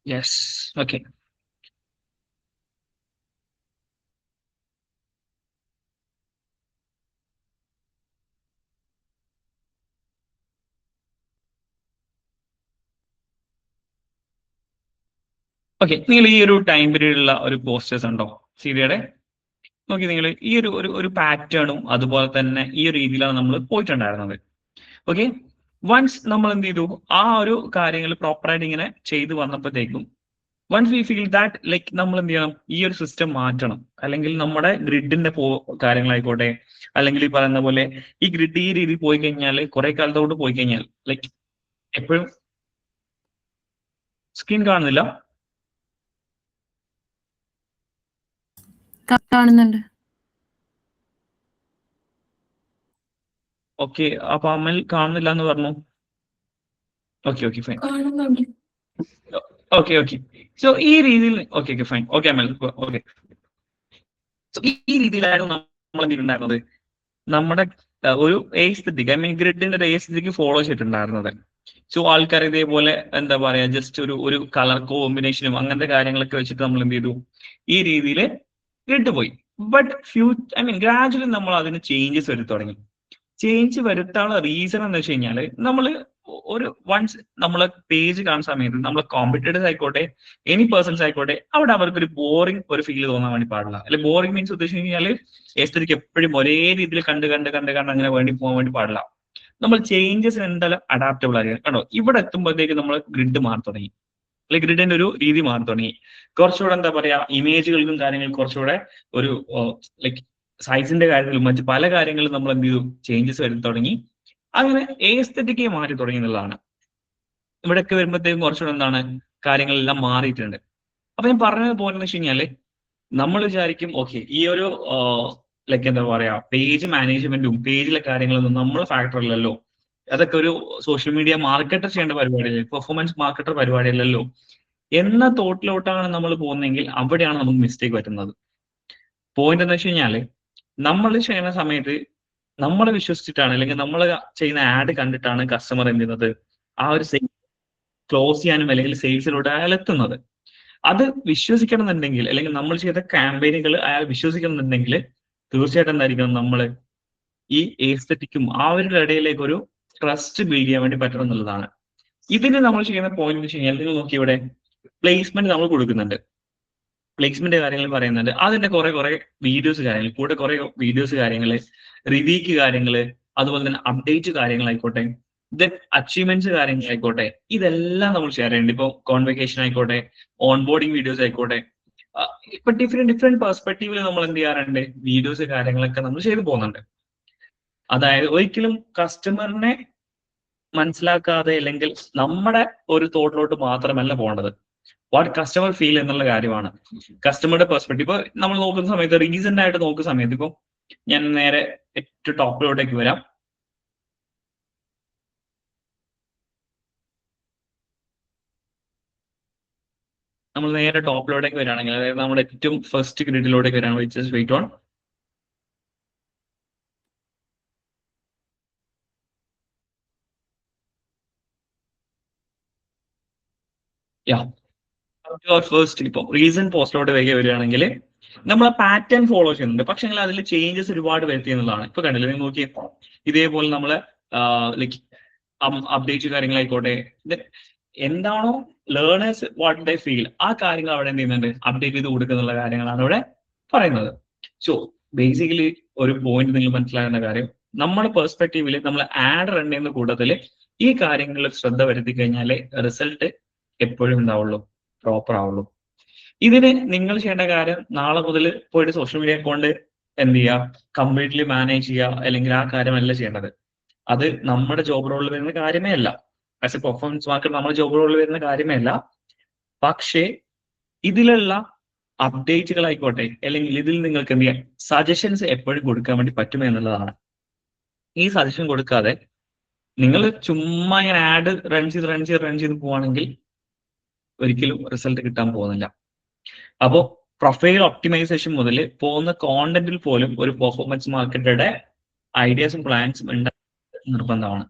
S1: Yes, okay. Okay, നിങ്ങൾ ഈ ഒരു ടൈം പീരീഡിലുള്ള ഒരു പോസ്റ്റേഴ്സ് ഉണ്ടോ സീരിയയുടെ? നോക്കി നിങ്ങൾ ഈ ഒരു പാറ്റേണും അതുപോലെ തന്നെ ഈ ഒരു രീതിയിലാണ് നമ്മൾ പോയിട്ടുണ്ടായിരുന്നത്. ഓക്കെ, വൺസ് നമ്മൾ എന്ത് ചെയ്തു, ആ ഒരു കാര്യങ്ങൾ പ്രോപ്പറായിട്ട് ഇങ്ങനെ ചെയ്തു വന്നപ്പോഴത്തേക്കും once we feel that like നമ്മൾ എന്ത് ചെയ്യണം, ഈ ഒരു സിസ്റ്റം മാറ്റണം. അല്ലെങ്കിൽ നമ്മുടെ ഗ്രിഡിന്റെ കാര്യങ്ങളായിക്കോട്ടെ, അല്ലെങ്കിൽ ഈ പറയുന്ന പോലെ ഈ ഗ്രിഡ് ഈ രീതിയിൽ പോയി കഴിഞ്ഞാൽ കുറെ കാലത്തോട്ട് പോയി കഴിഞ്ഞാൽ ലൈക്ക് എപ്പോഴും സ്ക്രീൻ കാണുന്നില്ല.
S5: കാണുന്നുണ്ട്.
S1: ഓക്കെ, അപ്പൊ അമൽ കാണുന്നില്ല എന്ന് പറഞ്ഞു. Okay okay fine.
S4: കാണുന്നുണ്ട്.
S1: ഓക്കെ ഓക്കെ, സോ ഈ രീതിയിൽ ഓക്കെ ഓക്കെ ഫൈൻ. ഓക്കെ അമൽ, ഓക്കെ. സോ ഈ രീതിയിലായിരുന്നു നമ്മൾ എന്തിട്ടുണ്ടായിരുന്നത്, നമ്മുടെ ഒരു എസ്തെറ്റിക്, ഐ മീൻ ഗ്രിഡിന്റെ ഒരു എസ്തെറ്റിക് ഫോളോ ചെയ്തിട്ടുണ്ടായിരുന്നത്. സോ ആൾക്കാർ ഇതേപോലെ എന്താ പറയാ, ജസ്റ്റ് ഒരു കളർ കോമ്പിനേഷനും അങ്ങനത്തെ കാര്യങ്ങളൊക്കെ വെച്ചിട്ട് നമ്മൾ എന്ത് ചെയ്തു, ഈ രീതിയിൽ ഗ്രിഡ് പോയി. ബട്ട് ഐ മീൻ ഗ്രാജുവലി നമ്മൾ അതിന് ചേഞ്ചസ് വരുത്തി തുടങ്ങി. ചേഞ്ച് വരുത്താനുള്ള റീസൺ എന്ന് വെച്ച് കഴിഞ്ഞാല് നമ്മൾ ഒരു വൺസ് നമ്മളെ പേജ് കാണുന്ന സമയത്ത് നമ്മളെ കോമ്പറ്റേറ്റേഴ്സ് ആയിക്കോട്ടെ, എനി പേഴ്സൺസ് ആയിക്കോട്ടെ, അവിടെ അവർക്ക് ഒരു ബോറിംഗ് ഒരു ഫീൽ തോന്നാൻ വേണ്ടി പാടില്ല. അല്ലെ ബോറിംഗ് മീൻസ് ഉദ്ദേശിച്ച് കഴിഞ്ഞാൽ എസ്തെറ്റിക് എപ്പോഴും ഒരേ രീതിയിൽ കണ്ട് അങ്ങനെ വേണ്ടി പോകാൻ വേണ്ടി പാടില്ല. നമ്മൾ ചേഞ്ചസിന് എന്തായാലും അഡാപ്റ്റബിൾ ആയിരിക്കും. കണ്ടോ, ഇവിടെ എത്തുമ്പോഴത്തേക്ക് നമ്മൾ ഗ്രിഡ് മാറി തുടങ്ങി, അല്ലെങ്കിൽ ഗ്രിഡിന്റെ ഒരു രീതി മാറി തുടങ്ങി. കുറച്ചുകൂടെ എന്താ പറയാ, ഇമേജുകൾക്കും കാര്യങ്ങളും കുറച്ചുകൂടെ ഒരു ലൈക്ക് സൈസിന്റെ കാര്യത്തിലും മറ്റു പല കാര്യങ്ങളിലും നമ്മൾ എന്ത് ചെയ്തു, ചേഞ്ചസ് വരുത്തി തുടങ്ങി. അങ്ങനെ എസ്തെറ്റിക്കേ മാറ്റി തുടങ്ങി എന്നുള്ളതാണ്. ഇവിടെയൊക്കെ വരുമ്പോഴത്തേക്കും കുറച്ചുകൂടെ എന്താണ്, കാര്യങ്ങളെല്ലാം മാറിയിട്ടുണ്ട്. അപ്പൊ ഞാൻ പറഞ്ഞത് പോലെന്ന് വെച്ച് കഴിഞ്ഞാല് നമ്മൾ വിചാരിക്കും ഓക്കെ, ഈ ഒരു ലൈക്ക് എന്താ പറയാ, പേജ് മാനേജ്മെന്റും പേജിലെ കാര്യങ്ങളൊന്നും നമ്മളെ ഫാക്ടറിലല്ലോ, അതൊക്കെ ഒരു സോഷ്യൽ മീഡിയ മാർക്കറ്റർ ചെയ്യേണ്ട പരിപാടിയല്ലേ, പെർഫോമൻസ് മാർക്കറ്റർ പരിപാടിയല്ലല്ലോ എന്ന തോട്ടിലോട്ടാണ് നമ്മൾ പോകുന്നതെങ്കിൽ അവിടെയാണ് നമുക്ക് മിസ്റ്റേക്ക് പറ്റുന്നത്. പോയിന്റ് എന്ന് വെച്ച് കഴിഞ്ഞാല് നമ്മൾ ചെയ്യുന്ന സമയത്ത് നമ്മളെ വിശ്വസിച്ചിട്ടാണ്, അല്ലെങ്കിൽ നമ്മൾ ചെയ്യുന്ന ആഡ് കണ്ടിട്ടാണ് കസ്റ്റമർ എന്ത് ചെയ്യുന്നത്, ആ ഒരു സെയിൽ ക്ലോസ് ചെയ്യാനും അല്ലെങ്കിൽ സെയിൽസിലൂടെ അയാൾ എത്തുന്നത്. അത് വിശ്വസിക്കണം എന്നുണ്ടെങ്കിൽ, അല്ലെങ്കിൽ നമ്മൾ ചെയ്ത ക്യാമ്പയിനുകൾ അയാൾ വിശ്വസിക്കണം എന്നുണ്ടെങ്കിൽ തീർച്ചയായിട്ടും എന്തായിരിക്കണം, നമ്മൾ ഈ എസ്തെറ്റിക്കും ആ ഒരു ഇടയിലേക്ക് ഒരു ട്രസ്റ്റ് ബിൽഡ് ചെയ്യാൻ വേണ്ടി പറ്റണം എന്നുള്ളതാണ്. ഇതിന് നമ്മൾ ചെയ്യുന്ന പോയിന്റ് എന്ന് വെച്ച് കഴിഞ്ഞാൽ, നിങ്ങൾ നോക്കി ഇവിടെ പ്ലേസ്മെന്റ് നമ്മൾ കൊടുക്കുന്നുണ്ട്, പ്ലേസ്മെന്റ് കാര്യങ്ങൾ പറയുന്നുണ്ട്. അതിന്റെ കുറെ വീഡിയോസ് കാര്യങ്ങൾ, കൂടെ കുറെ വീഡിയോസ് കാര്യങ്ങള്, റിവ്യൂക്ക് കാര്യങ്ങള്, അതുപോലെ തന്നെ അപ്ഡേറ്റ് കാര്യങ്ങളായിക്കോട്ടെ, ഇത് അച്ചീവ്മെന്റ്സ് കാര്യങ്ങളായിക്കോട്ടെ, ഇതെല്ലാം നമ്മൾ ഷെയർ ചെയ്യുന്നുണ്ട്. ഇപ്പൊ കോൺവെക്കേഷൻ ആയിക്കോട്ടെ, ഓൺ ബോർഡിങ് വീഡിയോസ് ആയിക്കോട്ടെ, ഇപ്പൊ ഡിഫറെന്റ് പെർസ്പെക്റ്റീവിൽ നമ്മൾ എന്ത് ചെയ്യാറുണ്ട്, വീഡിയോസ് കാര്യങ്ങളൊക്കെ നമ്മൾ ചെയ്തു പോകുന്നുണ്ട്. അതായത് ഒരിക്കലും കസ്റ്റമറിനെ മനസ്സിലാക്കാതെ, അല്ലെങ്കിൽ നമ്മുടെ ഒരു തോട്ടിലോട്ട് മാത്രമല്ല പോകേണ്ടത്, വാട്ട് കസ്റ്റമർ ഫീൽ എന്നുള്ള കാര്യമാണ് കസ്റ്റമറുടെ പെർസ്പെക്റ്റീവ്. ഇപ്പൊ നമ്മൾ നോക്കുന്ന സമയത്ത്, റീസെന്റ് ആയിട്ട് നോക്കുന്ന സമയത്ത്, ഇപ്പൊ ഞാൻ നേരെ ഏറ്റവും ടോപ്പിലോട്ടേക്ക് വരാം. നമ്മൾ നേരെ ടോപ്പിലോട്ടേക്ക് വരികയാണെങ്കിൽ, അതായത് നമ്മുടെ ഏറ്റവും ഫസ്റ്റ് ഗ്രിഡിലോട്ടേക്ക് വരികയാണ്, which is wait on. First ഇപ്പൊ റീസെന്റ് പോസ്റ്റിലോട്ട് വരികയാണെങ്കിൽ നമ്മൾ ആ പാറ്റേൺ ഫോളോ ചെയ്യുന്നുണ്ട്, പക്ഷെ അതിൽ ചേഞ്ചസ് ഒരുപാട് വരുത്തി എന്നുള്ളതാണ്. ഇപ്പൊ കണ്ടില്ല, നിങ്ങൾ നോക്കി ഇതേപോലെ നമ്മള് ലൈക്ക് അപ്ഡേറ്റ് കാര്യങ്ങളായിക്കോട്ടെ, എന്താണോ ലേണേഴ്സ് വാട്ട് ദേ ഫീൽ ആ കാര്യങ്ങൾ അവിടെ എന്ത് ചെയ്യുന്നുണ്ട്, അപ്ഡേറ്റ് ചെയ്ത് കൊടുക്കുന്നുള്ള കാര്യങ്ങളാണ് ഇവിടെ പറയുന്നത്. സോ ബേസിക്കലി ഒരു പോയിന്റ് നിങ്ങൾ മനസ്സിലാകുന്ന കാര്യം, നമ്മുടെ പെർസ്പെക്റ്റീവില് നമ്മൾ ആഡ് റൺ ചെയ്യുന്ന കൂട്ടത്തിൽ ഈ കാര്യങ്ങളിൽ ശ്രദ്ധ വരുത്തി കഴിഞ്ഞാലേ റിസൾട്ട് എപ്പോഴും ഉണ്ടാവുള്ളൂ, പ്രോപ്പർ ആവുള്ളൂ. ഇതിന് നിങ്ങൾ ചെയ്യേണ്ട കാര്യം നാളെ മുതൽ പോയിട്ട് സോഷ്യൽ മീഡിയ അക്കൗണ്ട് എന്ത് ചെയ്യുക, കംപ്ലീറ്റ്ലി മാനേജ് ചെയ്യുക, അല്ലെങ്കിൽ ആ കാര്യമല്ല ചെയ്യേണ്ടത്. അത് നമ്മുടെ ജോബ് റോളിൽ വരുന്ന കാര്യമേ അല്ല. ആസ് എ പെർഫോമൻസ് മാർക്കറ്റ് നമ്മുടെ ജോബ് റോളിൽ വരുന്ന കാര്യമേ അല്ല. പക്ഷേ ഇതിലുള്ള അപ്ഡേറ്റുകളായിക്കോട്ടെ, അല്ലെങ്കിൽ ഇതിൽ നിങ്ങൾക്ക് എന്ത് ചെയ്യാം, സജഷൻസ് എപ്പോഴും കൊടുക്കാൻ വേണ്ടി പറ്റും എന്നുള്ളതാണ്. ഈ സജഷൻ കൊടുക്കാതെ നിങ്ങൾ ചുമ്മാ ഇങ്ങനെ ആഡ് റൺ ചെയ്ത് പോവാണെങ്കിൽ ഒരിക്കലും റിസൾട്ട് കിട്ടാൻ പോകുന്നില്ല. അപ്പോൾ പ്രൊഫൈൽ ഒപ്റ്റിമൈസേഷൻ മുതൽ പോകുന്ന കോണ്ടന്റിൽ പോലും ഒരു പെർഫോമൻസ് മാർക്കറ്ററുടെ ഐഡിയാസും പ്ലാൻസും നിർബന്ധമാണ്.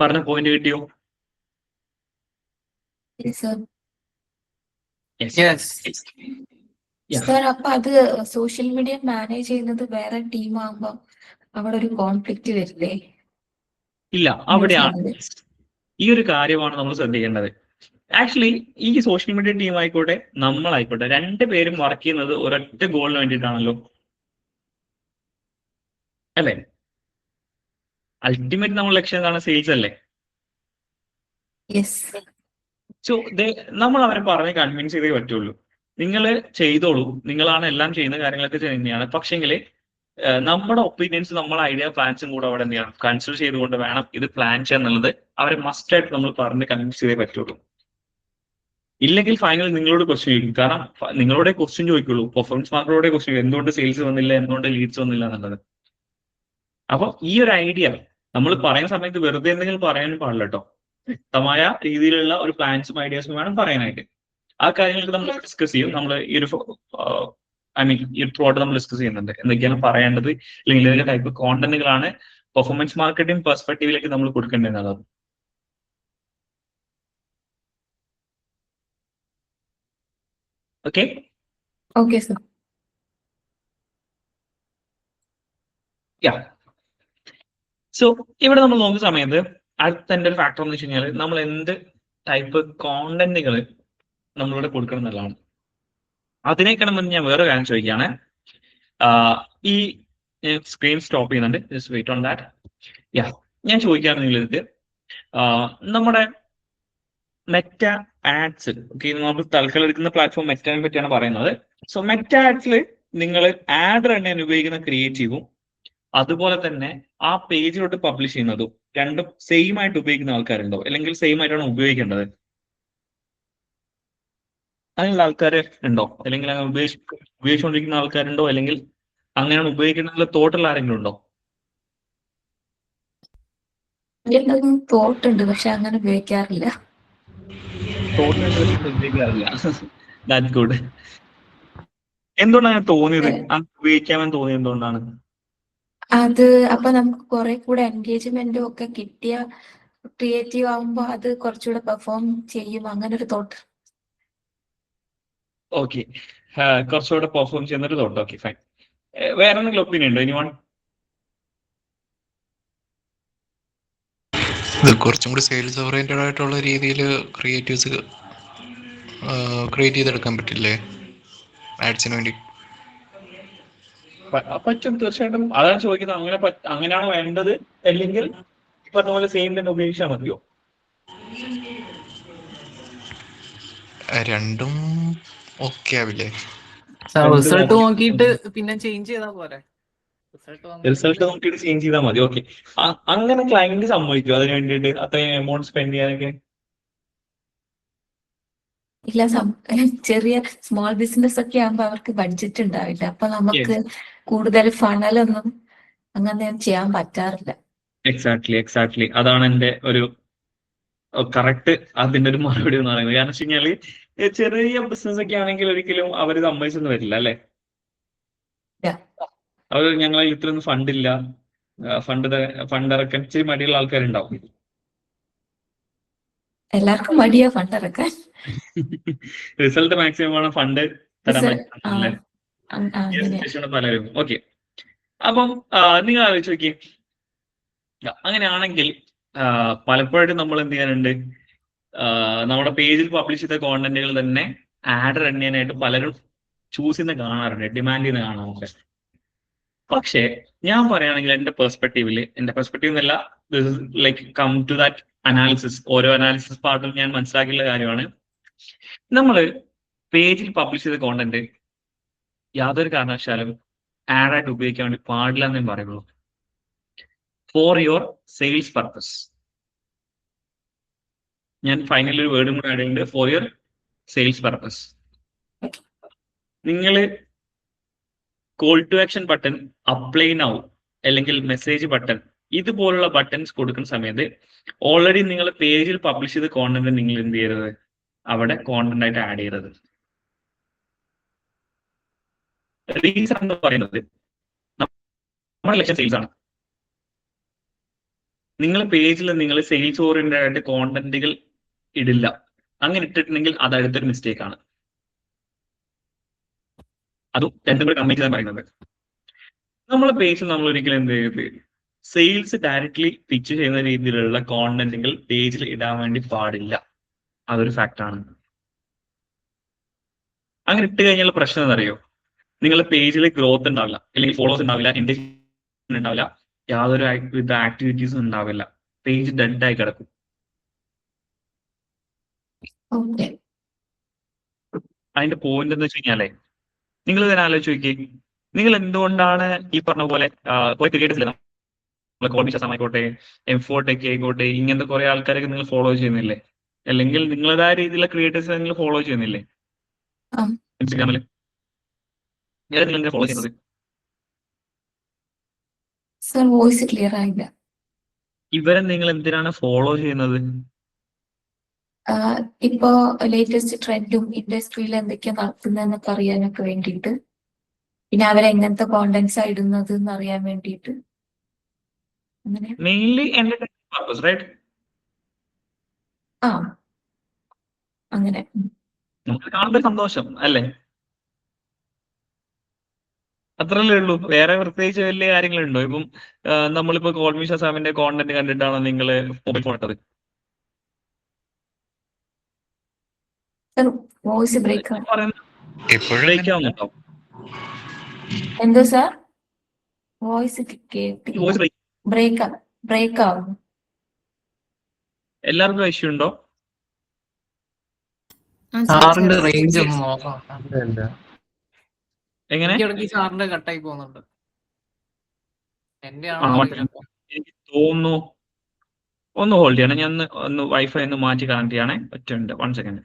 S1: പറഞ്ഞ പോയിന്റ് കിട്ടിയോ?
S4: സർ, അപ്പൊ അത് സോഷ്യൽ മീഡിയ മാനേജ് ചെയ്യുന്നത് വേറെ ടീം ആകുമ്പോ അവിടെ ഒരു കോൺഫ്ലിക്റ്റ് വരില്ലേ?
S1: ഇല്ല, അവിടെയാണ് ഈ ഒരു കാര്യമാണ് നമ്മൾ ശ്രദ്ധിക്കേണ്ടത്. ആക്ച്വലി ഈ സോഷ്യൽ മീഡിയ ടീം ആയിക്കോട്ടെ നമ്മളായിക്കോട്ടെ രണ്ടുപേരും വർക്ക് ചെയ്യുന്നത് ഒരൊറ്റ ഗോളിന് വേണ്ടിയിട്ടാണല്ലോ, അല്ലേ? അൾട്ടിമേറ്റ് നമ്മൾ ലക്ഷ്യം എന്താണ്? സെയിൽസ് അല്ലേ? സോ നമ്മൾ അവരെ പറഞ്ഞ് കൺവിൻസ് ചെയ്തേ പറ്റുള്ളൂ. നിങ്ങൾ ചെയ്തോളൂ, നിങ്ങളാണ് എല്ലാം ചെയ്യുന്ന കാര്യങ്ങളൊക്കെ ചെയ്യുന്നതാണ്. പക്ഷെങ്കിൽ നമ്മുടെ ഒപ്പീനിയൻസ്, നമ്മുടെ ഐഡിയ പ്ലാൻസും കൂടെ അവിടെ എന്ത് ചെയ്യണം, കൺസിഡർ ചെയ്തുകൊണ്ട് വേണം ഇത് പ്ലാൻ ചെയ്യാന്നുള്ളത് അവരെ മസ്റ്റ് ആയിട്ട് നമ്മൾ പറഞ്ഞ് കൺവിൻസ് ചെയ്തേ പറ്റുള്ളൂ. ഇല്ലെങ്കിൽ ഫൈനൽ നിങ്ങളോട് ക്വസ്റ്റ്യൻ ചോദിക്കും. കാരണം നിങ്ങളോടെ ക്വസ്റ്റ്യൻ ചോദിക്കുള്ളൂ, പെർഫോമൻസ് മാർക്കറ്റോടെ ക്വസ്റ്റ്യൻ ചോദിക്കും, എന്തുകൊണ്ട് സെയിൽസ് വന്നില്ല, എന്തുകൊണ്ട് ലീഡ്സ് വന്നില്ല എന്നുള്ളത്. അപ്പൊ ഈ ഒരു ഐഡിയ നമ്മൾ പറയുന്ന സമയത്ത് വെറുതെ എന്തെങ്കിലും പറയാനും പാടില്ല കേട്ടോ. വ്യക്തമായ രീതിയിലുള്ള ഒരു പ്ലാൻസും ഐഡിയാസും വേണം പറയാനായിട്ട്. ആ കാര്യങ്ങൾക്ക് നമ്മൾ ഡിസ്കസ് ചെയ്യും. നമ്മൾ ഈ ഒരു ഈ ഒരു പ്രോട്ട് നമ്മൾ ഡിസ്കസ് ചെയ്യുന്നുണ്ട്, എന്തൊക്കെയാണ് പറയേണ്ടത്, അല്ലെങ്കിൽ ഏതൊക്കെ ടൈപ്പ് കോണ്ടന്റുകളാണ് പെർഫോമൻസ് മാർക്കറ്റിംഗ് പെർസ്പെക്റ്റീവിലേക്ക് നമ്മൾ കൊടുക്കേണ്ടത്. Okay
S4: sir.
S1: സോ ഇവിടെ നമ്മൾ നോക്കുന്ന സമയത്ത് അടുത്ത എൻ്റെ ഒരു ഫാക്ടർ എന്ന് വെച്ച് കഴിഞ്ഞാൽ നമ്മൾ എന്ത് ടൈപ്പ് കോണ്ടന്റുകൾ നമ്മളിവിടെ കൊടുക്കണം എന്നുള്ളതാണ്. അതിനേക്കാളും മുന്നേ ഞാൻ വേറെ കാര്യം ചോദിക്കുകയാണ്. ഈ സ്ക്രീൻ സ്റ്റോപ്പ് ചെയ്യുന്നുണ്ട്, ജസ്റ്റ് വെയിറ്റ് ഓൺ ദാറ്റ്. ഞാൻ ചോദിക്കുകയാണെങ്കിൽ ഇത് നമ്മുടെ മെറ്റ ആഡ്സ്, ഓക്കെ, നമ്മൾ തൽക്കാലം എടുക്കുന്ന പ്ലാറ്റ്ഫോം മെറ്റയെ പറ്റിയാണ് പറയുന്നത്. സോ മെറ്റ ആഡ്സിൽ നിങ്ങൾ ആഡ് റൺ ചെയ്യാൻ ഉപയോഗിക്കുന്ന ക്രിയേറ്റീവും അതുപോലെ തന്നെ ആ പേജിലോട്ട് പബ്ലിഷ് ചെയ്യുന്നതും രണ്ടും സെയിം ആയിട്ട് ഉപയോഗിക്കുന്ന ആൾക്കാരുണ്ടോ, അല്ലെങ്കിൽ സെയിം ആയിട്ടാണ് ഉപയോഗിക്കേണ്ടത്? അങ്ങനെയുള്ള ആൾക്കാർ ഉണ്ടോ, അല്ലെങ്കിൽ ഉപയോഗിച്ചുകൊണ്ടിരിക്കുന്ന ആൾക്കാരുണ്ടോ, അല്ലെങ്കിൽ അങ്ങനെയാണ് ഉപയോഗിക്കുന്ന തോട്ടുള്ള ആരെങ്കിലും ഉണ്ടോ?
S4: തോട്ടുണ്ട്, പക്ഷെ അങ്ങനെ ഉപയോഗിക്കാറില്ല.
S1: That's good. എന്തുകൊണ്ടാണ് തോന്നിയത്, ഉപയോഗിക്കാമെന്ന് തോന്നിയത് എന്തുകൊണ്ടാണ്?
S4: അത് അപ്പൊ നമുക്ക് കുറെ കൂടെ എൻഗേജ്മെന്റും ഒക്കെ കിട്ടിയ ക്രിയേറ്റീവ് ആവുമ്പോ അത് കുറച്ചുകൂടെ പെർഫോം ചെയ്യും, അങ്ങനെ ഒരു തോട്ട്.
S1: ഓക്കെ, കുറച്ചുകൂടെ പെർഫോം ചെയ്യുന്നൊരു തോട്ട്. Okay, fine. വേറെ എന്തെങ്കിലും ഒപ്പീനിയൻ ഉണ്ടോ എനിവൺ?
S3: ഇത് കുറച്ചും കൂടി സെയിൽസ് ഓറിയന്റഡ് ആയിട്ടുള്ള രീതിയിൽ ക്രിയേറ്റീവ്സ് ക്രിയേറ്റ് ചെയ്തെടുക്കാൻ പറ്റില്ലേ ആഡ്സിന് വേണ്ടി?
S1: പറ്റും, തീർച്ചയായിട്ടും. അതാണ് ചോദിക്കുന്നത്. അങ്ങനെയാണോ വേണ്ടത്, അല്ലെങ്കിൽ പറഞ്ഞ പോലെ സെയിം തന്നെ ഉപയോഗിച്ചാൽ മതിയോ?
S3: രണ്ടും ഓക്കെ ആവില്ലേ?
S2: റിസൾട്ട് നോക്കിയിട്ട് പിന്നെ ചേഞ്ച് ചെയ്താൽ പോരെ?
S1: റിസൾട്ട് നോക്കിയിട്ട് ചേഞ്ച് ചെയ്താൽ മതി. ഓക്കെ, അങ്ങനെ ക്ലയന്റ് സമ്മതിക്കും അതിന് വേണ്ടിയിട്ട് അത്രയും എമൗണ്ട് സ്പെൻഡ് ചെയ്യാനൊക്കെ?
S4: ഇല്ല, ചെറിയ സ്മോൾ ബിസിനസ് ഒക്കെ ആകുമ്പോ അവർക്ക് ബഡ്ജറ്റ് ഉണ്ടാവില്ല. അപ്പൊ നമുക്ക് കൂടുതൽ ഫണലൊന്നും അങ്ങനെ ചെയ്യാൻ പറ്റാറില്ല.
S1: എക്സാക്ട്ലി അതാണ് എന്റെ ഒരു കറക്റ്റ് അതിന്റെ ഒരു മറുപടി എന്ന് പറയുന്നത്. കാരണം വെച്ച് കഴിഞ്ഞാല് ചെറിയ ബിസിനസ് ഒക്കെ ആണെങ്കിൽ ഒരിക്കലും അവര് സമ്മതിച്ചൊന്നും വരില്ല, അല്ലെ? അവർ ഞങ്ങളെ ഇത്രയൊന്നും ഫണ്ടില്ല, ഫണ്ട് ഇറക്കാൻ ഇച്ചിരി മടിയുള്ള ആൾക്കാരുണ്ടാവും.
S4: എല്ലാവർക്കും മടിയാ ഫണ്ട് ഇറക്കാൻ.
S1: റിസൾട്ട് മാക്സിമം ആണ് ഫണ്ട് തരാൻ പലരും. ഓക്കെ, അപ്പം നിങ്ങൾ ആലോചിച്ച് നോക്കി, അങ്ങനെയാണെങ്കിൽ പലപ്പോഴും നമ്മൾ എന്ത് ചെയ്യാനുണ്ട്, നമ്മുടെ പേജിൽ പബ്ലിഷ് ചെയ്ത കോണ്ടന്റുകൾ തന്നെ ആഡ് റൺ ചെയ്യാനായിട്ട് പലരും ചൂസ് ചെയ്യുന്ന കാണാറുണ്ട്, ഡിമാൻഡ് ചെയ്യുന്ന കാണാറുണ്ട്. പക്ഷേ ഞാൻ പറയുകയാണെങ്കിൽ എന്റെ പെർസ്പെക്റ്റീവ് എന്നല്ല, this is like come to that analysis. ഓരോ അനാലിസിസ് പാർട്ടും ഞാൻ മനസ്സിലാക്കിയുള്ള കാര്യമാണ്. നമ്മൾ പേജിൽ പബ്ലിഷ് ചെയ്ത കോണ്ടന്റ് യാതൊരു കാരണവശാലും ആഡായിട്ട് ഉപയോഗിക്കാൻ വേണ്ടി പാടില്ല എന്നേ പറയുള്ളൂ. For your sales purpose. ഞാൻ ഫൈനലി ഒരു വേർഡും കൂടെ ആഡ് ചെയ്യുന്നുണ്ട്, ഫോർ യുവർ സെയിൽസ് പർപ്പസ്. നിങ്ങൾ call to action button, apply now അല്ലെങ്കിൽ മെസ്സേജ് ബട്ടൺ, ഇതുപോലുള്ള ബട്ടൺസ് കൊടുക്കുന്ന സമയത്ത് ഓൾറെഡി നിങ്ങൾ പേജിൽ പബ്ലിഷ് ചെയ്ത കോണ്ടന്റ് നിങ്ങൾ എന്ത് ചെയ്യരുത്, അവിടെ കോണ്ടന്റ് ആയിട്ട് ആഡ് ചെയ്യരുത്. റീസൺ എന്ന് പറയുന്നത് നമ്മുടെ ലക്ഷ്യം സെയിൽസ് ആണ്. നിങ്ങൾ പേജിൽ നിങ്ങൾ സെയിൽസ് ഓറിയന്റഡ് ആയിട്ട് കോണ്ടന്റുകൾ ഇടില്ല. അങ്ങനെ ഇട്ടിട്ടുണ്ടെങ്കിൽ അത് അടുത്തൊരു മിസ്റ്റേക്ക് ആണ്. അതും രണ്ടും കൂടെ കമ്പൈൻ ചെയ്താൽ പറയുന്നത്, നമ്മളെ പേജിൽ നമ്മൾ ഒരിക്കലും എന്ത് ചെയ്യരുത്, സെയിൽസ് ഡയറക്ട്ലി പിച്ച് ചെയ്യുന്ന രീതിയിലുള്ള കോണ്ടന്റുകൾ പേജിൽ ഇടാൻ വേണ്ടി പാടില്ല. അതൊരു ഫാക്ട് ആണ്. അങ്ങനെ ഇട്ട് കഴിഞ്ഞാൽ പ്രശ്നം എന്നറിയോ, നിങ്ങളുടെ പേജിൽ ഗ്രോത്ത് ഉണ്ടാവില്ല, അല്ലെങ്കിൽ ഫോളോവേഴ്സ് ഉണ്ടാവില്ല, എൻഗേജ്മെന്റ് ഉണ്ടാവില്ല, യാതൊരു വിധ ആക്ടിവിറ്റീസും ഉണ്ടാവില്ല. പേജ് ഡെഡ് ആയി കിടക്കും.
S4: ഓക്കെ.
S1: അതിന്റെ പോയിന്റ് എന്ന് വെച്ച് കഴിഞ്ഞാലേ, നിങ്ങൾ ഇതിനെ ആലോചിച്ച് നോക്കി, നിങ്ങൾ എന്തുകൊണ്ടാണ് ഈ പറഞ്ഞ പോലെ കുറെ ക്രിയേറ്റേഴ്സ് ഇല്ലേ, നമ്മളെ കോൾമിഷ ആയിക്കോട്ടെ, M4Tech ആയിക്കോട്ടെ, ഇങ്ങനത്തെ കുറെ ആൾക്കാരൊക്കെ നിങ്ങൾ ഫോളോ ചെയ്യുന്നില്ലേ, അല്ലെങ്കിൽ നിങ്ങളുടേതായ രീതിയിലുള്ള ക്രിയേറ്റേഴ്സ് നിങ്ങൾ ഫോളോ ചെയ്യുന്നില്ലേ
S4: ആ.
S1: ഇൻസ്റ്റാഗ്രാമിൽ? നിങ്ങൾ ഫോളോ ചെയ്യുന്നത്
S4: സർ വോയിസ് ക്ലിയർ ആയില്ല.
S1: ഇവരെ നിങ്ങൾ എന്തിനാണ് ഫോളോ ചെയ്യുന്നത്?
S4: ഇപ്പോ ലേറ്റസ്റ്റ് ട്രെൻഡും ഇൻഡസ്ട്രിയിൽ എന്തൊക്കെയാ നടക്കുന്നതെന്നൊക്കെ അറിയാനൊക്കെ വേണ്ടിയിട്ട്, പിന്നെ അവരെങ്ങനത്തെ കോണ്ടന്റ്സ് ഇടുന്നത് എന്ന് അറിയാൻ വേണ്ടിയിട്ട്, അങ്ങനെ.
S1: Mainly entertainment purpose, right?
S4: ആ, അങ്ങനെ.
S1: നമുക്ക് കാണുമ്പോൾ സന്തോഷം അല്ലേ, അത്രല്ലേ ഉള്ളൂ. വേറെ പ്രത്യേകിച്ച് വലിയ കാര്യങ്ങളുണ്ടോ? ഇപ്പം നമ്മളിപ്പോ കോൾമിഷ സാമിന്റെ കോണ്ടന്റ് കണ്ടിട്ടാണോ നിങ്ങൾ മൊബൈൽ ഫോൺ ഇട്ടത്?
S4: സർ വോയിസ് ബ്രേക്ക് ആവും.
S3: എപ്പോഴും
S1: ബ്രേക്ക് ആവുന്നുണ്ടോ?
S4: എന്തോ സാർ, വോയിസ് കേട്ടില്ല.
S1: വോയിസ്
S4: ബ്രേക്ക് ആവുന്നു.
S1: എല്ലാവർക്കും ഇഷ്യൂ ഉണ്ടോ?
S2: സാറിന്റെ റേഞ്ച് ഒന്ന് നോക്കാം.
S1: എങ്ങനെ?
S2: ഇടയ്ക്ക് സാറിന്റെ കട്ടായി പോകുന്നുണ്ട്. എന്റെ
S1: ആ,
S2: ആണോ
S1: എനിക്ക് തോന്നുന്നു. ഒന്ന് ഹോൾഡ് ചെയ്യണം, ഞാൻ ഒന്ന് വൈഫൈ ഒന്ന് മാറ്റി കണക്ട് ചെയ്യണേ. ഒറ്റ മിനിറ്റ്, 1 സെക്കൻഡ്.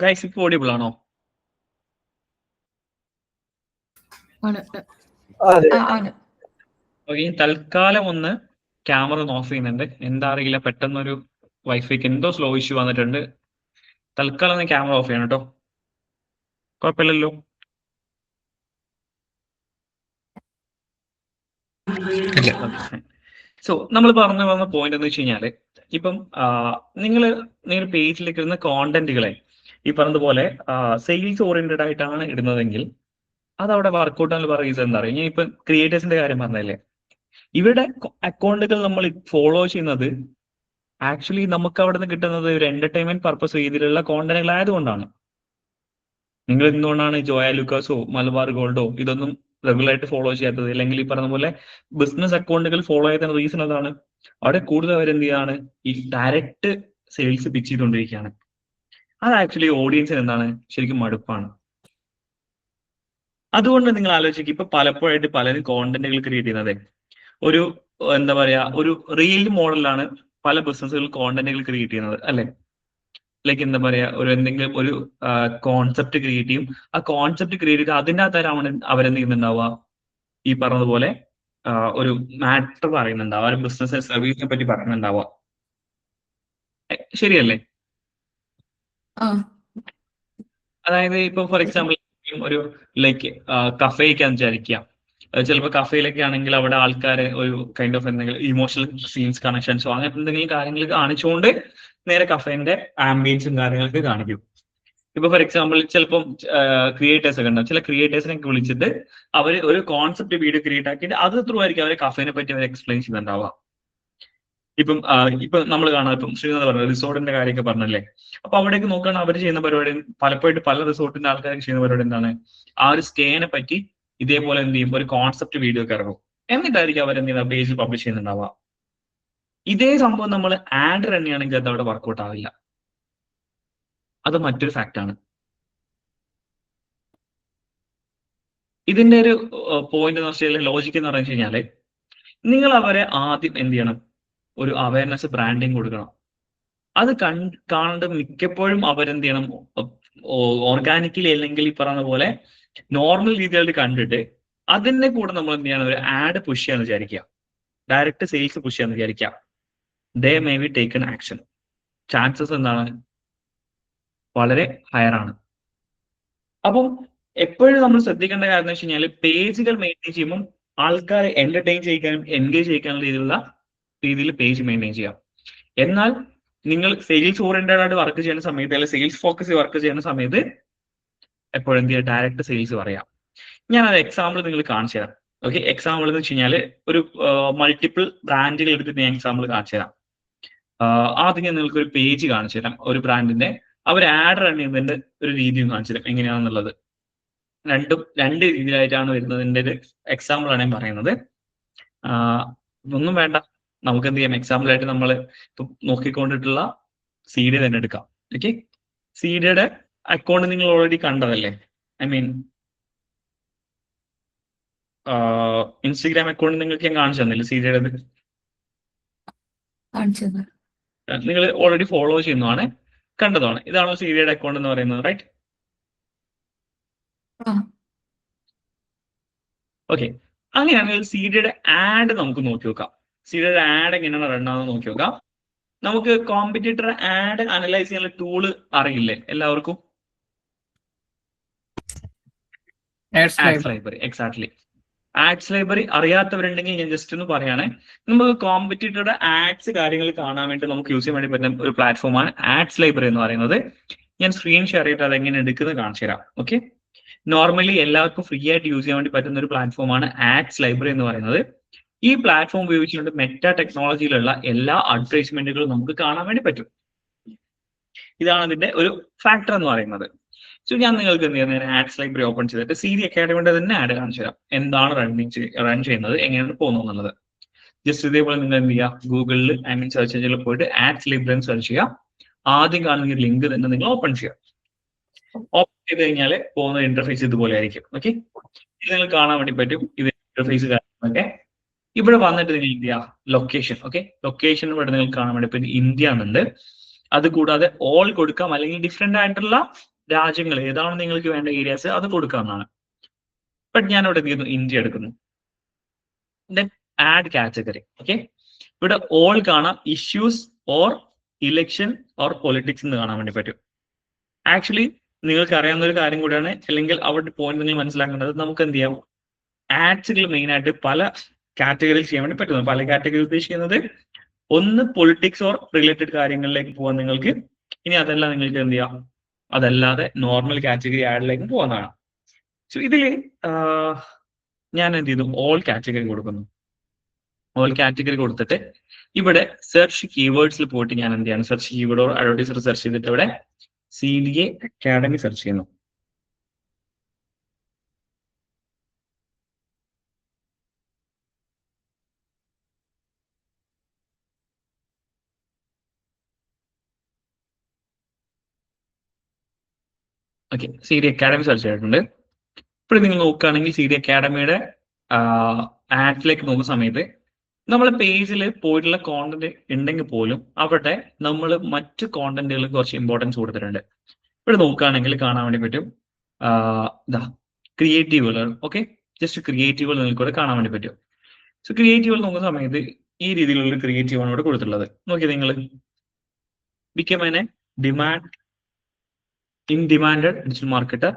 S1: ഗൈസ് ഇപ്പൊ ഓഡിയബിൾ ആണോ?
S5: ആണ്.
S4: ആണ്.
S1: ഓക്കെ, തൽക്കാലം ഒന്ന് ക്യാമറ ഒന്ന് ഓഫ് ചെയ്യുന്നുണ്ട്. എന്താ അറിയില്ല, പെട്ടെന്നൊരു വൈഫൈക്ക് എന്തോ സ്ലോ ഇഷ്യൂ വന്നിട്ടുണ്ട്. തൽക്കാലം ഒന്ന് ക്യാമറ ഓഫ് ചെയ്യണം കേട്ടോ. കുഴപ്പമില്ലല്ലോ?
S3: ഇല്ല.
S1: സോ നമ്മൾ പറഞ്ഞു വന്ന പോയിന്റ് എന്ന് വെച്ച് കഴിഞ്ഞാല്, ഇപ്പം നിങ്ങൾ പേജിലേക്ക് ഇടുന്ന കോണ്ടന്റുകളെ ഈ പറഞ്ഞതുപോലെ സെയിൽസ് ഓറിയന്റഡ് ആയിട്ടാണ് ഇടുന്നതെങ്കിൽ അത് അവിടെ വർക്ക്ഔട്ട് ആണെന്ന് പറയുന്നത് എന്താ പറയുക? ഞാൻ ഇപ്പൊ ക്രിയേറ്റേഴ്സിന്റെ കാര്യം പറഞ്ഞല്ലേ, ഇവരുടെ അക്കൗണ്ടുകൾ നമ്മൾ ഫോളോ ചെയ്യുന്നത് ആക്ച്വലി നമുക്ക് അവിടെ നിന്ന് കിട്ടുന്നത് ഒരു എന്റർടൈൻമെന്റ് പർപ്പസ് രീതിയിലുള്ള കോണ്ടന്റുകൾ ആയതുകൊണ്ടാണ്. നിങ്ങൾ എന്തുകൊണ്ടാണ് ജോയ ലൂക്കാസോ മലബാർ ഗോൾഡോ ഇതൊന്നും റെഗുലർ ആയിട്ട് ഫോളോ ചെയ്യാത്തത്? അല്ലെങ്കിൽ ഈ പറഞ്ഞ പോലെ ബിസിനസ് അക്കൗണ്ടുകൾ ഫോളോ ചെയ്യുന്ന റീസൺ അതാണ്. അവിടെ കൂടുതൽ അവരെന്ത് ചെയ്യാണ്, ഈ ഡയറക്റ്റ് സെയിൽസ് പിച്ച് ചെയ്തുകൊണ്ടിരിക്കുകയാണ്. അത് ആക്ച്വലി ഓഡിയൻസിന് എന്താണ്, ശരിക്കും മടുപ്പാണ്. അതുകൊണ്ട് നിങ്ങൾ ആലോചിക്കുക, ഇപ്പൊ പലപ്പോഴായിട്ട് പലരും കോണ്ടന്റുകൾ ക്രിയേറ്റ് ചെയ്യുന്നത് ഒരു എന്താ പറയാ, ഒരു റീൽ മോഡലാണ് പല ബിസിനസ്സുകൾ കോണ്ടന്റുകൾ ക്രിയേറ്റ് ചെയ്യുന്നത് അല്ലെ? ലൈക്ക് എന്താ പറയാ, ഒരു എന്തെങ്കിലും ഒരു കോൺസെപ്റ്റ് ക്രിയേറ്റ് ചെയ്യും. ആ കോൺസെപ്റ്റ് ക്രിയേറ്റ് ചെയ്ത് അതിൻ്റെ അകത്താണ് അവരെന്ത് ചെയ്യുന്നുണ്ടാവുക, ഈ പറഞ്ഞതുപോലെ ഒരു മാറ്റർ പറയുന്നുണ്ടാവുക, ഒരു ബിസിനസ് സർവീസിനെ പറ്റി പറയുന്നുണ്ടാവുക. ശരിയല്ലേ? അതായത് ഇപ്പൊ ഫോർ എക്സാമ്പിൾ ഒരു ലൈക്ക് കഫേക്കാന്ന് വിചാരിക്കുക. ചിലപ്പോൾ കഫേയിലൊക്കെ ആണെങ്കിൽ അവിടെ ആൾക്കാർ ഒരു കൈൻഡ് ഓഫ് എന്തെങ്കിലും ഇമോഷണൽ സീൻസ് കണക്ഷൻസോ അങ്ങനത്തെ എന്തെങ്കിലും കാര്യങ്ങൾ കാണിച്ചുകൊണ്ട് നേരെ കഫേന്റെ ആംബിയൻസും കാര്യങ്ങളൊക്കെ കാണിക്കും. ഇപ്പൊ ഫോർ എക്സാമ്പിൾ ചിലപ്പം ക്രിയേറ്റേഴ്സ് ഒക്കെ ഉണ്ടാവും. ചില ക്രിയേറ്റേഴ്സിനൊക്കെ വിളിച്ചിട്ട് അവർ ഒരു കോൺസെപ്റ്റ് വീഡിയോ ക്രിയേറ്റ് ആക്കിയിട്ട് അത് ത്രൂ ആയിരിക്കും അവർ കഫേനെ പറ്റി അവർ എക്സ്പ്ലെയിൻ ചെയ്യുന്നുണ്ടാവുക. ഇപ്പം നമ്മൾ കാണാം, ഇപ്പം ശ്രീനാഥ് പറഞ്ഞ റിസോർട്ടിന്റെ കാര്യമൊക്കെ പറഞ്ഞല്ലേ. അപ്പൊ അവിടേക്ക് നോക്കുകയാണ് അവർ ചെയ്യുന്ന പരിപാടി. പലപ്പോഴും പല റിസോർട്ടിന്റെ ആൾക്കാരൊക്കെ ചെയ്യുന്ന പരിപാടി എന്താണ്, ആ ഒരു സ്റ്റേനെ പറ്റി ഇതേപോലെ എന്ത് ചെയ്യും, ഒരു കോൺസെപ്റ്റ് വീഡിയോ ഒക്കെ ഇറങ്ങും. എന്നിട്ടായിരിക്കും അവരെന്ത് ചെയ്യുന്നത്, പേജിൽ പബ്ലിഷ് ചെയ്യുന്നുണ്ടാവുക. ഇതേ സംഭവം നമ്മൾ ആഡ് റൺ ചെയ്യുകയാണെങ്കിൽ അത് അവിടെ വർക്ക്ഔട്ട് ആവില്ല. അത് മറ്റൊരു ഫാക്റ്റ് ആണ്. ഇതിന്റെ ഒരു പോയിന്റ് എന്ന് വെച്ചാൽ ലോജിക്ക് എന്ന് പറഞ്ഞു കഴിഞ്ഞാല്, നിങ്ങൾ അവരെ ആദ്യം എന്ത് ചെയ്യണം, ഒരു അവയർനെസ് ബ്രാൻഡിങ് കൊടുക്കണം. അത് കാണേണ്ട മിക്കപ്പോഴും അവരെന്ത് ചെയ്യണം, ഓർഗാനിക്കലി അല്ലെങ്കിൽ ഈ പറയുന്ന പോലെ നോർമൽ രീതിയിലായിട്ട് കണ്ടിട്ട് അതിന്റെ കൂടെ നമ്മൾ എന്ത് ചെയ്യണം, ഒരു ആഡ് പുഷ് ചെയ്യാന്ന് വിചാരിക്കുക, ഡയറക്റ്റ് സെയിൽസ് പുഷ് ചെയ്യാന്ന് വിചാരിക്കുക. They may be taken action. Chances എന്താണ്, വളരെ ഹയർ ആണ്. അപ്പം എപ്പോഴും നമ്മൾ ശ്രദ്ധിക്കേണ്ട കാര്യം എന്ന് വെച്ച് കഴിഞ്ഞാൽ, പേജുകൾ മെയിൻറ്റെയിൻ ചെയ്യുമ്പോൾ ആൾക്കാരെ എന്റർടൈൻ ചെയ്യിക്കാനും എൻഗേജ് ചെയ്യിക്കാനുള്ള രീതിയിൽ പേജ് മെയിൻറ്റെയിൻ ചെയ്യാം. എന്നാൽ നിങ്ങൾ സെയിൽസ് ഓറിയന്റഡ് ആയിട്ട് വർക്ക് ചെയ്യുന്ന സമയത്ത്, അല്ലെങ്കിൽ സെയിൽസ് ഫോക്കസ് വർക്ക് ചെയ്യുന്ന സമയത്ത് എപ്പോഴും എന്ത് ചെയ്യുക, ഡയറക്റ്റ് സെയിൽസ് പറയാം. ഞാൻ അത് എക്സാമ്പിൾ നിങ്ങൾ കാണിച്ചു തരാം. ഓക്കെ, എക്സാമ്പിൾ എന്ന് വെച്ച് കഴിഞ്ഞാൽ ഒരു മൾട്ടിപ്പിൾ ബ്രാൻഡുകൾ എടുത്തിട്ട് ഞാൻ എക്സാമ്പിൾ കാണിച്ചു തരാം. ആദ്യം ഞാൻ നിങ്ങൾക്ക് ഒരു പേജ് കാണിച്ചു തരാം, ഒരു ബ്രാൻഡിന്റെ അവർ ആഡ് റൺ ചെയ്യുന്നതിന്റെ ഒരു രീതിയും കാണിച്ചു തരാം എങ്ങനെയാണെന്നുള്ളത്. രണ്ട് രീതിയിലായിട്ടാണ് വരുന്നതിന്റെ ഒരു എക്സാമ്പിൾ ആണ് ഞാൻ പറയുന്നത്. ഒന്നും വേണ്ട, നമുക്ക് എന്ത് ചെയ്യാം, എക്സാമ്പിൾ ആയിട്ട് നമ്മൾ ഇപ്പം നോക്കിക്കൊണ്ടിട്ടുള്ള CD തന്നെ എടുക്കാം. ഓക്കെ, CDയുടെ അക്കൗണ്ട് നിങ്ങൾ ഓൾറെഡി കണ്ടതല്ലേ? ഐ മീൻ ഇൻസ്റ്റഗ്രാം അക്കൗണ്ട് നിങ്ങൾക്ക് ഞാൻ കാണിച്ചു തന്നില്ല CDയുടെ? നിങ്ങൾ ഓൾറെഡി ഫോളോ ചെയ്യുന്നതാണ്, കണ്ടതാണ്. ഇതാണോ CDയുടെ അക്കൗണ്ട് എന്ന് പറയുന്നത്, റൈറ്റ്? ഓക്കെ, അങ്ങനെയാണെങ്കിൽ CDയുടെ ആഡ് നമുക്ക് നോക്കി നോക്കാം. CDയുടെ ആഡ് എങ്ങനെയാണ് റൺ ആണെന്ന് നോക്കി നോക്കാം. നമുക്ക് കോമ്പറ്റീറ്റർ ആഡ് അനലൈസ് ചെയ്യാനുള്ള ടൂള് അറിയില്ലേ എല്ലാവർക്കും? Ads library. Exactly, ads library അറിയാത്തവരുണ്ടെങ്കിൽ ഞാൻ ജസ്റ്റ് ഒന്ന് പറയുകയാണെ. നമുക്ക് കോമ്പറ്റീറ്ററുടെ ആഡ്സ് കാര്യങ്ങൾ കാണാൻ വേണ്ടി നമുക്ക് യൂസ് ചെയ്യാൻ വേണ്ടി പറ്റുന്ന ഒരു പ്ലാറ്റ്ഫോമാണ് ആഡ്സ് ലൈബ്രറി എന്ന് പറയുന്നത്. ഞാൻ സ്ക്രീൻ ഷെയർ ചെയ്തിട്ട് അത് എങ്ങനെ എടുക്കുന്നത് കാണിച്ചു തരാം. ഓക്കെ, നോർമലി എല്ലാവർക്കും ഫ്രീ ആയിട്ട് യൂസ് ചെയ്യാൻ വേണ്ടി പറ്റുന്ന ഒരു പ്ലാറ്റ്ഫോമാണ് ആഡ്സ് ലൈബ്രറി എന്ന് പറയുന്നത്. ഈ പ്ലാറ്റ്ഫോം ഉപയോഗിച്ചുകൊണ്ട് മെറ്റാ ടെക്നോളജിയിലുള്ള എല്ലാ അഡ്വർടൈസ്മെന്റുകളും നമുക്ക് കാണാൻ വേണ്ടി പറ്റും. ഇതാണ് അതിന്റെ ഒരു ഫാക്ടർ എന്ന് പറയുന്നത്. സോ ഞാൻ നിങ്ങൾക്ക് എന്ത് ചെയ്യുന്നത്, ആഡ്സ് ലൈബ്രറി ഓപ്പൺ ചെയ്തിട്ട് CD അക്കാഡമിയുടെ തന്നെ ആഡ് കാണിച്ചു തരാം, എന്താണ് റൺ ചെയ്യുന്നത്, എങ്ങനെയാണ് പോകുന്നത് എന്നുള്ളത്. ജസ്റ്റ് ഇതേപോലെ നിങ്ങൾ എന്ത് ചെയ്യുക, ഗൂഗിളിൽ സെർച്ച് എഞ്ചിനിൽ പോയിട്ട് ആഡ്സ് ലൈബ്രറി സെർച്ച് ചെയ്യുക. ആദ്യം കാണുന്ന ലിങ്ക് തന്നെ നിങ്ങൾ ഓപ്പൺ ചെയ്യുക. ഓപ്പൺ ചെയ്ത് കഴിഞ്ഞാൽ പോകുന്ന ഇന്റർഫേസ് ഇതുപോലെ ആയിരിക്കും. ഓക്കെ, ഇത് നിങ്ങൾ കാണാൻ വേണ്ടി പറ്റും. ഇത് ഇന്റർഫേസ് കാര്യങ്ങളൊക്കെ ഇവിടെ വന്നിട്ട് നിങ്ങൾ എന്ത് ചെയ്യുക, ലൊക്കേഷൻ. ഓക്കെ, ലൊക്കേഷൻ ഇവിടെ നിങ്ങൾക്ക് കാണാൻ വേണ്ടി പറ്റും ഇന്ത്യ എന്നുണ്ട്. അത് കൂടാതെ ഓൾ കൊടുക്കാം, അല്ലെങ്കിൽ ഡിഫറെന്റ് ആയിട്ടുള്ള രാജ്യങ്ങൾ ഏതാണ് നിങ്ങൾക്ക് വേണ്ട ഏരിയാസ് അത് കൊടുക്കാവുന്നതാണ്. ബട്ട് ഞാൻ ഇവിടെ എന്ത് ചെയ്യുന്നു, ഇന്ത്യ എടുക്കുന്നു. Then add category. ഓക്കെ, ഇവിടെ ഓൾ കാണാം, issues or election or politics എന്ന് കാണാൻ വേണ്ടി പറ്റും. ആക്ച്വലി നിങ്ങൾക്ക് അറിയാവുന്ന ഒരു കാര്യം കൂടിയാണ്, അല്ലെങ്കിൽ അവിടെ പോയിന്റ് നിങ്ങൾ മനസ്സിലാക്കേണ്ടത്, നമുക്ക് എന്ത് ചെയ്യാം, ആഡ്സുകൾ മെയിൻ ആയിട്ട് പല കാറ്റഗറിയിൽ ചെയ്യാൻ വേണ്ടി പറ്റുന്നു. പല കാറ്റഗറി ഉദ്ദേശിക്കുന്നത് ഒന്ന് പൊളിറ്റിക്സ് ഓർ റിലേറ്റഡ് കാര്യങ്ങളിലേക്ക് പോകാൻ നിങ്ങൾക്ക്, ഇനി അതല്ല നിങ്ങൾക്ക് എന്ത് ചെയ്യാം, അതല്ലാതെ നോർമൽ കാറ്റഗറി ആഡിലേക്ക് പോകുന്നതാണ്. സോ ഇതില് ഞാൻ എന്ത് ചെയ്തു, ഓൾ കാറ്റഗറി കൊടുക്കുന്നു. ഓൾ കാറ്റഗറി കൊടുത്തിട്ട് ഇവിടെ സെർച്ച് കീവേഡ്സിൽ പോയിട്ട് ഞാൻ എന്ത് ചെയ്യാണ്, search keyword or advertiser search ചെയ്തിട്ട് ഇവിടെ CDA അക്കാഡമി സെർച്ച് ചെയ്യുന്നു. ഓക്കെ, CDA അക്കാഡമി സെർച്ച് ചെയ്തിട്ടുണ്ട്. ഇപ്പോൾ നിങ്ങൾ നോക്കുകയാണെങ്കിൽ CDA അക്കാഡമിയുടെ ആഡിലേക്ക് നോക്കുന്ന സമയത്ത് നമ്മളെ പേജിൽ പോയിട്ടുള്ള കോണ്ടന്റ് ഉണ്ടെങ്കിൽ പോലും അവിടെ നമ്മൾ മറ്റ് കോണ്ടന്റുകൾ കുറച്ച് ഇമ്പോർട്ടൻസ് കൊടുത്തിട്ടുണ്ട്. ഇവിടെ നോക്കുകയാണെങ്കിൽ കാണാൻ വേണ്ടി പറ്റും ഇതാ ക്രിയേറ്റീവുകൾ. ഓക്കെ, ജസ്റ്റ് ക്രിയേറ്റീവുകൾ നിങ്ങൾക്ക് ഇവിടെ കാണാൻ വേണ്ടി പറ്റും. സോ ക്രിയേറ്റീവുകൾ നോക്കുന്ന സമയത്ത് ഈ രീതിയിലുള്ള ക്രിയേറ്റീവാണ് ഇവിടെ കൊടുത്തിട്ടുള്ളത്. നോക്കിയാൽ നിങ്ങൾ become a demand in demand digital marketer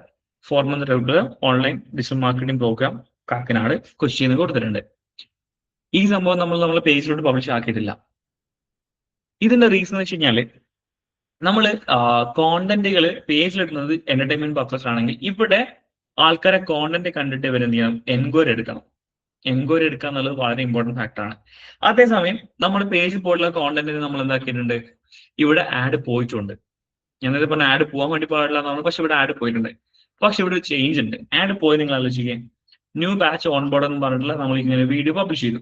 S1: 4 month regular online digital marketing programme Kakkanad Kochi എന്ന് കൊടുത്തിട്ടുണ്ട്. ഈ സംഭവം നമ്മളെ പേജിലോട്ട് പബ്ലിഷ് ആക്കിയിട്ടില്ല. ഇതിന്റെ റീസൺ എന്ന് വെച്ച് കഴിഞ്ഞാല് നമ്മൾ കോണ്ടന്റുകൾ പേജിലിടുന്നത് എന്റർടൈൻമെന്റ് പർപ്പസ് ആണെങ്കിൽ ഇവിടെ ആൾക്കാരെ കോണ്ടന്റ് കണ്ടിട്ട് ഇവരെന്ത് ചെയ്യണം, എൻക്വയറി എടുക്കണം. എൻക്വയറി എടുക്കുക എന്നുള്ളത് വളരെ ഇമ്പോർട്ടന്റ് ഫാക്ടറാണ്. അതേസമയം നമ്മൾ പേജിൽ പോയിട്ടുള്ള കോണ്ടന്റിന് നമ്മൾ എന്താക്കിയിട്ടുണ്ട്, ഇവിടെ ആഡ് പോയിട്ടുണ്ട്. ഞാനത് പറഞ്ഞ ആഡ് പോകാൻ വേണ്ടി പാടില്ല എന്നാണ്, പക്ഷെ ഇവിടെ ആഡ് പോയിട്ടുണ്ട്. പക്ഷെ ഇവിടെ ഒരു ചേഞ്ച് ഉണ്ട്. ആഡ് പോയി നിങ്ങൾ ആലോചിക്കുക, ന്യൂ ബാച്ച് ഓൺ ബോർഡ് എന്ന് പറഞ്ഞിട്ടുള്ള നമ്മൾ ഇങ്ങനെ വീഡിയോ പബ്ലിഷ് ചെയ്തു.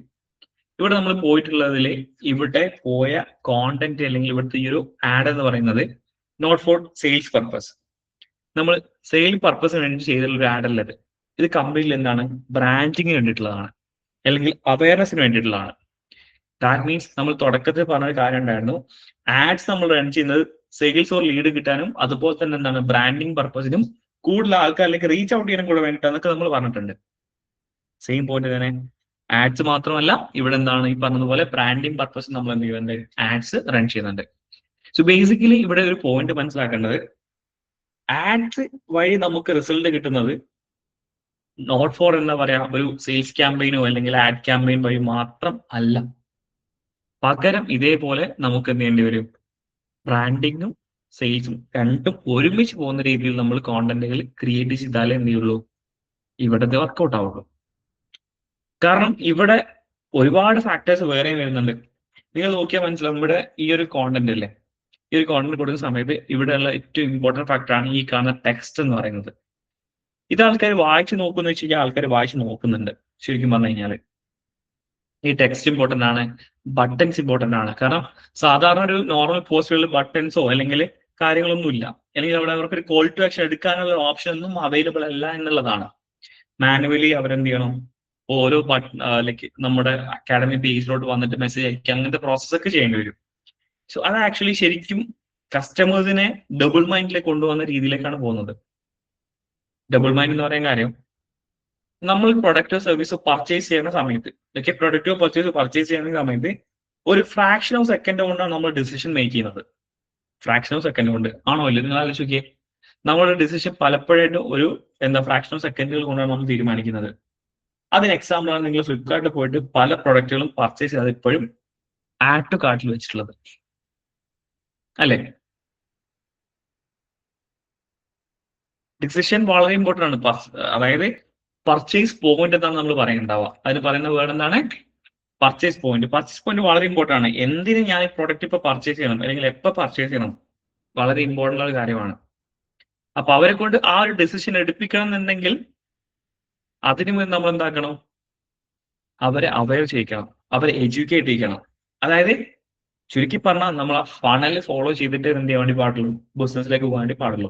S1: ഇവിടെ നമ്മൾ പോയിട്ടുള്ളതിൽ ഇവിടെ പോയ കോണ്ടന്റ് അല്ലെങ്കിൽ ഇവിടുത്തെ ഈ ഒരു ആഡ് എന്ന് പറയുന്നത് നോട്ട് ഫോർ സെയിൽസ് പർപ്പസ്, നമ്മൾ സെയിൽ പർപ്പസിന് വേണ്ടി ചെയ്തിട്ടുള്ള ഒരു ആഡ് അല്ലത്. ഇത് കംപ്ലീറ്റ്ലി എന്താണ്, ബ്രാൻഡിങ്ങിന് വേണ്ടിയിട്ടുള്ളതാണ്, അല്ലെങ്കിൽ അവയർനെസ്സിന് വേണ്ടിയിട്ടുള്ളതാണ്. ദാറ്റ് മീൻസ് നമ്മൾ തുടക്കത്തിൽ പറഞ്ഞ കാര്യം ഉണ്ടായിരുന്നു, ആഡ്സ് നമ്മൾ റൺ ചെയ്യുന്നത് സെയിൽസ് ഓർ ലീഡ് കിട്ടാനും അതുപോലെ തന്നെ എന്താണ് ബ്രാൻഡിങ് പർപ്പസിനും കൂടുതൽ ആൾക്കാരിലേക്ക് റീച്ച് ഔട്ട് ചെയ്യാനും കൂടെ വേണ്ടിയിട്ടാന്നൊക്കെ നമ്മൾ പറഞ്ഞിട്ടുണ്ട്. സെയിം പോയിന്റ് തന്നെ ആഡ്സ് മാത്രമല്ല, ഇവിടെ എന്താണ് ഈ പറഞ്ഞതുപോലെ ബ്രാൻഡിങ് പർപ്പസ് നമ്മൾ എന്ത് ചെയ്യുന്നുണ്ട്, ആഡ്സ് റൺ ചെയ്യുന്നുണ്ട്. സോ ബേസിക്കലി ഇവിടെ ഒരു പോയിന്റ് മനസ്സിലാക്കേണ്ടത്, ആഡ്സ് വഴി നമുക്ക് റിസൾട്ട് കിട്ടുന്നത് നോട്ട് ഫോർ എന്താ പറയാ ഒരു സെയിൽസ് ക്യാമ്പയിനോ അല്ലെങ്കിൽ ആഡ് ക്യാമ്പയിൻ വഴി മാത്രം അല്ല. പകരം ഇതേപോലെ നമുക്ക് എന്ത് ചെയ്യേണ്ടി വരും, ബ്രാൻഡിങ്ങും സെയിൽസും രണ്ടും ഒരുമിച്ച് പോകുന്ന രീതിയിൽ നമ്മൾ കോണ്ടന്റുകൾ ക്രിയേറ്റ് ചെയ്താലേ എന്ത് ചെയ്യുള്ളൂ, ഇവിടത്തെ വർക്കൗട്ട് ആവുള്ളൂ. കാരണം ഇവിടെ ഒരുപാട് ഫാക്ടേഴ്സ് വേറെയും വരുന്നുണ്ട്. നിങ്ങൾ നോക്കിയാൽ മനസ്സിലാവും, ഇവിടെ ഈ ഒരു കോണ്ടന്റ് അല്ലേ, ഈ ഒരു കോണ്ടന്റ് കൊടുക്കുന്ന സമയത്ത് ഇവിടെയുള്ള ഏറ്റവും ഇമ്പോർട്ടന്റ് ഫാക്ടറാണ് ഈ കാണുന്ന ടെക്സ്റ്റ് എന്ന് പറയുന്നത്. ഇത് ആൾക്കാർ വായിച്ചു നോക്കുന്ന വെച്ച് കഴിഞ്ഞാൽ ആൾക്കാർ വായിച്ചു നോക്കുന്നുണ്ട്. ശരിക്കും പറഞ്ഞു കഴിഞ്ഞാൽ ഈ ടെക്സ്റ്റ് ഇമ്പോർട്ടന്റ് ആണ്, ബട്ടൺസ് ഇമ്പോർട്ടന്റ് ആണ്. കാരണം സാധാരണ ഒരു നോർമൽ പോസ്റ്റുകളിൽ ബട്ടൺസോ അല്ലെങ്കിൽ കാര്യങ്ങളൊന്നും ഇല്ല, അല്ലെങ്കിൽ അവിടെ അവർക്ക് ഒരു കോൾ ടു ആക്ഷൻ എടുക്കാനുള്ള ഓപ്ഷൻ ഒന്നും അവൈലബിൾ അല്ല എന്നുള്ളതാണ്. മാനുവലി അവരെന്ത് ചെയ്യണം, ഓരോ ലൈക്ക് നമ്മുടെ അക്കാഡമി പേജിലോട്ട് വന്നിട്ട് മെസ്സേജ് അയക്കുക, അങ്ങനത്തെ പ്രോസസ്സൊക്കെ ചെയ്യേണ്ടി വരും. സോ അത് ആക്ച്വലി ശരിക്കും കസ്റ്റമേഴ്സിനെ ഡബിൾ മൈൻഡിലേക്ക് കൊണ്ടുവന്ന രീതിയിലേക്കാണ് പോകുന്നത്. ഡബിൾ മൈൻഡ് എന്ന് പറയുന്ന കാര്യം, നമ്മൾ പ്രൊഡക്റ്റോ സർവീസോ പർച്ചേസ് ചെയ്യുന്ന സമയത്ത്, ഓക്കെ, പ്രൊഡക്റ്റോ പർച്ചേസ് ചെയ്യുന്ന സമയത്ത് ഒരു ഫ്രാക്ഷൻ ഓഫ് സെക്കൻഡ് കൊണ്ടാണ് നമ്മൾ ഡിസിഷൻ മേക്ക് ചെയ്യുന്നത്. ഫ്രാക്ഷൻ ഓഫ് സെക്കൻഡ് കൊണ്ട് ആണോ ഇല്ല, നിങ്ങൾ ആലോചിക്കേ, നമ്മുടെ ഡിസിഷൻ പലപ്പോഴായിട്ടും ഒരു ഫ്രാക്ഷൻ ഓഫ് സെക്കൻഡുകൾ കൊണ്ടാണ് നമ്മൾ തീരുമാനിക്കുന്നത്. അതിന് എക്സാമ്പിൾ ആണ് നിങ്ങൾ ഫ്ലിപ്കാർട്ടിൽ പോയിട്ട് പല പ്രൊഡക്റ്റുകളും പർച്ചേസ് ചെയ്ത് ഇപ്പോഴും ആഡ് ടു കാർട്ടിൽ വെച്ചിട്ടുള്ളത് അല്ലേ. ഡിസിഷൻ വളരെ ഇമ്പോർട്ടൻ്റ് ആണ്. അതായത് പർച്ചേസ് പോയിന്റ് എന്നാണ് നമ്മൾ പറയുന്നുണ്ടാവുക. അതിന് പറയുന്ന വേർഡ് എന്താണ്, പർച്ചേസ് പോയിന്റ്. പർച്ചേസ് പോയിന്റ് വളരെ ഇമ്പോർട്ടൻ്റ് ആണ്. എന്തിന് ഞാൻ ഈ പ്രൊഡക്റ്റ് ഇപ്പൊ പർച്ചേസ് ചെയ്യണം അല്ലെങ്കിൽ എപ്പോൾ പർച്ചേസ് ചെയ്യണം, വളരെ ഇമ്പോർട്ടൻ്റ് ഉള്ള കാര്യമാണ്. അപ്പൊ അവരെ കൊണ്ട് ആ ഒരു ഡിസിഷൻ എടുപ്പിക്കണം എന്നുണ്ടെങ്കിൽ അതിനു മുമ്പ് നമ്മൾ എന്താക്കണം, അവരെ അവെയർ ചെയ്യിക്കണം, അവരെ എഡ്യൂക്കേറ്റ് ചെയ്യിക്കണം. അതായത് ചുരുക്കി പറഞ്ഞാൽ നമ്മൾ ആ ഫണൽ ഫോളോ ചെയ്തിട്ട് എന്ത് ചെയ്യാൻ വേണ്ടി പാടുള്ളൂ, ബിസിനസ്സിലേക്ക് പോകാൻ വേണ്ടി പാടുള്ളൂ.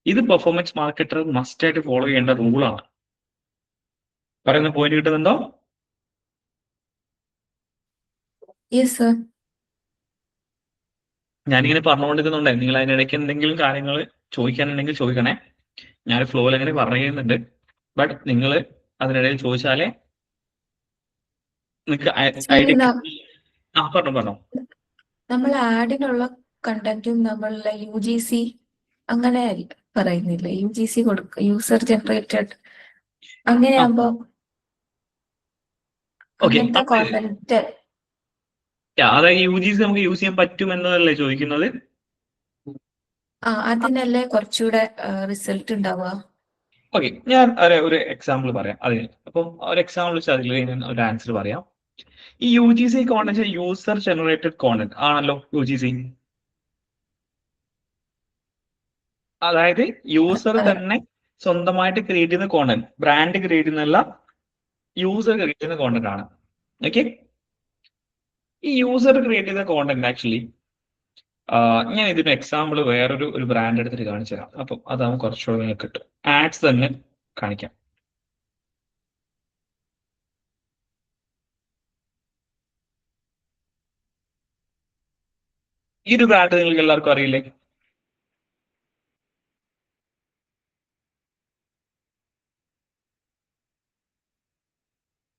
S1: ഇത് പെർഫോമൻസ് മാർക്കറ്റർ മസ്റ്റ് ആയിട്ട് ഫോളോ ചെയ്യേണ്ട റൂളാണ്. പറയുന്ന പോയിന്റ് കിട്ടുന്നുണ്ടോ? ഞാനിങ്ങനെ പറഞ്ഞുകൊണ്ടിരുന്നുണ്ടേ, നിങ്ങൾ അതിനിടയ്ക്ക് എന്തെങ്കിലും കാര്യങ്ങൾ ചോദിക്കാനുണ്ടെങ്കിൽ ചോദിക്കണേ. ഞാൻ ഫ്ലോയിൽ അങ്ങനെ പറയുന്നുണ്ട്, ബട്ട് നിങ്ങൾ അതിനിടയിൽ ചോദിച്ചാലേ നിങ്ങൾക്ക് ഐഡിയ. പറഞ്ഞോ.
S4: നമ്മൾ ആഡിനുള്ള കണ്ടന്റും നമ്മളുടെ UGC അങ്ങനെ പറയുന്നില്ല. UGC കൊടുക്കുക, യൂസർ ജനറേറ്റഡ്, അങ്ങനെയാകുമ്പോ അങ്ങനത്തെ കോണ്ടന്റ്.
S1: അതായത് UGC നമുക്ക് യൂസ് ചെയ്യാൻ പറ്റും എന്നതല്ലേ ചോദിക്കുന്നത്?
S4: അതിനല്ലേ കുറച്ചുകൂടെ റിസൾട്ട് ഉണ്ടാവുക.
S1: ഓക്കെ, ഞാൻ ഒരു എക്സാമ്പിൾ പറയാം അതിന്. അപ്പം ഒരു എക്സാമ്പിൾ വെച്ചാൽ അതിൽ ഞാൻ ഒരു ആൻസർ പറയാം. ഈ UGC content user generated content ആണല്ലോ UGC. അതായത് യൂസർ തന്നെ സ്വന്തമായിട്ട് ക്രിയേറ്റ് ചെയ്യുന്ന കോണ്ടന്റ്, ബ്രാൻഡ് ക്രിയേറ്റ് ചെയ്യുന്നല്ല, യൂസർ ക്രിയേറ്റ് ചെയ്യുന്ന കോണ്ടന്റ് ആണ്. ഓക്കെ, ഈ യൂസർ ക്രിയേറ്റ് ചെയ്യുന്ന കോണ്ടന്റ് ആക്ച്വലി ഞാൻ ഇതിന് എക്സാമ്പിൾ വേറൊരു ബ്രാൻഡ് എടുത്തിട്ട് കാണിച്ചു തരാം. അപ്പം അതാവുമ്പോൾ കുറച്ചുകൂടെ നിങ്ങൾക്ക് കിട്ടും. ആഡ്സ് തന്നെ കാണിക്കാം. ഈ ഒരു ബ്രാൻഡ് നിങ്ങൾക്ക് എല്ലാവർക്കും അറിയില്ലേ?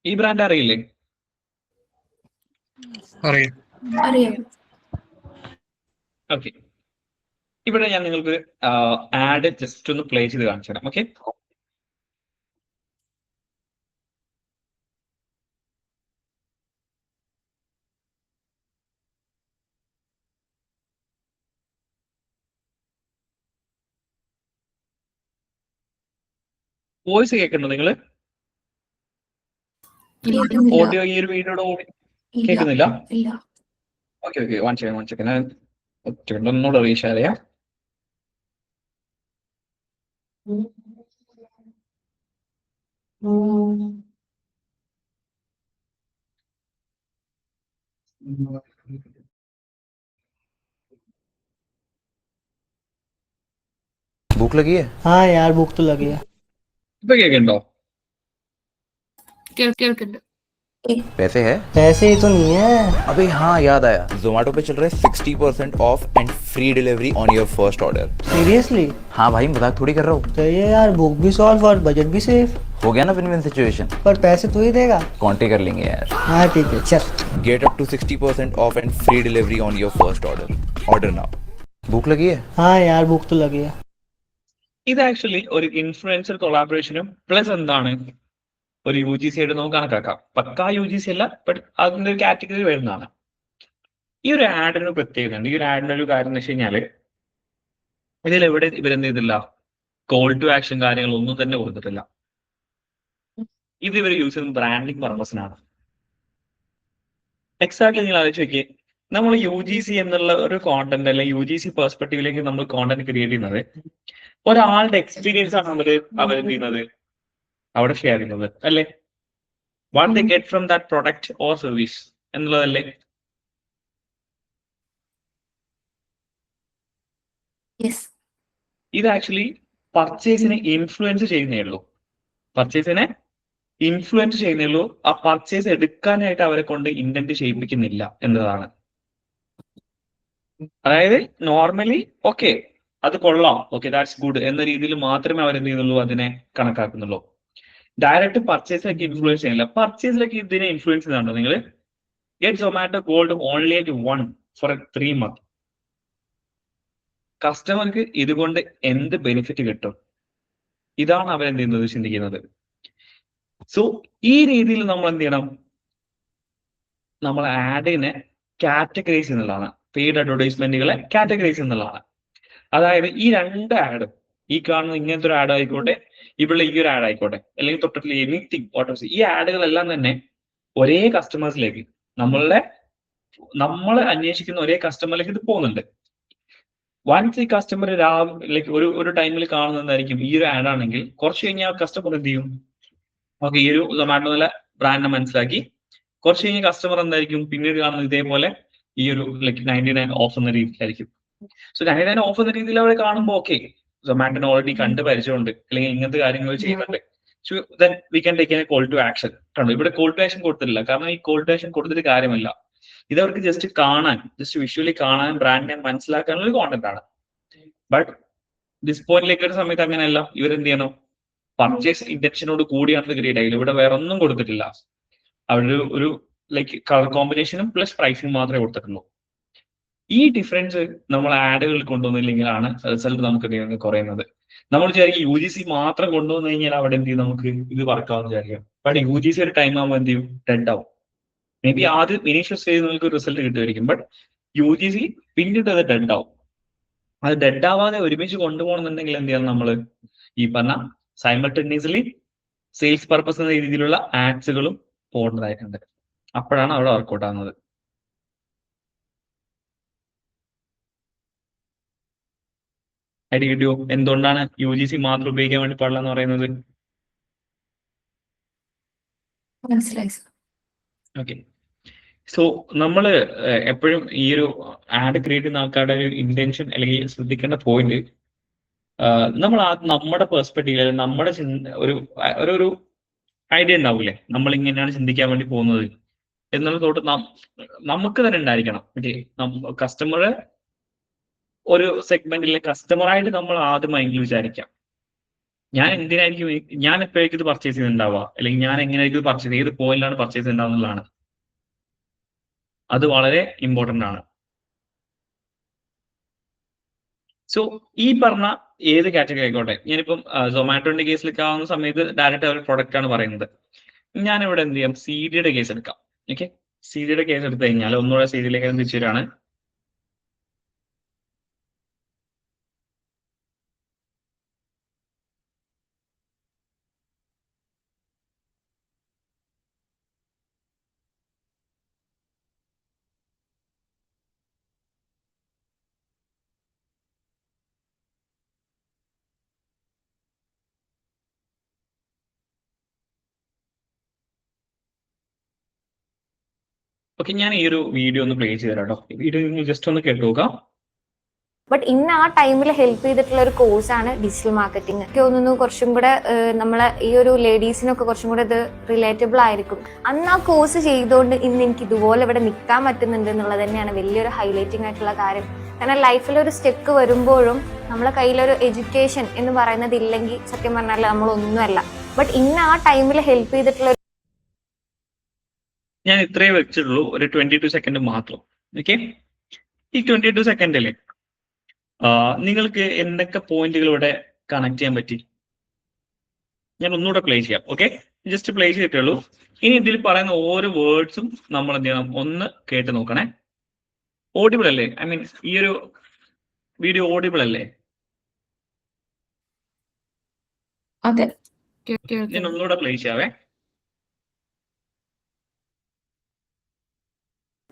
S1: ഈ ബ്രാൻഡ് അറിയില്ലേ?
S3: അറിയാം.
S1: ഓക്കെ, ഇവിടെ ഞാൻ നിങ്ങൾക്ക് ആഡ് ജസ്റ്റ് ഒന്ന് പ്ലേ ചെയ്ത് കാണിച്ചു തരാം. ഓക്കെ, വോയിസ് കേൾക്കുന്നുണ്ടോ നിങ്ങള്? ഓഡിയോ ഈ ഒരു വീഡിയോയുടെ കേൾക്കുന്നില്ല? ഓക്കെ, വൺ സെക്കൻഡ് ഒന്നുകൂടെ റീഷെയർ ചെയ്യാം.
S6: भूख लगी है?
S7: हाँ यार भूख तो लगी है।
S1: ഇപ്പൊ കേൾക്കുന്നുണ്ടോ?
S6: पैसे है?
S7: पैसे ही तो नहीं है।
S6: अबे हाँ, याद आया, जोमेटो पे चल रहा है 60% off and free delivery on your first order.
S7: Seriously?
S6: हाँ भाई, मजाक थोड़ी कर रहा हूँ।
S7: तो ये यार भूख भी सॉल्व और बजट भी सेफ।
S6: हो गया ना विन विन सिचुएशन।
S7: पर पैसे तू ही देगा?
S6: कॉन्टे कर लेंगे यार।
S7: हाँ ठीक है चल।
S6: Get up to 60% off and free delivery on your first order. Order now. भूख लगी है?
S7: हाँ यार भूख तो लगी है।
S1: ഇത് ആക്ച്വലി ഒരു ഇൻഫ്ലുവൻസർ കൊളാബറേഷനും പ്ലസ് എന്താണ് ഒരു UGC ആയിട്ട് നമുക്ക് കണക്കാക്കാം. പക്കാ UGC അല്ല, ബട്ട് അതിന്റെ ഒരു കാറ്റഗറി വരുന്നതാണ്. ഈ ഒരു ആഡിന് പ്രത്യേകത ഉണ്ട്. ഈ ഒരു ആഡിന്റെ ഒരു കാര്യം എന്ന് വെച്ച് കഴിഞ്ഞാല് ഇതിലെവിടെ ഇവരെന്ത് ചെയ്തില്ല, കോൾ ടു ആക്ഷൻ കാര്യങ്ങളൊന്നും തന്നെ കൊടുത്തിട്ടില്ല. ഇത് ഇവർ യൂസ് ചെയ്യുന്ന ബ്രാൻഡിങ് പർപ്പസിനാണ്. എക്സാക്ട്ലി നിങ്ങൾ ആലോചിച്ച് നോക്കിയേ, നമ്മൾ UGC എന്നുള്ള ഒരു കോണ്ടന്റ് അല്ലെങ്കിൽ UGC പെർസ്പെക്റ്റീവിലേക്ക് നമ്മൾ കോണ്ടന്റ് ക്രിയേറ്റ് ചെയ്യുന്നത് ഒരാളുടെ എക്സ്പീരിയൻസ് ആണ് അവരെന്ത് ചെയ്യുന്നത്, അവിടെ ഷെയർ ചെയ്യുന്നത് അല്ലേ? What they get from that product or service എന്നുള്ളതല്ലേ? ഇത് ആക്ച്വലി പർച്ചേസിനെ ഇൻഫ്ലുവൻസ് ചെയ്യുന്നേ ഉള്ളൂ. ആ പർച്ചേസ് എടുക്കാനായിട്ട് അവരെ കൊണ്ട് ഇന്റന്റ് ചെയ്യിപ്പിക്കുന്നില്ല എന്നതാണ്. അതായത് നോർമലി ഓക്കെ അത് കൊള്ളാം, ഓക്കെ ദാറ്റ്സ് ഗുഡ് എന്ന രീതിയിൽ മാത്രമേ അവരെന്ത് ചെയ്യുന്നുള്ളൂ, അതിനെ കണക്കാക്കുന്നുള്ളൂ. ഡയറക്റ്റ് പർച്ചേസിലേക്ക് ഇൻഫ്ലുവൻസ് ചെയ്യുന്നില്ല. പർച്ചേസിലേക്ക് ഇതിനെ ഇൻഫ്ലുവൻസ് ചെയ്യുന്നുണ്ടോ നിങ്ങൾ? Get Zomato gold only at 1 for 3 months. കസ്റ്റമർക്ക് ഇതുകൊണ്ട് എന്ത് ബെനിഫിറ്റ് കിട്ടും? ഇതാണ് അവരെന്ത് ചെയ്യുന്നത്, ചിന്തിക്കുന്നത്. സോ ഈ രീതിയിൽ നമ്മൾ എന്ത് ചെയ്യണം, നമ്മൾ ആഡിനെ കാറ്റഗറൈസ് ചെയ്യുന്നതാണ്. പെയ്ഡ് അഡ്വർടൈസ്മെന്റുകളെ കാറ്റഗറൈസ് ചെയ്യുന്നതാണ്. അതായത് ഈ രണ്ട് ആഡും, ഈ കാണുന്ന ഇങ്ങനത്തെ ഒരു ആഡ് ആയിക്കോട്ടെ, ഇവിടെ ഈ ഒരു ആഡ് ആയിക്കോട്ടെ, അല്ലെങ്കിൽ തൊട്ടിട്ടുള്ള എനിത്തിങ് വാട്ട്, ഈ ആഡുകളെല്ലാം തന്നെ ഒരേ കസ്റ്റമേഴ്സിലേക്ക്, നമ്മളെ അന്വേഷിക്കുന്ന ഒരേ കസ്റ്റമറിലേക്ക് ഇത് പോകുന്നുണ്ട്. വൺസ് ഈ കസ്റ്റമർ ലൈക്ക് ഒരു ടൈമിൽ കാണുന്നതായിരിക്കും ഈ ഒരു ആഡ് ആണെങ്കിൽ, കുറച്ച് കഴിഞ്ഞാൽ കസ്റ്റമർ എന്ത് ചെയ്യും, ഓക്കെ ഈ ഒരു സൊമാറ്റോ നല്ല ബ്രാൻഡിനെ മനസ്സിലാക്കി, കുറച്ച് കഴിഞ്ഞാൽ കസ്റ്റമർ എന്തായിരിക്കും പിന്നീട് കാണുന്നത് ഇതേപോലെ ഈ ഒരു ലൈക്ക് 99 ഓഫ് എന്ന രീതിയിലായിരിക്കും. സോ 99 ഓഫ് എന്ന രീതിയിൽ അവരെ കാണുമ്പോൾ ഓക്കെ സൊമാറ്റോനെ ഓൾറെഡി കണ്ട് പരിചയമുണ്ട്, അല്ലെങ്കിൽ ഇങ്ങനത്തെ കാര്യങ്ങൾ ചെയ്യുന്നുണ്ട്. So then we can take a call to action. കണ്ടോ, ഇവിടെ കോൾ ടു ആക്ഷൻ കൊടുത്തിട്ടില്ല. കാരണം ഈ കോൾ ടു ആക്ഷൻ കൊടുത്തിട്ട് കാര്യമില്ല. ഇതവർക്ക് ജസ്റ്റ് വിഷ്വലി കാണാൻ ബ്രാൻഡിനെ മനസ്സിലാക്കാനുള്ള ഒരു കോണ്ടന്റ് ആണ്. ബട്ട് ദിസ് പോയിന്റിലേക്ക് ഒരു സമയത്ത് അങ്ങനെയല്ല. ഇവരെന്ത് ചെയ്യണം, പർച്ചേസ് ഇന്റൻഷനോട് കൂടിയാണ് ക്രിയേറ്റ് ആയത്. ഇവിടെ വേറെ ഒന്നും കൊടുത്തിട്ടില്ല. അവിടെ ഒരു ലൈക്ക് കളർ കോമ്പിനേഷനും പ്ലസ് പ്രൈസിങ് മാത്രമേ കൊടുത്തിട്ടുള്ളൂ. ഈ ഡിഫറൻസ് നമ്മൾ ആഡുകൾ കൊണ്ടുവന്നില്ലെങ്കിലാണ് റിസൾട്ട് നമുക്ക് കുറയുന്നത്. നമ്മൾ വിചാരിക്കും UGC മാത്രം കൊണ്ടുവന്നു കഴിഞ്ഞാൽ അവിടെ എന്ത് ചെയ്യും, നമുക്ക് ഇത് വർക്കാവുന്ന വിചാരിക്കാം. ബട്ട് UGC ഒരു ടൈം ആകുമ്പോൾ എന്ത് ചെയ്യും, ഡെഡ് ആവും. മേ ബി ആദ്യം ഇനീഷ്യൽ സ്റ്റേജിൽ നിങ്ങൾക്ക് റിസൾട്ട് കിട്ടുമായിരിക്കും, ബട്ട് UGC പിന്നീട് അത് ഡെഡ് ആവും. അത് ഡെഡ് ആവാതെ ഒരുമിച്ച് കൊണ്ടുപോകണമെന്നുണ്ടെങ്കിൽ എന്ത് ചെയ്യണം, നമ്മൾ ഈ പറഞ്ഞ സൈമൾട്ടേനിയസ്ലി സെയിൽസ് പർപ്പസ് എന്ന രീതിയിലുള്ള ആഡ്സുകളും പോകേണ്ടതായിട്ടുണ്ട്. അപ്പോഴാണ് അവിടെ വർക്കൗട്ട് ആകുന്നത്. ഐഡി കിട്ടിയോ എന്തുകൊണ്ടാണ് UGC മാത്രം ഉപയോഗിക്കാൻ വേണ്ടി പാടില്ല എന്ന് പറയുന്നത്?
S4: മനസ്സിലായി സർ.
S1: ഓക്കെ. സോ നമ്മൾ എപ്പോഴും ഈ ഒരു ആഡ് ക്രിയേറ്റ് ചെയ്യുന്ന ആൾക്കാരുടെ ഒരു ഇന്റൻഷൻ അല്ലെങ്കിൽ ശ്രദ്ധിക്കേണ്ട പോയിന്റ്, നമ്മൾ നമ്മുടെ പെർസ്പെക്റ്റീവ്, നമ്മുടെ ഒരു ഐഡിയ ഉണ്ടാവില്ലേ, നമ്മൾ ഇങ്ങനെയാണ് ചിന്തിക്കാൻ വേണ്ടി പോകുന്നത് എന്നുള്ള തോട്ട് നമുക്ക് തന്നെ ഉണ്ടായിരിക്കണം. കസ്റ്റമർ ഒരു സെഗ്മെന്റിലെ കസ്റ്റമറായിട്ട് നമ്മൾ ആദ്യം മൈൻഡിൽ വിചാരിക്കാം, ഞാൻ എന്തിനായിരിക്കും, ഞാൻ എപ്പോഴേക്കും ഇത് പർച്ചേസ് ചെയ്യുന്നുണ്ടാവുക, അല്ലെങ്കിൽ ഞാൻ എങ്ങനെയായിരിക്കും പർച്ചേസ്, ഏത് പോയിന്റിലാണ് പർച്ചേസ് ചെയ്യുന്നുണ്ടാവുന്നതാണ്. അത് വളരെ ഇമ്പോർട്ടൻ്റ് ആണ്. സോ ഈ പറഞ്ഞ ഏത് കാറ്റഗറി ആയിക്കോട്ടെ, ഞാനിപ്പം സൊമാറ്റോന്റെ കേസിലൊക്കെ ആവുന്ന സമയത്ത് ഡയറക്റ്റ് അവർ പ്രൊഡക്റ്റ് ആണ് പറയുന്നത്. ഞാനിവിടെ എന്ത് ചെയ്യാം, CD കേസ് എടുക്കാം. ഓക്കെ, CD കേസ് എടുത്തു കഴിഞ്ഞാൽ ഒന്നുകൂടെ CD തിരിച്ചു വരികയാണ്. ഓക്കെ, ഞാൻ ഈ ഒരു വീഡിയോ ഒന്ന് പ്ലേ ചെയ്ത് തരാം കേട്ടോ. ഈ വീഡിയോ നിങ്ങൾ ജസ്റ്റ് ഒന്ന് കേട്ട് നോക്കാം.
S8: ബട്ട് ഇന്ന് ആ ടൈമിൽ ഹെൽപ്പ് ചെയ്തിട്ടുള്ള ഒരു കോഴ്സാണ് ഡിജിറ്റൽ മാർക്കറ്റിംഗ്. എനിക്ക് തോന്നുന്നു കുറച്ചും കൂടെ നമ്മളെ ഈ ഒരു ലേഡീസിനൊക്കെ കുറച്ചും കൂടെ ഇത് റിലേറ്റബിൾ ആയിരിക്കും. അന്ന് ആ കോഴ്സ് ചെയ്തുകൊണ്ട് ഇന്ന് എനിക്ക് ഇതുപോലെ ഇവിടെ നിൽക്കാൻ പറ്റുന്നുണ്ട് എന്നുള്ളത് തന്നെയാണ് വലിയൊരു ഹൈലൈറ്റിംഗ് ആയിട്ടുള്ള കാര്യം. കാരണം ലൈഫിൽ ഒരു സ്റ്റെക്ക് വരുമ്പോഴും നമ്മളെ കയ്യിലൊരു എഡ്യൂക്കേഷൻ എന്ന് പറയുന്നത് ഇല്ലെങ്കിൽ സത്യം പറഞ്ഞാൽ നമ്മളൊന്നുമല്ല. ബട്ട് ഇന്ന് ആ ടൈമിൽ ഹെൽപ്പ് ചെയ്തിട്ടുള്ള
S1: ഞാൻ ഇത്രയേ വെച്ചിട്ടുള്ളൂ, ഒരു 22 സെക്കൻഡ് മാത്രം. ഓക്കെ, ഈ 22 സെക്കൻഡില് നിങ്ങൾക്ക് എന്തൊക്കെ പോയിന്റുകൾ ഇവിടെ കണക്ട് ചെയ്യാൻ പറ്റി ഞാൻ ഒന്നുകൂടെ പ്ലേ ചെയ്യാം. ഓക്കെ, ജസ്റ്റ് പ്ലേ ചെയ്തിട്ടുള്ളൂ. ഇനി ഇതിൽ പറയുന്ന ഓരോ വേർഡ്സും നമ്മൾ എന്ത് ചെയ്യണം, ഒന്ന് കേട്ട് നോക്കണേ. ഓഡിബിൾ അല്ലേ? ഐ മീൻ ഈ ഒരു വീഡിയോ ഓഡിബിൾ അല്ലേ?
S4: അതെ.
S1: ഞാൻ ഒന്നുകൂടെ പ്ലേ ചെയ്യാവേ.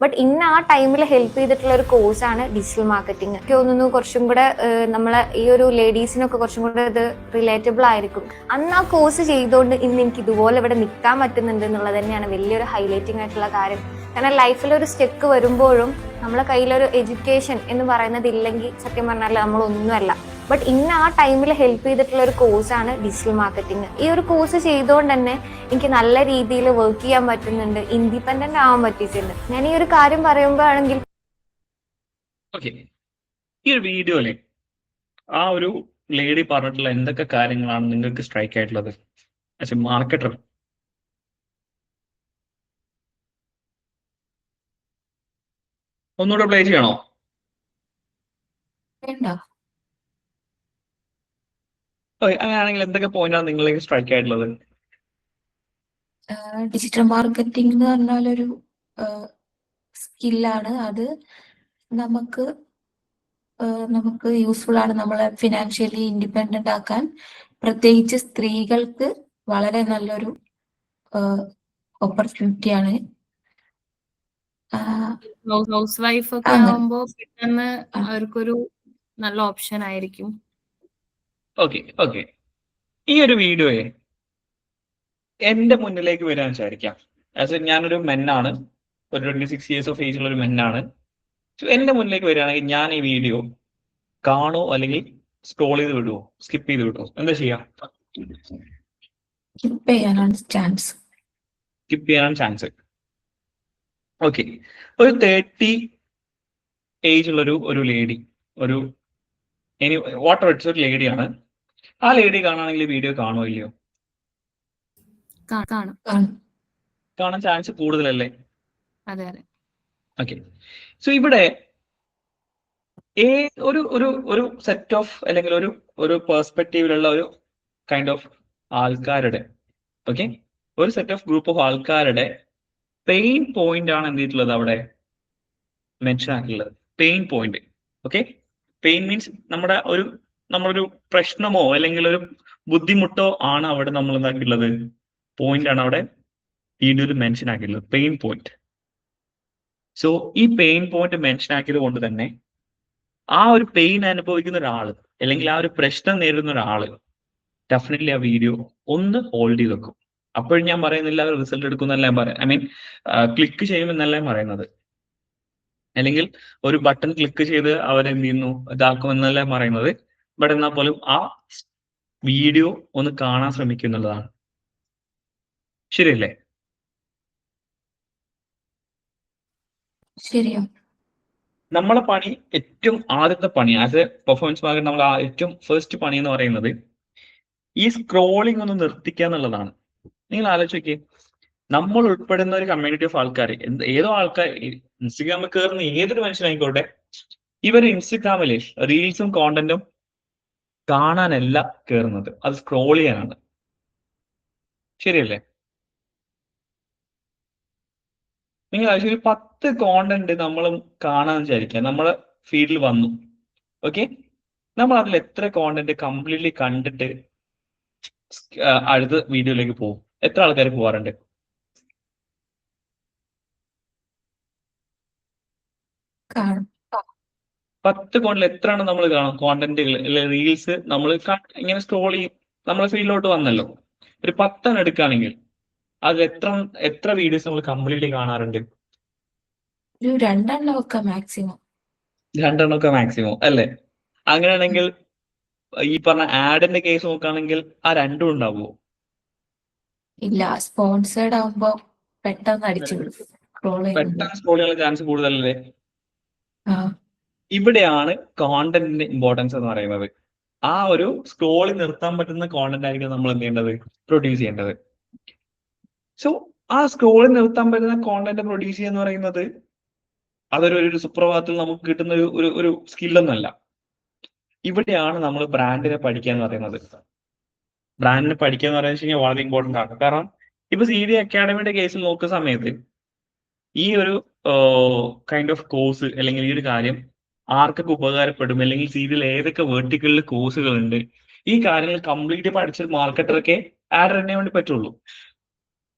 S8: ബട്ട് ഇന്ന് ആ ടൈമിൽ ഹെൽപ്പ് ചെയ്തിട്ടുള്ള ഒരു കോഴ്സാണ് ഡിജിറ്റൽ മാർക്കറ്റിംഗ്. എനിക്ക് തോന്നുന്നു കുറച്ചും കൂടെ നമ്മളെ ഈ ഒരു ലേഡീസിനൊക്കെ കുറച്ചും കൂടെ ഇത് റിലേറ്റബിൾ ആയിരിക്കും. അന്ന് ആ കോഴ്സ് ചെയ്തുകൊണ്ട് ഇന്ന് എനിക്ക് ഇതുപോലെ ഇവിടെ നിൽക്കാൻ പറ്റുന്നുണ്ട് എന്നുള്ളത് തന്നെയാണ് വലിയൊരു ഹൈലൈറ്റിംഗ് ആയിട്ടുള്ള കാര്യം. കാരണം ലൈഫിൽ ഒരു സ്റ്റെക്ക് വരുമ്പോഴും നമ്മളെ കയ്യിലൊരു എഡ്യൂക്കേഷൻ എന്ന് പറയുന്നത് ഇല്ലെങ്കിൽ സത്യം പറഞ്ഞാൽ നമ്മളൊന്നുമല്ല. ബട്ട് ഇന്ന് ആ ടൈമിൽ ഹെൽപ്പ് ചെയ്തിട്ടുള്ള ഒരു കോഴ്സാണ് ഡിജിറ്റൽ മാർക്കറ്റിംഗ്. ഈ ഒരു കോഴ്സ് ചെയ്തുകൊണ്ട് തന്നെ എനിക്ക് നല്ല രീതിയിൽ വർക്ക് ചെയ്യാൻ പറ്റുന്നുണ്ട്, ഇൻഡിപെൻഡന്റ് ആവാൻ പറ്റിയിട്ടുണ്ട്. ഞാൻ ഈ ഒരു കാര്യം പറയുമ്പോഴാണെങ്കിൽ
S1: ഓക്കെ, ഈ ഒരു വീഡിയോയിലെ ആ ഒരു ലേഡി പറഞ്ഞിട്ടുള്ള എന്തൊക്കെ കാര്യങ്ങളാണ് നിങ്ങൾക്ക് സ്ട്രൈക്ക് ആയിട്ടുള്ളത് ആസ് എ മാർക്കറ്റർ? ഒന്നുകൂടെ പ്ലേ ചെയ്യണോ?
S4: വേണ്ട.
S1: അങ്ങനെയാണെങ്കിൽ എന്തൊക്കെ പോയിന്റാണ് നിങ്ങളിലേക്ക് സ്ട്രൈക്ക് ആയിട്ടുള്ളത്?
S4: ഡിജിറ്റൽ മാർക്കറ്റിംഗ് എന്ന് പറഞ്ഞാൽ ഒരു സ്കില്ലാണ്. അത് നമുക്ക് യൂസ്ഫുൾ ആണ്, നമ്മളെ ഫിനാൻഷ്യലി ഇൻഡിപെൻഡന്റ് ആക്കാൻ. പ്രത്യേകിച്ച് സ്ത്രീകൾക്ക് വളരെ നല്ലൊരു ഓപ്പർച്യൂണിറ്റിയാണ്.
S5: ഹൗസ് വൈഫ് ഒക്കെ ആവുമ്പോ പെട്ടെന്ന് അവർക്കൊരു നല്ല ഓപ്ഷൻ ആയിരിക്കും.
S1: ഓക്കെ, ഈ ഒരു വീഡിയോയെ എന്റെ മുന്നിലേക്ക് വരാൻ വിചാരിക്കാം. ആസ് ഞാനൊരു മെന്നാണ്, ഒരു 26 years ഓഫ് ഏജ് ഉള്ള ഒരു മെന്നാണ്. എന്റെ മുന്നിലേക്ക് വരികയാണെങ്കിൽ ഞാൻ ഈ വീഡിയോ കാണുമോ അല്ലെങ്കിൽ സ്ക്രോൾ ചെയ്ത് വിടുവോ, സ്കിപ്പ് ചെയ്ത് വിടുവോ, എന്താ ചെയ്യാം?
S4: സ്കിപ്പ് ചെയ്യാനാണ്
S1: ചാൻസ്. ഓക്കെ, ഒരു 30 ഏജ് ഉള്ളൊരു ലേഡി, ഒരു ഇനി വാട്ടർ ഇറ്റ്സ് ഒരു ലേഡിയാണ്. ആ ലേഡി കാണുകയാണെങ്കിൽ വീഡിയോ കാണുമോ ഇല്ലയോ?
S5: കാണും.
S1: കാണാൻ ചാൻസ് കൂടുതലല്ലേ?
S5: അതെ അതെ.
S1: ഓക്കെ. സോ ഇവിടെ ഒരു ഒരു ഒരു സെറ്റ് ഓഫ് അല്ലെങ്കിൽ ഒരു പെർസ്പെക്റ്റീവിലുള്ള ഒരു കൈൻഡ് ഓഫ് ആൾക്കാരുടെ ഓക്കെ ഒരു സെറ്റ് ഓഫ് ഗ്രൂപ്പ് ഓഫ് ആൾക്കാരുടെ പെയിൻ പോയിന്റ് ആണ് എന്ത് ചെയ്തിട്ടുള്ളത് അവിടെ മെൻഷൻ ആക്കിയിട്ടുള്ളത്. Pain point. Okay. Pain means നമ്മളൊരു പ്രശ്നമോ അല്ലെങ്കിൽ ഒരു ബുദ്ധിമുട്ടോ ആണ് അവിടെ നമ്മൾ എന്താക്കിയിട്ടുള്ളത്. പോയിന്റ് ആണ് അവിടെ വീഡിയോയിൽ മെൻഷൻ ആക്കിയിട്ടുള്ളത്. Pain point. സോ ഈ പെയിൻ പോയിന്റ് മെൻഷൻ ആക്കിയത് കൊണ്ട് തന്നെ ആ ഒരു പെയിൻ അനുഭവിക്കുന്ന ഒരാള് അല്ലെങ്കിൽ ആ ഒരു പ്രശ്നം നേരിടുന്ന ഒരാള് ഡെഫിനറ്റ്ലി ആ വീഡിയോ ഒന്ന് ഹോൾഡ് ചെയ്ത് വെക്കും. അപ്പോഴും ഞാൻ പറയുന്നില്ല അവർ റിസൾട്ട് എടുക്കുന്നല്ല പറയാം. ഐ മീൻ ക്ലിക്ക് ചെയ്യുമെന്നല്ല ഞാൻ പറയുന്നത്. അല്ലെങ്കിൽ ഒരു ബട്ടൺ ക്ലിക്ക് ചെയ്ത് അവരെന്ത് ചെയ്യുന്നു ഇതാക്കുമെന്നല്ല പറയുന്നത്. ബട്ട് എന്നാൽ പോലും ആ വീഡിയോ ഒന്ന് കാണാൻ ശ്രമിക്കുന്നുള്ളതാണ്. ശരിയല്ലേ?
S4: ശരിയാ.
S1: നമ്മളെ പണി ഏറ്റവും ആദ്യത്തെ പണി ആസ് എ പെർഫോമൻസ് മാർക്കറ്റ് നമ്മൾ ഏറ്റവും ഫസ്റ്റ് പണി എന്ന് പറയുന്നത് ഈ സ്ക്രോളിംഗ് ഒന്ന് നിർത്തിക്കുക എന്നുള്ളതാണ്. നിങ്ങൾ ആലോചിച്ച് നോക്കിയേ, നമ്മൾ ഉൾപ്പെടുന്ന ഒരു കമ്മ്യൂണിറ്റി ഓഫ് ആൾക്കാർ, ഏതോ ആൾക്കാർ ഇൻസ്റ്റഗ്രാമിൽ കയറുന്ന ഏതൊരു മനുഷ്യനായിക്കോട്ടെ, ഇവർ ഇൻസ്റ്റഗ്രാമില് റീൽസും കോണ്ടന്റും കാണാനല്ല കയറുന്നത്, അത് സ്ക്രോൾ ചെയ്യാനാണ്. ശരിയല്ലേ? നിങ്ങൾ ആവശ്യം ഒരു 10 കോണ്ടന്റ് നമ്മൾ കാണാന്ന് വിചാരിക്കുക, നമ്മളെ ഫീഡിൽ വന്നു. ഓക്കെ, നമ്മൾ അതിൽ എത്ര കോണ്ടന്റ് കംപ്ലീറ്റ്ലി കണ്ടിട്ട് അടുത്ത വീഡിയോയിലേക്ക് പോകും? എത്ര ആൾക്കാർ പോവാറുണ്ട്?
S4: കാണും.
S1: 10 കോണ്ടിൽ എത്രയാണ് നമ്മൾ കാണും കോണ്ടന്റുകൾ റീൽസ് നമ്മൾ ഇങ്ങനെ സ്ക്രോൾ ചെയ്യും. നമ്മളെ ഫീൽഡിലോട്ട് വന്നല്ലോ, ഒരു 10 എടുക്കുകയാണെങ്കിൽ അത് എത്ര വീഡിയോസ് നമ്മൾ കംപ്ലീറ്റ്ലി കാണാറുണ്ട്?
S4: ഒരു 2 എണ്ണമൊക്കെ മാക്സിമം.
S1: 2 എണ്ണമൊക്കെ മാക്സിമം അല്ലേ? അങ്ങനെയാണെങ്കിൽ ഈ പറഞ്ഞ ആഡിന്റെ കേസ് നോക്കുകയാണെങ്കിൽ ആ 2 ഉണ്ടാവുമോ?
S4: ഇല്ല, സ്പോൺസേർഡ് ആവുമ്പോ പെട്ടെന്ന് അടിച്ചു വിടും.
S1: പെട്ടെന്ന് സ്ക്രോൾ ചെയ്യാനുള്ള ചാൻസ് കൂടുതലല്ലേ?
S4: ആ,
S1: ഇവിടെയാണ് കോണ്ടന്റിന്റെ ഇമ്പോർട്ടൻസ് എന്ന് പറയുന്നത്. ആ ഒരു സ്ക്രോളിൽ നിർത്താൻ പറ്റുന്ന കോണ്ടന്റ് ആയിരിക്കും നമ്മൾ എന്ത് ചെയ്യേണ്ടത്, പ്രൊഡ്യൂസ് ചെയ്യേണ്ടത്. സോ ആ സ്ക്രോളിൽ നിർത്താൻ പറ്റുന്ന കോണ്ടന്റ് പ്രൊഡ്യൂസ് ചെയ്യുക എന്ന് പറയുന്നത് അതൊരു സുപ്രഭാതത്തിൽ നമുക്ക് കിട്ടുന്ന ഒരു സ്കില്ലൊന്നുമല്ല. ഇവിടെയാണ് നമ്മൾ ബ്രാൻഡിനെ പഠിക്കുക എന്ന് പറയുന്നത്. ബ്രാൻഡിനെ പഠിക്കുക എന്ന് പറയുന്നത് കഴിഞ്ഞാൽ വളരെ ഇമ്പോർട്ടന്റ് ആണ്. കാരണം ഇപ്പൊ CD അക്കാഡമിയുടെ കേസിൽ നോക്കുന്ന സമയത്ത് ഈ ഒരു കൈൻഡ് ഓഫ് കോഴ്സ് അല്ലെങ്കിൽ ഈ ഒരു കാര്യം ആർക്കൊക്കെ ഉപകാരപ്പെടും, അല്ലെങ്കിൽ സീരിയൽ ഏതൊക്കെ വേർട്ടിക്കലിൽ കോഴ്സുകൾ ഉണ്ട്, ഈ കാര്യങ്ങൾ കംപ്ലീറ്റ് പഠിച്ച മാർക്കറ്ററൊക്കെ ആഡ് റൺ ചെയ്യാൻ വേണ്ടി പറ്റുള്ളൂ.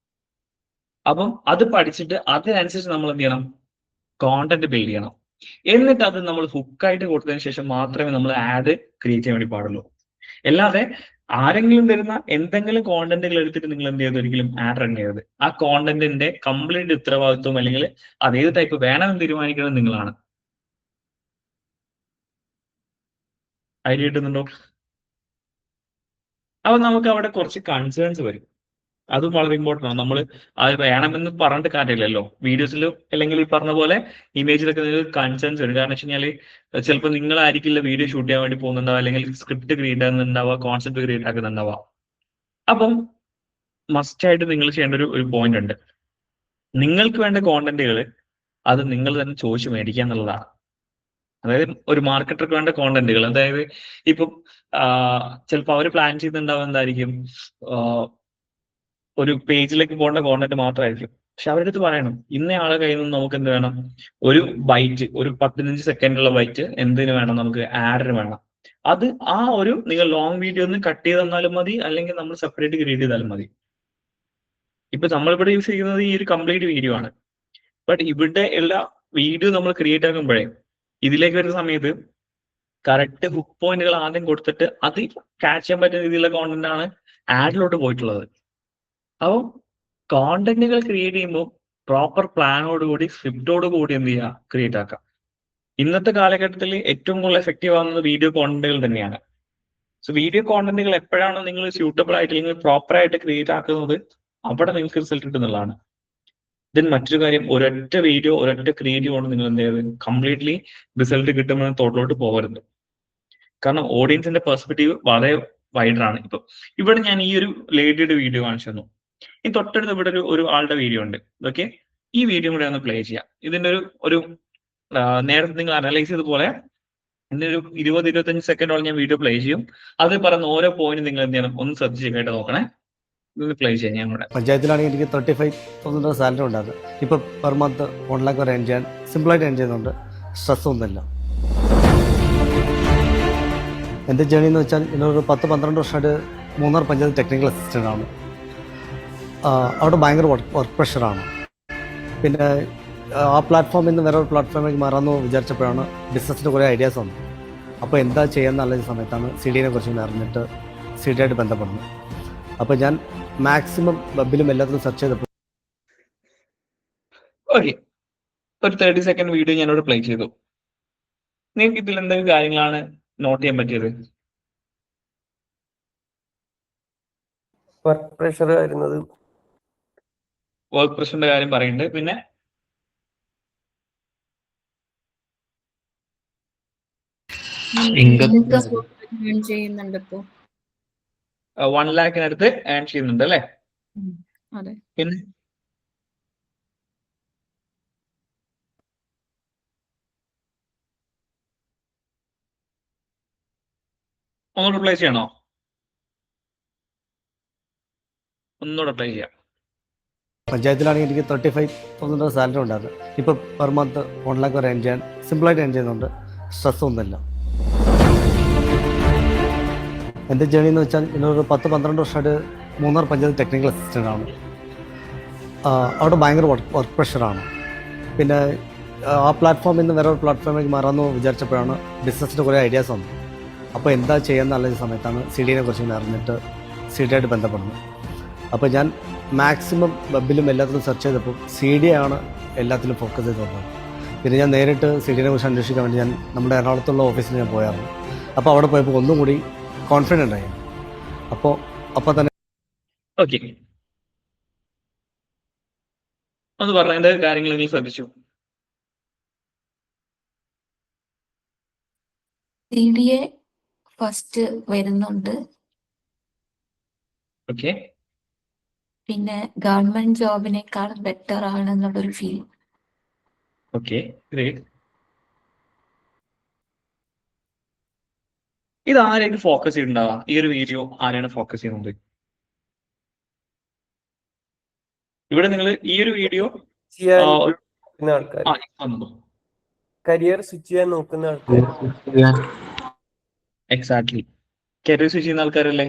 S1: അപ്പം അത് പഠിച്ചിട്ട് അതിനനുസരിച്ച് നമ്മൾ എന്ത് ചെയ്യണം, കോണ്ടന്റ് ബിൽഡ് ചെയ്യണം. എന്നിട്ട് അത് നമ്മൾ ഹുക്കായിട്ട് കൊടുത്തതിന് ശേഷം മാത്രമേ നമ്മൾ ആഡ് ക്രിയേറ്റ് ചെയ്യാൻ വേണ്ടി പാടുള്ളൂ. അല്ലാതെ ആരെങ്കിലും തരുന്ന എന്തെങ്കിലും കോണ്ടന്റുകൾ എടുത്തിട്ട് നിങ്ങൾ എന്ത് ചെയ്ത് ഒരിക്കലും ആഡ് റൺ ചെയ്യരുത്. ആ കോണ്ടന്റിന്റെ കംപ്ലീറ്റ് ഉത്തരവാദിത്വം അല്ലെങ്കിൽ അത് ഏത് ടൈപ്പ് വേണമെന്ന് തീരുമാനിക്കുന്നത് നിങ്ങളാണ്. ഐഡിയ കിട്ടുന്നുണ്ടോ? അപ്പൊ നമുക്ക് അവിടെ കുറച്ച് കൺസേൺസ് വരും. അതും വളരെ ഇമ്പോർട്ടൻ്റ് ആണ്. നമ്മൾ അത് വേണമെന്ന് പറഞ്ഞിട്ട് കാര്യമില്ലല്ലോ. വീഡിയോസിൽ അല്ലെങ്കിൽ ഈ പറഞ്ഞ പോലെ ഇമേജിലൊക്കെ നിങ്ങൾക്ക് കൺസേൺസ് വരും. കാരണം വെച്ച് കഴിഞ്ഞാൽ ചിലപ്പോൾ നിങ്ങളായിരിക്കില്ല വീഡിയോ ഷൂട്ട് ചെയ്യാൻ വേണ്ടി പോകുന്നുണ്ടാവുക, അല്ലെങ്കിൽ സ്ക്രിപ്റ്റ് ക്രിയേറ്റ് ആകുന്നുണ്ടാവുക, കോൺസെപ്റ്റ് ക്രിയേറ്റ് ആക്കുന്നുണ്ടാവുക. അപ്പം മസ്റ്റായിട്ട് നിങ്ങൾ ചെയ്യേണ്ട ഒരു പോയിന്റ് ഉണ്ട്. നിങ്ങൾക്ക് വേണ്ട കോണ്ടന്റുകൾ അത് നിങ്ങൾ തന്നെ ചോദിച്ചു മേടിക്കുക എന്നുള്ളതാണ്. അതായത് ഒരു മാർക്കറ്റർക്ക് വേണ്ട കോണ്ടന്റുകൾ, അതായത് ഇപ്പം ചിലപ്പോൾ അവർ പ്ലാൻ ചെയ്തിട്ടുണ്ടാവുക എന്തായിരിക്കും, ഒരു പേജിലേക്ക് പോകേണ്ട കോണ്ടന്റ് മാത്രമായിരിക്കും. പക്ഷെ അവരുടെ അടുത്ത് പറയണം, ഇന്നയാളെ കയ്യിൽ നിന്ന് നമുക്ക് എന്ത് വേണം, ഒരു ബൈറ്റ്, ഒരു 15 സെക്കൻഡുള്ള ബൈറ്റ് എന്തിനു വേണം, നമുക്ക് ആഡിന് വേണം. അത് ആ ഒരു നിങ്ങൾ ലോങ് വീഡിയോ ഒന്ന് കട്ട് ചെയ്ത് തന്നാലും മതി, അല്ലെങ്കിൽ നമ്മൾ സെപ്പറേറ്റ് ക്രിയേറ്റ് ചെയ്താലും മതി. ഇപ്പൊ നമ്മളിവിടെ യൂസ് ചെയ്യുന്നത് ഈ ഒരു കംപ്ലീറ്റ് വീഡിയോ ആണ്. ബട്ട് ഇവിടെ ഉള്ള വീഡിയോ നമ്മൾ ക്രിയേറ്റ് ആക്കുമ്പോഴേ ഇതിലേക്ക് വരുന്ന സമയത്ത് കറക്റ്റ് ഹുക്ക് പോയിന്റുകൾ ആദ്യം കൊടുത്തിട്ട് അത് ക്യാച്ച് ചെയ്യാൻ പറ്റുന്ന രീതിയിലുള്ള കോണ്ടന്റ് ആണ് ആഡിലോട്ട് പോയിട്ടുള്ളത്. അപ്പോൾ കോണ്ടന്റുകൾ ക്രിയേറ്റ് ചെയ്യുമ്പോൾ പ്രോപ്പർ പ്ലാനോടുകൂടി സ്ക്രിപ്റ്റോട് കൂടി എന്ത് ചെയ്യുക, ക്രിയേറ്റ് ആക്കാം. ഇന്നത്തെ കാലഘട്ടത്തിൽ ഏറ്റവും കൂടുതൽ എഫക്റ്റീവ് ആവുന്നത് വീഡിയോ കോണ്ടന്റുകൾ തന്നെയാണ്. സോ വീഡിയോ കോണ്ടന്റുകൾ എപ്പോഴാണ് നിങ്ങൾ സ്യൂട്ടബിൾ ആയിട്ട് അല്ലെങ്കിൽ പ്രോപ്പർ ആയിട്ട് ക്രിയേറ്റ് ആക്കുന്നത്, അവിടെ നിങ്ങൾക്ക് റിസൾട്ട് കിട്ടുന്നതാണ്. ദെൻ മറ്റൊരു കാര്യം, ഒരൊറ്റ വീഡിയോ ഒരൊറ്റ ക്രിയേറ്റീവ് കൊണ്ട് നിങ്ങൾ എന്ത് ചെയ്ത് കംപ്ലീറ്റ്ലി റിസൾട്ട് കിട്ടുമെന്ന് തോട്ടിലോട്ട് പോകരുത്. കാരണം ഓഡിയൻസിന്റെ പെർസ്പെക്റ്റീവ് വളരെ വൈഡറാണ്. ഇപ്പൊ ഇവിടെ ഞാൻ ഈ ഒരു ലേഡിയുടെ വീഡിയോ കാണിച്ചു തന്നു. ഈ തൊട്ടടുത്ത് ഇവിടെ ഒരു ആളുടെ വീഡിയോ ഉണ്ട്. ഓക്കെ, ഈ വീഡിയോ കൂടെ ഒന്ന് പ്ലേ ചെയ്യാം. ഇതിന്റെ ഒരു നേരത്തെ നിങ്ങൾ അനലൈസ് ചെയ്ത പോലെ ഇതിന്റെ ഒരു 20-25 സെക്കൻഡോളം ഞാൻ വീഡിയോ പ്ലേ ചെയ്യും. അതിൽ പറയുന്ന ഓരോ പോയിന്റ് നിങ്ങൾ എന്ത് ചെയ്യണം, ഒന്ന് ശ്രദ്ധിച്ച് കേട്ട് നോക്കണേ. ഇതൊന്ന് പ്ലേ ചെയ്യാം ഞാൻ കൂടെ.
S9: പഞ്ചായത്തിലാണെങ്കിൽ എനിക്ക് 35,000 സാലറി ഉണ്ടായിരുന്നു. ഇപ്പോൾ പെർ മന്ത് 1 lakh വരെ earn ചെയ്യാൻ സിമ്പിളായിട്ട് earn ചെയ്യുന്നുണ്ട്. സ്ട്രെസ് ഒന്നുമില്ല. എൻ്റെ ജേണി എന്ന് വെച്ചാൽ ഇതിനൊരു 10-12 വർഷമായിട്ട് മൂന്നാർ പഞ്ചായത്ത് ടെക്നിക്കൽ അസിസ്റ്റൻ്റ് ആണ്. അവിടെ ഭയങ്കര വർക്ക് പ്രഷറാണ്. പിന്നെ ആ പ്ലാറ്റ്ഫോമിൽ നിന്ന് വേറെ ഒരു പ്ലാറ്റ്ഫോമിലേക്ക് മാറാമെന്ന് വിചാരിച്ചപ്പോഴാണ് ബിസിനസ്സിൻ്റെ കുറേ ഐഡിയാസ് വന്നത്. അപ്പോൾ എന്താ ചെയ്യാമെന്നുള്ള സമയത്താണ് CDനെ കുറിച്ച് അറിഞ്ഞിട്ട് CDയായിട്ട് ബന്ധപ്പെടുന്നത്. അപ്പോൾ ഞാൻ മാക്സിമം വെബിലും എല്ലാത്തിലും സെർച്ച് ചെയ്തപ്പോൾ
S1: ഓക്കെ, ഒരു 30 സെക്കൻഡ് വീഡിയോ ഞാനിവിടെ പ്ലേ ചെയ്തു. നിങ്ങൾക്ക് ഇതിൽ എന്തൊക്കെ കാര്യങ്ങളാണ് നോട്ട് ചെയ്യാൻ പറ്റിയത്?
S10: വർക്ക് പ്രഷർ വരുന്നത്,
S1: വർക്ക് പ്രഷറിന്റെ കാര്യം പറയുന്നുണ്ട്. പിന്നെ
S5: ചെയ്യുന്നുണ്ട് ഇപ്പോ
S1: 1 lakhനടുത്ത് ഏൺ ചെയ്യുന്നുണ്ട് അല്ലേ?
S5: അതെ.
S1: പിന്നെ ഒന്ന് റിപ്ലൈ ചെയ്യണോ? ഒന്നുകൂടെ പ്ലേ ചെയ്യാം.
S9: പഞ്ചായത്തിലാണെങ്കിൽ എനിക്ക് 35,000 സാലറി ഉണ്ടായിരുന്നു. ഇപ്പോൾ പെർ മന്ത് 1 lakh വരെ earn ചെയ്യാൻ സിമ്പിളായിട്ട് earn ചെയ്യുന്നുണ്ട്. സ്ട്രെസ് ഒന്നുമില്ല. എൻ്റെ ജേണി എന്ന് വെച്ചാൽ ഇതിനൊരു 10-12 വർഷമായിട്ട് മൂന്നാർ പഞ്ചായത്ത് ടെക്നിക്കൽ അസിസ്റ്റൻ്റ് ആണ്. അവിടെ ഭയങ്കര വർക്ക് പ്രഷറാണ്. പിന്നെ ആ പ്ലാറ്റ്ഫോമിൽ നിന്ന് വേറെ ഒരു പ്ലാറ്റ്ഫോമിലേക്ക് മാറാമെന്ന് വിചാരിച്ചപ്പോഴാണ് ബിസിനസ്സിൻ്റെ കുറേ ഐഡിയാസ് വന്നത്. അപ്പോൾ എന്താ ചെയ്യാമെന്നുള്ള സമയത്താണ് CDനെ കുറിച്ച് അറിഞ്ഞിട്ട് CDയായിട്ട് ബന്ധപ്പെടുന്നത്. അപ്പോൾ ഞാൻ മാക്സിമം വെബിലും എല്ലാത്തിലും സെർച്ച് ചെയ്തപ്പോൾ CDയാണ് എല്ലാത്തിലും ഫോക്കസ് ചെയ്ത് വന്നത്. പിന്നെ ഞാൻ നേരിട്ട് CDനെ കുറിച്ച് അന്വേഷിക്കാൻ വേണ്ടി ഞാൻ നമ്മുടെ എറണാകുളത്തുള്ള ഓഫീസിൽ ഞാൻ പോയായിരുന്നു. അപ്പോൾ അവിടെ പോയപ്പോൾ ഒന്നും കൂടി കോൺഫിഡൻ്റ് ആയി. അപ്പോൾ തന്നെ
S1: ഓക്കെ, ഒന്ന് പറഞ്ഞതിന്റെ കാര്യങ്ങൾ നിങ്ങൾ ശ്രദ്ധിച്ചു?
S4: CDA ഫസ്റ്റ് വരുന്നുണ്ട്.
S1: ഓക്കെ,
S4: പിന്നെ ഗവൺമെന്റ് ജോബിനേക്കാൾ ബെറ്റർ ആണെന്നുള്ളൊരു ഫീൽ.
S1: Okay, great. ഇത് ആരെയൊക്കെ ഫോക്കസ് ചെയ്തിട്ടുണ്ടാവുക? ഈ ഒരു വീഡിയോ ആരെയാണ് ഫോക്കസ് ചെയ്യുന്നത്? ഇവിടെ നിങ്ങൾ ഈ ഒരു വീഡിയോ
S10: ചെയ്യാൻ നോക്കുന്ന ആൾക്കാർ, കരിയർ സ്വിച്ച് ചെയ്യാൻ നോക്കുന്ന ആൾക്കാർ,
S1: എക്സാക്ട്ലി കരിയർ സ്വിച്ച് ചെയ്യുന്ന ആൾക്കാരല്ലേ?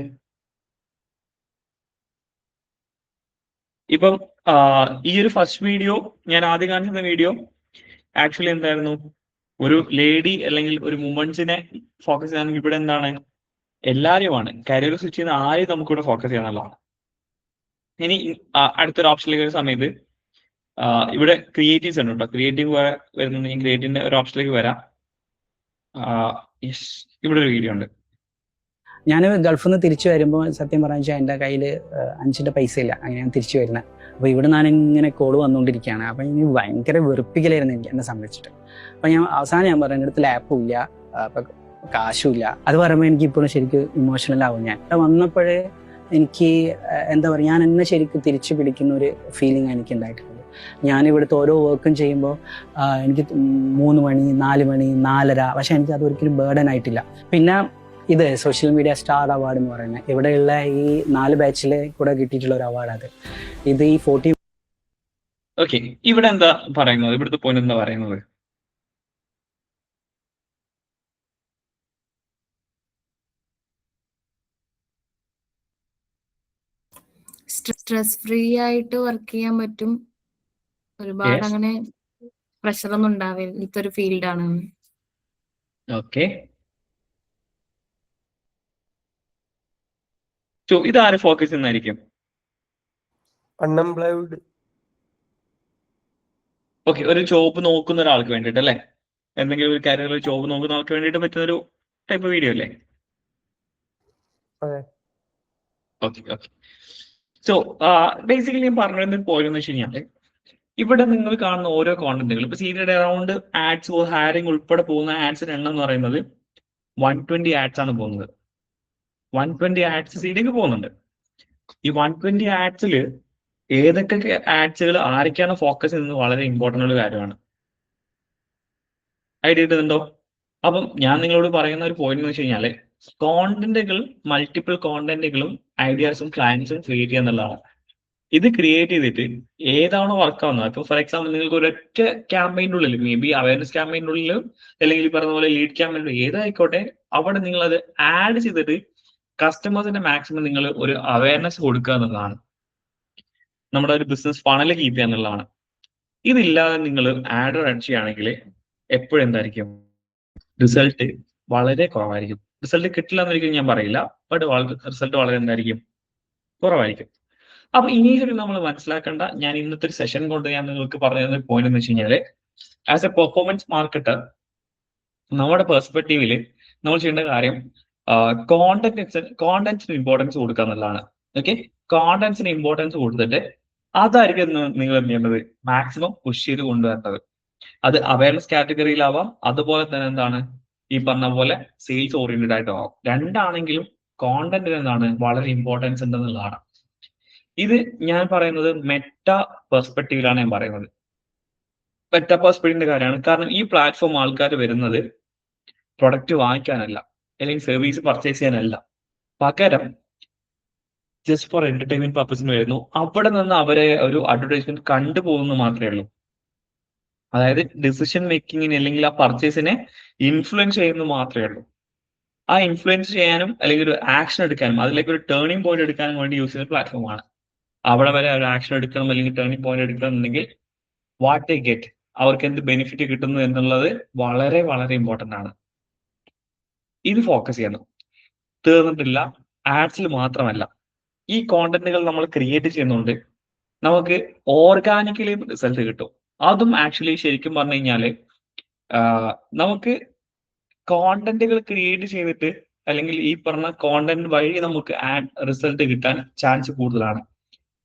S1: ഇപ്പം ഈ ഒരു ഫസ്റ്റ് വീഡിയോ ഞാൻ ആദ്യം കാണിച്ചിരുന്ന വീഡിയോ ആക്ച്വലി എന്തായിരുന്നു? ഒരു ലേഡി അല്ലെങ്കിൽ ഒരു വുമൺസിനെ ഫോക്കസ് ചെയ്യാണെങ്കിൽ ഇവിടെ എന്താണ്? എല്ലാവരുമാണ്. കരിയർ സ്വിച്ച് ചെയ്യുന്ന ആരെയും നമുക്കിവിടെ ഫോക്കസ് ചെയ്യാന്നുള്ളതാണ്. ഇനി അടുത്തൊരു ഓപ്ഷനിലേക്ക് വരുന്ന സമയത്ത് ഇവിടെ ക്രിയേറ്റീവ്സ് ഉണ്ട് കേട്ടോ. ക്രിയേറ്റീവ് വരുന്നുണ്ടെങ്കിൽ ക്രിയേറ്റീവിന്റെ ഒരു ഓപ്ഷനിലേക്ക് വരാം. യെസ്, ഇവിടെ ഒരു വീഡിയോ ഉണ്ട്.
S11: ഞാൻ ഗൾഫിൽ നിന്ന് തിരിച്ചു വരുമ്പോൾ സത്യം പറഞ്ഞു വെച്ചാൽ എൻ്റെ കയ്യിൽ 5 പൈസ ഇല്ല. അങ്ങനെ ഞാൻ തിരിച്ചു വരുന്നത്. അപ്പോൾ ഇവിടെ ഞാൻ ഇങ്ങനെ കോള് വന്നുകൊണ്ടിരിക്കുകയാണ്. അപ്പം ഇനി ഭയങ്കര വെറുപ്പിക്കലായിരുന്നു എനിക്ക് എന്നെ സംബന്ധിച്ചിട്ട്. അപ്പം അവസാനം ഞാൻ പറഞ്ഞു, എൻ്റെ അടുത്ത് ലാപ്പും ഇല്ല, അപ്പം കാശും ഇല്ല. അത് പറയുമ്പോൾ എനിക്കിപ്പോഴും ശരിക്കും ഇമോഷണൽ ആവും. ഞാൻ വന്നപ്പോഴേ എനിക്ക് എന്താ പറയുക, ഞാൻ എന്നെ ശരിക്കും തിരിച്ചു പിടിക്കുന്ന ഒരു ഫീലിംഗ് എനിക്ക് ഉണ്ടായിട്ടുള്ളത്. ഞാൻ ഇവിടുത്തെ ഓരോ വർക്കും ചെയ്യുമ്പോൾ എനിക്ക് 3 മണി 4 മണി 4:30, പക്ഷെ എനിക്ക് അത് ഒരിക്കലും ബേർഡൻ ആയിട്ടില്ല. പിന്നെ ഇത് സോഷ്യൽ മീഡിയ സ്റ്റാർ അവാർഡ് എന്ന് പറയുന്നത് ഇവിടെയുള്ള ഈ 4 ബാച്ചിലെ കൂടെ കിട്ടിയിട്ടുള്ള ഒരു അവാർഡ്. അത് ഇത് ഈ 40.
S1: ഓക്കെ, ഇവിടെ എന്താ പറയുന്നത്? ഇവിടുത്തെ പോയിന്റ് എന്താ പറയുന്നത്?
S5: സ്ട്രെസ് ഫ്രീ ആയിട്ട് വർക്ക് ചെയ്യാൻ പറ്റും. ഒരുപാട് അങ്ങനെ പ്രഷർ ഒന്നും ഉണ്ടാവില്ല. ഒരു ഫീൽഡാണ്.
S1: ഓക്കെ, ഇതാരെ ഫോക്കസ് ചെയ്യുന്നതായിരിക്കും?
S10: അൺഎംപ്ലോയ്ഡ്.
S1: ഓക്കെ, ഒരു ജോബ് നോക്കുന്ന ഒരാൾക്ക് വേണ്ടിയിട്ട് അല്ലേ? എന്തെങ്കിലും ഒരു കരിയറിൽ ജോബ് നോക്കുന്ന ആൾക്ക് വേണ്ടിയിട്ട് പറ്റുന്ന ഒരു ടൈപ്പ് വീഡിയോ അല്ലേ? Okay okay. സോ ബേസിക്കലി ഞാൻ പറഞ്ഞ പോയിന്റ് എന്ന് വെച്ച് കഴിഞ്ഞാൽ ഇവിടെ നിങ്ങൾ കാണുന്ന ഓരോ കോണ്ടന്റുകളും ഇപ്പൊ സീരിയഡ് അറൗണ്ട് ആഡ്സ് ഹയറിംഗ് ഉൾപ്പെടെ പോകുന്ന ആഡ്സിന്റെ എണ്ണം എന്ന് പറയുന്നത് 120 ആഡ്സ് ആണ് പോകുന്നത്. 120 ആഡ്സ് സീഡിലേക്ക് പോകുന്നുണ്ട്. ഈ 120 ആഡ്സിൽ ഏതൊക്കെ ആഡ്സുകൾ ആരൊക്കെയാണ് ഫോക്കസ് ചെയ്യുന്നത് വളരെ ഇമ്പോർട്ടൻ്റ് ഉള്ള കാര്യമാണ്. ഐഡിയ കിട്ടുന്നുണ്ടോ? അപ്പം ഞാൻ നിങ്ങളോട് പറയുന്ന ഒരു പോയിന്റ് എന്ന് വെച്ച് കഴിഞ്ഞാൽ കോണ്ടന്റുകൾ, മൾട്ടിപ്പിൾ കോണ്ടന്റുകളും ഐഡിയാസും ക്ലയൻസും ക്രിയേറ്റ് ചെയ്യുക എന്നുള്ളതാണ്. ഇത് ക്രിയേറ്റ് ചെയ്തിട്ട് ഏതാണോ വർക്ക് ആവുന്നത്, ഇപ്പോൾ ഫോർ എക്സാമ്പിൾ നിങ്ങൾക്ക് ഒരൊറ്റ ക്യാമ്പയിൻ്റെ ഉള്ളിൽ, മേ ബി അവയർനെസ് ക്യാമ്പയിൻ്റെ ഉള്ളിൽ അല്ലെങ്കിൽ ഈ പറഞ്ഞ പോലെ ലീഡ് ക്യാമ്പയിൻ്റെ ഏതായിക്കോട്ടെ, അവിടെ നിങ്ങൾ അത് ആഡ് ചെയ്തിട്ട് കസ്റ്റമേഴ്സിന്റെ മാക്സിമം നിങ്ങൾ ഒരു അവയർനെസ് കൊടുക്കുക എന്നുള്ളതാണ്. നമ്മുടെ ഒരു ബിസിനസ് ഫണൽ കീപ്പ് ചെയ്യുക എന്നുള്ളതാണ്. ഇതില്ലാതെ നിങ്ങൾ ആഡ് ചെയ്യുകയാണെങ്കിൽ എപ്പോഴും എന്തായിരിക്കും, റിസൾട്ട് വളരെ കുറവായിരിക്കും. റിസൾട്ട് കിട്ടില്ല എന്നൊരിക്കലും ഞാൻ പറയില്ല, ബട്ട് റിസൾട്ട് വളരെ എന്തായിരിക്കും, കുറവായിരിക്കും. അപ്പൊ ഇനീഷ്യലി നമ്മൾ മനസ്സിലാക്കേണ്ട, ഞാൻ ഇന്നത്തെ ഒരു സെഷൻ കൊണ്ട് ഞാൻ നിങ്ങൾക്ക് പറഞ്ഞു തരുന്ന പോയിന്റ് എന്ന് വെച്ച് കഴിഞ്ഞാൽ, ആസ് എ പെർഫോമൻസ് മാർക്കറ്റർ നമ്മുടെ പെർസ്പെക്റ്റീവിൽ നമ്മൾ ചെയ്യേണ്ട കാര്യം കോണ്ടന്റ്സിന് ഇമ്പോർട്ടൻസ് കൊടുക്കുക എന്നുള്ളതാണ്. ഓക്കെ, കോണ്ടന്റ്സിന് ഇമ്പോർട്ടൻസ് കൊടുത്തിട്ട് അതായിരിക്കും നിങ്ങൾ എന്ത് ചെയ്യേണ്ടത്, മാക്സിമം പുഷ് ചെയ്ത് കൊണ്ടുവരേണ്ടത്. അത് അവയർനെസ് കാറ്റഗറിയിലാവാം, അതുപോലെ തന്നെ എന്താണ് ഈ പറഞ്ഞ പോലെ സെയിൽസ് ഓറിയന്റഡ് ആയിട്ടാവാം. രണ്ടാണെങ്കിലും കോണ്ടന്റിന് എന്താണ് വളരെ ഇമ്പോർട്ടൻസ് ഉണ്ടെന്നുള്ളതാണ്. ഇത് ഞാൻ പറയുന്നത് മെറ്റാ പെർസ്പെക്റ്റീവിലാണ് ഞാൻ പറയുന്നത്. മെറ്റാ പെർസ്പെക്റ്റീവിന്റെ കാര്യമാണ്. കാരണം ഈ പ്ലാറ്റ്ഫോം ആൾക്കാർ വരുന്നത് പ്രൊഡക്റ്റ് വാങ്ങിക്കാനല്ല, അല്ലെങ്കിൽ സർവീസ് പർച്ചേസ് ചെയ്യാനല്ല, പകരം ജസ്റ്റ് ഫോർ എന്റർടൈൻമെന്റ് പർപ്പസിന് വരുന്നു. അവിടെ നിന്ന് അവരെ ഒരു അഡ്വർടൈസ്മെന്റ് കണ്ടുപോകുന്നു മാത്രമേ ഉള്ളൂ. അതായത് ഡിസിഷൻ മേക്കിങ്ങിന് അല്ലെങ്കിൽ ആ പർച്ചേസിനെ ഇൻഫ്ലുവൻസ് ചെയ്യുന്നത് മാത്രമേ ഉള്ളൂ. ആ ഇൻഫ്ലുവൻസ് ചെയ്യാനും അല്ലെങ്കിൽ ഒരു ആക്ഷൻ എടുക്കാനും അതിലേക്ക് ഒരു ടേണിംഗ് പോയിന്റ് എടുക്കാനും വേണ്ടി യൂസ് ചെയ്യുന്ന പ്ലാറ്റ്ഫോമാണ്. അവിടെ വരെ ഒരു ആക്ഷൻ എടുക്കണം അല്ലെങ്കിൽ ടേണിംഗ് പോയിന്റ് എടുക്കണം എന്നുണ്ടെങ്കിൽ വാട്ട് ദേ ഗെറ്റ്, അവർക്ക് എന്ത് ബെനിഫിറ്റ് കിട്ടുന്നു എന്നുള്ളത് വളരെ വളരെ ഇമ്പോർട്ടൻ്റ് ആണ്. ഇത് ഫോക്കസ് ചെയ്യണം. തീർന്നിട്ടില്ല, ആഡ്സിൽ മാത്രമല്ല, ഈ കോണ്ടന്റുകൾ നമ്മൾ ക്രിയേറ്റ് ചെയ്യുന്നുണ്ട് നമുക്ക് ഓർഗാനിക്കലി റിസൾട്ട് കിട്ടും. അതും ആക്ച്വലി ശരിക്കും പറഞ്ഞു കഴിഞ്ഞാൽ നമുക്ക് കോണ്ടന്റുകൾ ക്രിയേറ്റ് ചെയ്തിട്ട് അല്ലെങ്കിൽ ഈ പറഞ്ഞ കോണ്ടന്റ് വഴി നമുക്ക് റിസൾട്ട് കിട്ടാൻ ചാൻസ് കൂടുതലാണ്.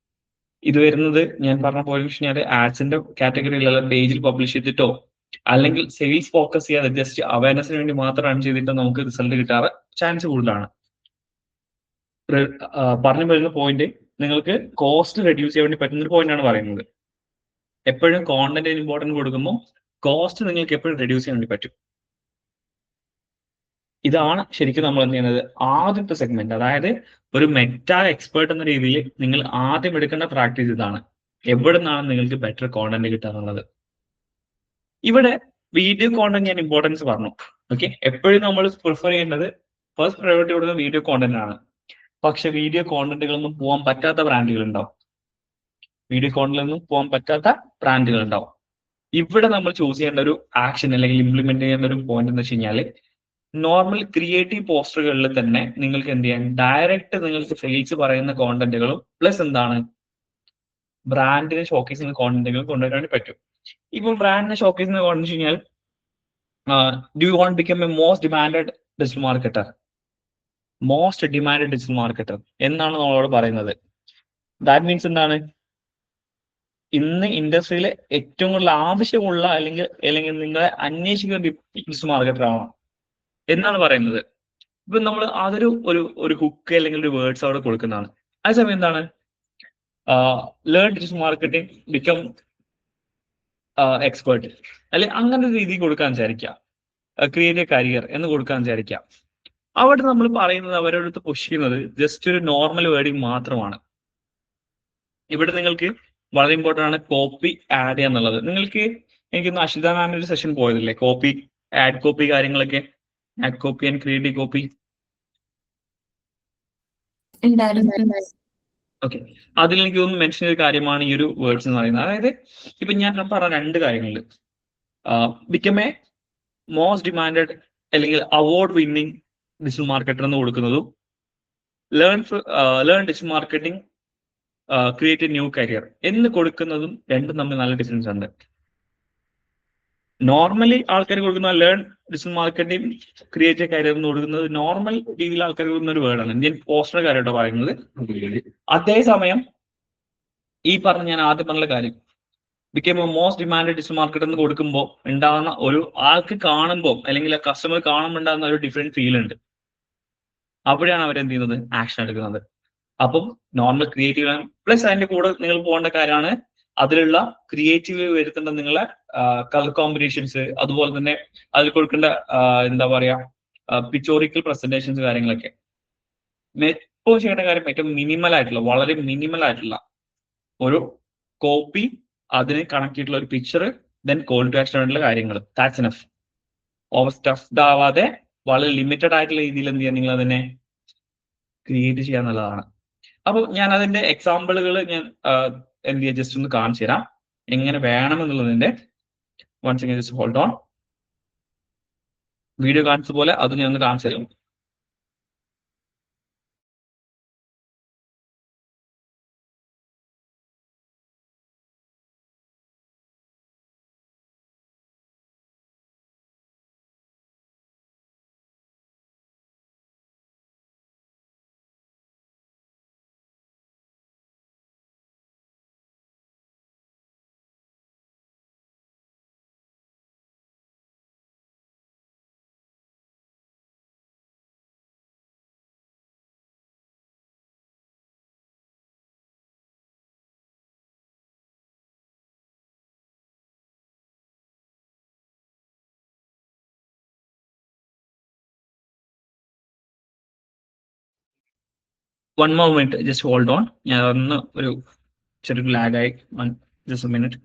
S1: ഇത് വരുന്നത് ഞാൻ പറഞ്ഞ പോലെ കഴിഞ്ഞാൽ ആഡ്സിന്റെ കാറ്റഗറിയിലുള്ള പേജിൽ പബ്ലിഷ് ചെയ്തിട്ടോ അല്ലെങ്കിൽ സെയിൽസ് ഫോക്കസ് ചെയ്യാതെ ജസ്റ്റ് അവയർനെസ്സിന് വേണ്ടി മാത്രം റൺ ചെയ്തിട്ടോ നമുക്ക് റിസൾട്ട് കിട്ടാറ് ചാൻസ് കൂടുതലാണ്. പറഞ്ഞു വരുന്ന പോയിന്റ് നിങ്ങൾക്ക് കോസ്റ്റ് റെഡ്യൂസ് ചെയ്യാൻ വേണ്ടി പറ്റുന്ന ഒരു പോയിന്റ് ആണ് പറയുന്നത്. എപ്പോഴും കോണ്ടന്റിന് ഇമ്പോർട്ടൻസ് കൊടുക്കുമ്പോൾ കോസ്റ്റ് നിങ്ങൾക്ക് എപ്പോഴും റെഡ്യൂസ് ചെയ്യാൻ വേണ്ടി പറ്റും. ഇതാണ് ശരിക്കും നമ്മൾ എന്ത് ചെയ്യുന്നത്, ആദ്യത്തെ സെഗ്മെന്റ്. അതായത് ഒരു മെറ്റാ എക്സ്പേർട്ട് എന്ന രീതിയിൽ നിങ്ങൾ ആദ്യം എടുക്കേണ്ട പ്രാക്ടീസ് ഇതാണ്. എവിടെ നിന്നാണ് നിങ്ങൾക്ക് ബെറ്റർ കോണ്ടന്റ് കിട്ടാറുള്ളത്. ഇവിടെ വീഡിയോ കോണ്ടന്റ് ഞാൻ ഇമ്പോർട്ടൻസ് പറഞ്ഞു. ഓക്കെ, എപ്പോഴും നമ്മൾ പ്രിഫർ ചെയ്യേണ്ടത് ഫസ്റ്റ് പ്രയോറിറ്റി കൊടുക്കുന്ന വീഡിയോ കോണ്ടന്റ് ആണ്. പക്ഷെ വീഡിയോ കോണ്ടന്റുകളൊന്നും പോകാൻ പറ്റാത്ത ബ്രാൻഡുകൾ ഉണ്ടാവും. വീഡിയോ കോണ്ടന്റിലൊന്നും പോകാൻ പറ്റാത്ത ബ്രാൻഡുകൾ ഉണ്ടാവും. ഇവിടെ നമ്മൾ ചൂസ് ചെയ്യേണ്ട ഒരു ആക്ഷൻ അല്ലെങ്കിൽ ഇംപ്ലിമെന്റ് ചെയ്യേണ്ട ഒരു പോയിന്റ് എന്ന് വെച്ച് കഴിഞ്ഞാൽ, നോർമൽ ക്രിയേറ്റീവ് പോസ്റ്ററുകളിൽ തന്നെ നിങ്ങൾക്ക് എന്ത് ചെയ്യാൻ, ഡയറക്റ്റ് നിങ്ങൾക്ക് സെയിൽസ് പറയുന്ന കോണ്ടന്റുകളും പ്ലസ് എന്താണ് ബ്രാൻഡിനെ ഷോക്കേസ് ചെയ്യുന്ന കോണ്ടന്റുകളും കൊണ്ടുവരാൻ വേണ്ടി പറ്റും. ഇപ്പം ബ്രാൻഡിനെ ഷോക്കേസ് ചെയ്യുന്ന കോണ്ടന്റ് വെച്ച് കഴിഞ്ഞാൽ, do you want become A most demanded digital marketer, most demanded digital marketer എന്നാണ് നമ്മളോട് പറയുന്നത്. ദാറ്റ് മീൻസ് എന്താണ്, ഇന്ന് ഇൻഡസ്ട്രിയിൽ ഏറ്റവും കൂടുതൽ ആവശ്യമുള്ള അല്ലെങ്കിൽ നിങ്ങളെ അന്വേഷിക്കുന്ന ഡിജിറ്റൽ മാർക്കറ്റർ ആവണം എന്നാണ് പറയുന്നത്. ഇപ്പൊ നമ്മൾ അതൊരു ഒരു ഹുക്ക് അല്ലെങ്കിൽ ഒരു വേർഡ്സ് അവിടെ കൊടുക്കുന്നതാണ്. അതേസമയം എന്താണ്, learn digital marketing, become expert അല്ലെ അങ്ങനെ ഒരു രീതി കൊടുക്കാൻ വിചാരിക്കുക, ക്രിയേറ്റ് എ കരിയർ എന്ന് കൊടുക്കാൻ വിചാരിക്കുക. അവിടെ നമ്മൾ പറയുന്നത് അവരോട് പുഷ് ചെയ്യുന്നത് ജസ്റ്റ് ഒരു നോർമൽ വേർഡിങ് മാത്രമാണ്. ഇവിടെ നിങ്ങൾക്ക് വളരെ ഇമ്പോർട്ടൻ്റ് ആണ് കോപ്പി ആഡ് ചെയ്യുക എന്നുള്ളത്. നിങ്ങൾക്ക് എനിക്കൊന്ന് അഷിത മാമിന്റെ ഒരു സെഷൻ പോയതില്ലേ, കോപ്പി ആഡ് കോപ്പി കാര്യങ്ങളൊക്കെ, add copy and creative copy. Okay, അതിൽ എനിക്ക് ഒന്ന് മെൻഷൻ ചെയ്ത കാര്യമാണ് ഈ ഒരു വേർഡ്സ് എന്ന് പറയുന്നത്. അതായത് ഇപ്പൊ ഞാൻ പറഞ്ഞ രണ്ട് കാര്യങ്ങളിൽ ബിക്കം എ മോസ്റ്റ് ഡിമാൻഡഡ് അല്ലെങ്കിൽ അവാർഡ് വിന്നിങ് ഡിജിറ്റൽ മാർക്കറ്റർ എന്ന് കൊടുക്കുന്നതും learn digital marketing create A new career എന്ന് കൊടുക്കുന്നതും രണ്ടും തമ്മിൽ നല്ല ഡിഫറൻസ് ഉണ്ട്. നോർമലി ആൾക്കാർ കൊടുക്കുന്ന learn digital marketing create A career എന്ന് കൊടുക്കുന്നത് നോർമൽ രീതിയിൽ ആൾക്കാർ കൊടുക്കുന്ന ഒരു വേർഡാണ്. ഇന്ത്യൻ പോസ്റ്റർ കാര്യമായിട്ട് പറയുന്നത്. അതേസമയം ഈ പറഞ്ഞ ഞാൻ ആദ്യം പറഞ്ഞ കാര്യം became A most demand digital market എന്ന് കൊടുക്കുമ്പോൾ ഉണ്ടാകുന്ന ഒരു ആൾക്ക് കാണുമ്പോൾ അല്ലെങ്കിൽ ആ കസ്റ്റമർ കാണുമ്പോൾ ഉണ്ടാകുന്ന ഒരു ഡിഫറെന്റ് ഫീൽ ഉണ്ട്. അവിടെയാണ് അവരെന്ത് ചെയ്യുന്നത്, ആക്ഷൻ എടുക്കുന്നത്. അപ്പം നോർമൽ ക്രിയേറ്റീവ് പ്ലസ് അതിന്റെ കൂടെ നിങ്ങൾ പോകേണ്ട കാര്യമാണ് അതിലുള്ള ക്രിയേറ്റീവ് വരുത്തേണ്ട നിങ്ങളെ കളർ കോമ്പിനേഷൻസ്, അതുപോലെ തന്നെ അതിൽ കൊടുക്കേണ്ട എന്താ പറയാ പിക്ചോറിക്കൽ പ്രസന്റേഷൻസ് കാര്യങ്ങളൊക്കെ. ഇപ്പോൾ ചെയ്യേണ്ട കാര്യം ഏറ്റവും മിനിമൽ ആയിട്ടുള്ള, വളരെ മിനിമൽ ആയിട്ടുള്ള ഒരു കോപ്പി, അതിന് കണക്ട് ചെയ്തിട്ടുള്ള ഒരു picture, then call to action ആയിട്ടുള്ള കാര്യങ്ങൾ. That's enough. ഓവർ സ്റ്റഫ്ഡ് ആവാതെ വളരെ ലിമിറ്റഡ് ആയിട്ടുള്ള രീതിയിൽ എന്ത് ചെയ്യാൻ നിങ്ങൾ അതിനെ ക്രിയേറ്റ് ചെയ്യാൻ നല്ലതാണ്. അപ്പോൾ ഞാൻ അതിന്റെ എക്സാമ്പിളുകൾ ഞാൻ എന്ത് ചെയ്യാം ജസ്റ്റ് ഒന്ന് കാണിച്ചു തരാം എങ്ങനെ വേണമെന്നുള്ളതിന്റെ. Once again just hold on. Video കാണിച്ച പോലെ അത് ഞാൻ ഒന്ന് കാണിച്ചു തരാം. One more minute, just hold on. ഞാൻ ഒന്ന് ഒരു ചെറിയൊരു ലാഗായി. Just a minute.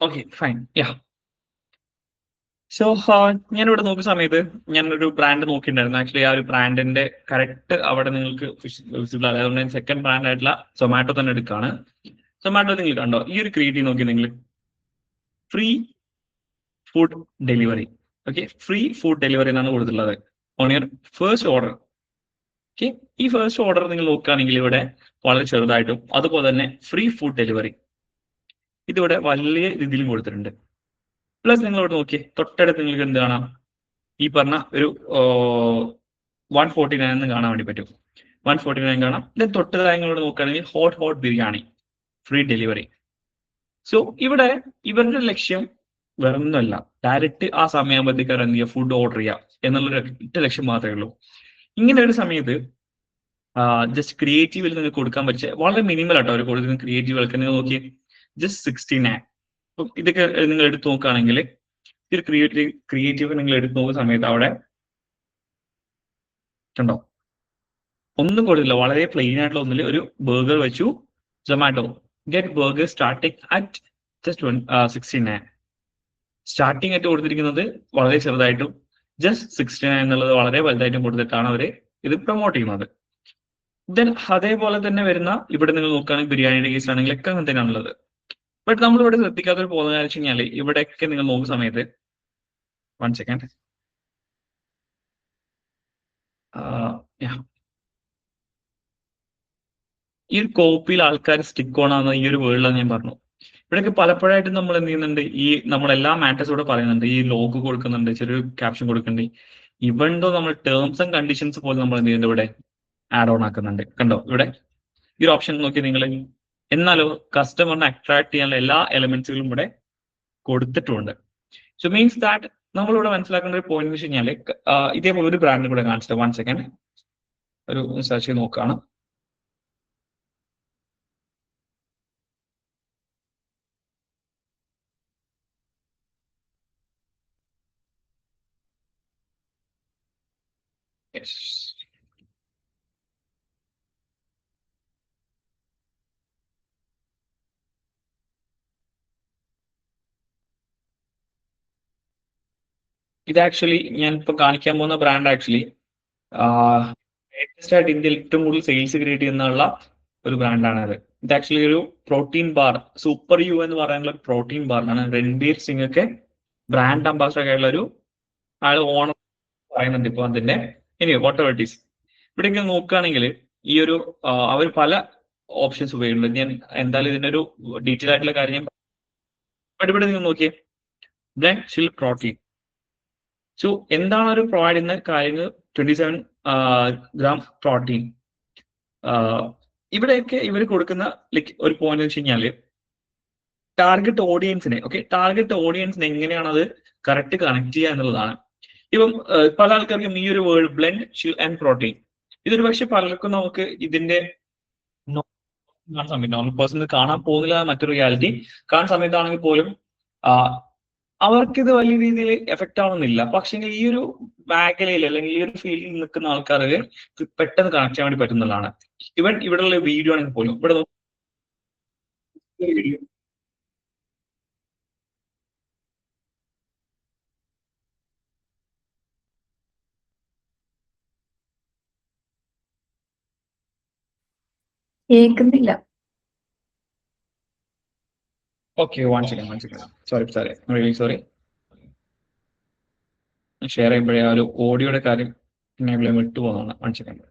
S1: Okay fine. Yeah, so ഞാനിവിടെ നോക്കുന്ന സമയത്ത് ഞാനൊരു ബ്രാൻഡ് നോക്കിയിട്ടുണ്ടായിരുന്നു. ആക്ച്വലി ആ ഒരു ബ്രാൻഡിന്റെ കറക്റ്റ് അവിടെ നിങ്ങൾക്ക് വിസിബിൾ ആണ്. അതുകൊണ്ട് ഞാൻ സെക്കൻഡ് ബ്രാൻഡ് ആയിട്ടുള്ള സൊമാറ്റോ തന്നെ എടുക്കുകയാണ്. സൊമാറ്റോ നിങ്ങൾ കണ്ടോ, ഈ ഒരു ക്രിയേറ്റ് നോക്കി നിങ്ങൾ free food delivery. Okay, free food delivery എന്നാണ് കൊടുത്തിട്ടുള്ളത് on your first order. Okay, ഈ ഫസ്റ്റ് ഓർഡർ നിങ്ങൾ നോക്കുകയാണെങ്കിൽ ഇവിടെ വളരെ ചെറുതായിട്ടും അതുപോലെ തന്നെ ഫ്രീ ഫുഡ് ഡെലിവറി ഇതിവിടെ വലിയ രീതിയിലും കൊടുത്തിട്ടുണ്ട്. പ്ലസ് നിങ്ങൾ ഇവിടെ നോക്കിയേ, തൊട്ടടുത്ത് നിങ്ങൾക്ക് എന്ത് കാണാം, ഈ പറഞ്ഞ ഒരു 149 എന്ന് കാണാൻ വേണ്ടി പറ്റും. 149 കാണാം. ദെൻ തൊട്ടതായി നിങ്ങളോട് നോക്കുകയാണെങ്കിൽ hot biryani free delivery. So ഇവിടെ ഇവരുടെ ലക്ഷ്യം വേറൊന്നുമല്ല, ഡയറക്റ്റ് ആ സമയമാകുമ്പോഴത്തേക്ക് എന്ത് ചെയ്യുക, ഫുഡ് ഓർഡർ ചെയ്യുക എന്നുള്ളൊരു ഒറ്റ ലക്ഷ്യം മാത്രമേ ഉള്ളൂ. ഇങ്ങനെ ഒരു സമയത്ത് ജസ്റ്റ് ക്രിയേറ്റീവിൽ നിങ്ങൾക്ക് കൊടുക്കാൻ പറ്റിയ വളരെ മിനിമൽ ആട്ടോ അവർ കൊടുക്കുന്ന ക്രിയേറ്റീവുകൾക്ക്. നിങ്ങൾ നോക്കിയേ, ജസ്റ്റ് 69. ഇതൊക്കെ നിങ്ങൾ എടുത്ത് നോക്കുകയാണെങ്കിൽ ഒരു ക്രിയേറ്റീവ് നിങ്ങൾ എടുത്ത് നോക്കുന്ന സമയത്ത് അവിടെ കണ്ടോ ഒന്നും കൊടുത്തില്ല, വളരെ പ്ലെയിൻ ആയിട്ടുള്ള ഒന്നിൽ ഒരു ബർഗർ വെച്ചു. Zomato get burger starting at just 69. Starting ആയിട്ട് കൊടുത്തിരിക്കുന്നത് വളരെ ചെറുതായിട്ടും ജസ്റ്റ് 69 എന്നുള്ളത് വളരെ വലുതായിട്ടും കൊടുത്തിട്ടാണ് അവർ ഇത് പ്രൊമോട്ട് ചെയ്യുന്നത്. ദെൻ അതേപോലെ തന്നെ വരുന്ന ഇവിടെ നിങ്ങൾ നോക്കുകയാണെങ്കിൽ ബിരിയാണിയുടെ കേസ് ആണെങ്കിൽ ഒക്കെ അങ്ങനെ തന്നെയാണുള്ളത്. ബട്ട് നമ്മളിവിടെ ശ്രദ്ധിക്കാത്തൊരു പോകുന്ന കാര്യം വെച്ച് കഴിഞ്ഞാൽ ഇവിടെയൊക്കെ നിങ്ങൾ നോക്കുന്ന സമയത്ത് 1 സെക്കൻഡ്, ഈ ഒരു കോപ്പിയിൽ ആൾക്കാർ സ്റ്റിക്ക് ഓൺ ആവുന്ന ഈ ഒരു വേൾഡിലാണ് ഞാൻ പറഞ്ഞു. ഇവിടെയൊക്കെ പലപ്പോഴായിട്ട് നമ്മൾ എന്ത് ചെയ്യുന്നുണ്ട്, ഈ നമ്മളെല്ലാ മാറ്റേഴ്സോടെ പറയുന്നുണ്ട്, ഈ ലോഗ് കൊടുക്കുന്നുണ്ട്, ചെറിയൊരു ക്യാപ്ഷൻ കൊടുക്കുന്നുണ്ട്. ഇവൻ ദോ നമ്മൾ ടേംസ് ആൻഡ് കണ്ടീഷൻസ് പോലെ നമ്മൾ എന്ത് ചെയ്യുന്നുണ്ട് ഇവിടെ ആഡ് ഓൺ ആക്കുന്നുണ്ട്. കണ്ടോ ഇവിടെ ഈ ഒരു ഓപ്ഷൻ നോക്കി നിങ്ങൾ. എന്നാലോ കസ്റ്റമറിനെ അട്രാക്ട് ചെയ്യാനുള്ള എല്ലാ എലമെന്റ്സുകളും ഇവിടെ കൊടുത്തിട്ടുണ്ട്. സോ മീൻസ് ദാറ്റ് നമ്മളിവിടെ മനസ്സിലാക്കേണ്ട ഒരു പോയിന്റ് എന്ന് വെച്ച് കഴിഞ്ഞാൽ ഇതേപോലെ ഒരു ബ്രാൻഡ് കൂടെ കാണിച്ചിട്ട് 1 സെക്കൻഡ് ഒരു സെർച്ച് ചെയ്ത് നോക്കുകയാണ്. Yes. ഇത് ആക്ച്വലി ഞാൻ ഇപ്പൊ കാണിക്കാൻ പോകുന്ന ബ്രാൻഡ് ആക്ച്വലി ലേറ്റസ്റ്റ് ആയിട്ട് ഇന്ത്യയിൽ ഏറ്റവും കൂടുതൽ സെയിൽസ് ക്രിയേറ്റ് ചെയ്യുന്നുള്ള ഒരു ബ്രാൻഡാണ് അത്. ഇത് ആക്ച്വലി ഒരു പ്രോട്ടീൻ ബാർ, സൂപ്പർ യു എന്ന് പറയുന്ന ഒരു പ്രോട്ടീൻ ബാറാണ്. രൺബീർ സിംഗ് ഒക്കെ ബ്രാൻഡ് അംബാസഡർ ഒക്കെ ഉള്ള ഒരു ആൾ ഓണം പറയുന്നുണ്ട് ഇപ്പൊ അതിന്റെ. ഇനി വാട്ട് എവർ ഇറ്റ് ഈസ്, ഇവിടേക്ക് നോക്കുകയാണെങ്കിൽ ഈ ഒരു അവർ പല ഓപ്ഷൻസ് ഉപയോഗിക്കുന്നുണ്ട്. ഞാൻ എന്തായാലും ഇതിന്റെ ഒരു ഡീറ്റെയിൽ ആയിട്ടുള്ള കാര്യം ഞാൻ ഇവിടെ നിങ്ങൾ നോക്കിയേ, ബ്ലെൻഡ് ചിൽ പ്രോട്ടീൻ. സോ എന്താണ് ഒരു പ്രൊവൈഡ് ചെയ്യുന്ന കാര്യങ്ങൾ? 27 ഗ്രാം പ്രോട്ടീൻ. ഇവിടെയൊക്കെ ഇവർ കൊടുക്കുന്ന ലൈക്ക് ഒരു പോയിന്റ് വെച്ച് കഴിഞ്ഞാല് ടാർഗറ്റ് ഓഡിയൻസിനെ എങ്ങനെയാണ് അത് കറക്റ്റ് കണക്ട് ചെയ്യുക എന്നുള്ളതാണ്. ഇപ്പം പല ആൾക്കാർക്കും ഈ ഒരു word blend chill and protein ഇതൊരു പക്ഷെ പലർക്കും നമുക്ക് ഇതിന്റെ നോർമൽ പേഴ്സൺ കാണാൻ പോകുന്നില്ല. മറ്റൊരു റിയാലിറ്റി കാണുന്ന സമയത്താണെങ്കിൽ പോലും അവർക്കിത് വലിയ രീതിയിൽ എഫക്റ്റ് ആവുന്നില്ല. പക്ഷെ ഈ ഒരു മേഖലയിൽ അല്ലെങ്കിൽ ഈ ഒരു ഫീൽഡിൽ നിൽക്കുന്ന ആൾക്കാർക്ക് പെട്ടെന്ന് കണക്ട് ചെയ്യാൻ വേണ്ടി പറ്റുന്നതാണ്. ഇവിടെയുള്ള വീഡിയോ ആണെങ്കിൽ പോലും ഇവിടെ
S4: കേൾക്കുന്നില്ല.
S1: Okay, one second. Sorry really sorry. Share ചെയ്യുമ്പോഴേ ആ ഒരു ഓഡിയോയുടെ കാര്യം പിന്നെ വിട്ടുപോകുന്നതാണ്. 1 second.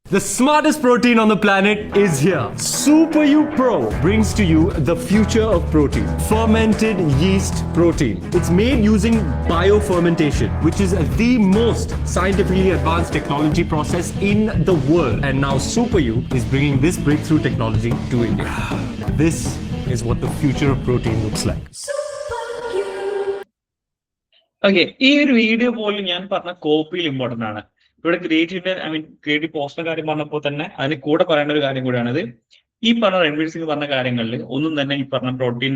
S12: The smartest protein on the planet is here. Super U Pro brings to you the future of protein. Fermented yeast protein. It's made using biofermentation, which is the most scientifically advanced technology process in the world. And now Super U is bringing this breakthrough technology to India. This is what the future of protein looks like.
S1: Okay, ഈ ഒരു video പോലും ഞാൻ പറഞ്ഞ കോപ്പിയിൽ important ആണ്. ഇവിടെ creative പോസ്റ്റിന്റെ കാര്യം പറഞ്ഞപ്പോൾ തന്നെ അതിന് കൂടെ പറയേണ്ട ഒരു കാര്യം കൂടിയാണിത്. ഈ പറഞ്ഞ രൺവീർ സിംഗ് പറഞ്ഞ കാര്യങ്ങളിൽ ഒന്നും തന്നെ ഈ പറഞ്ഞ പ്രോട്ടീൻ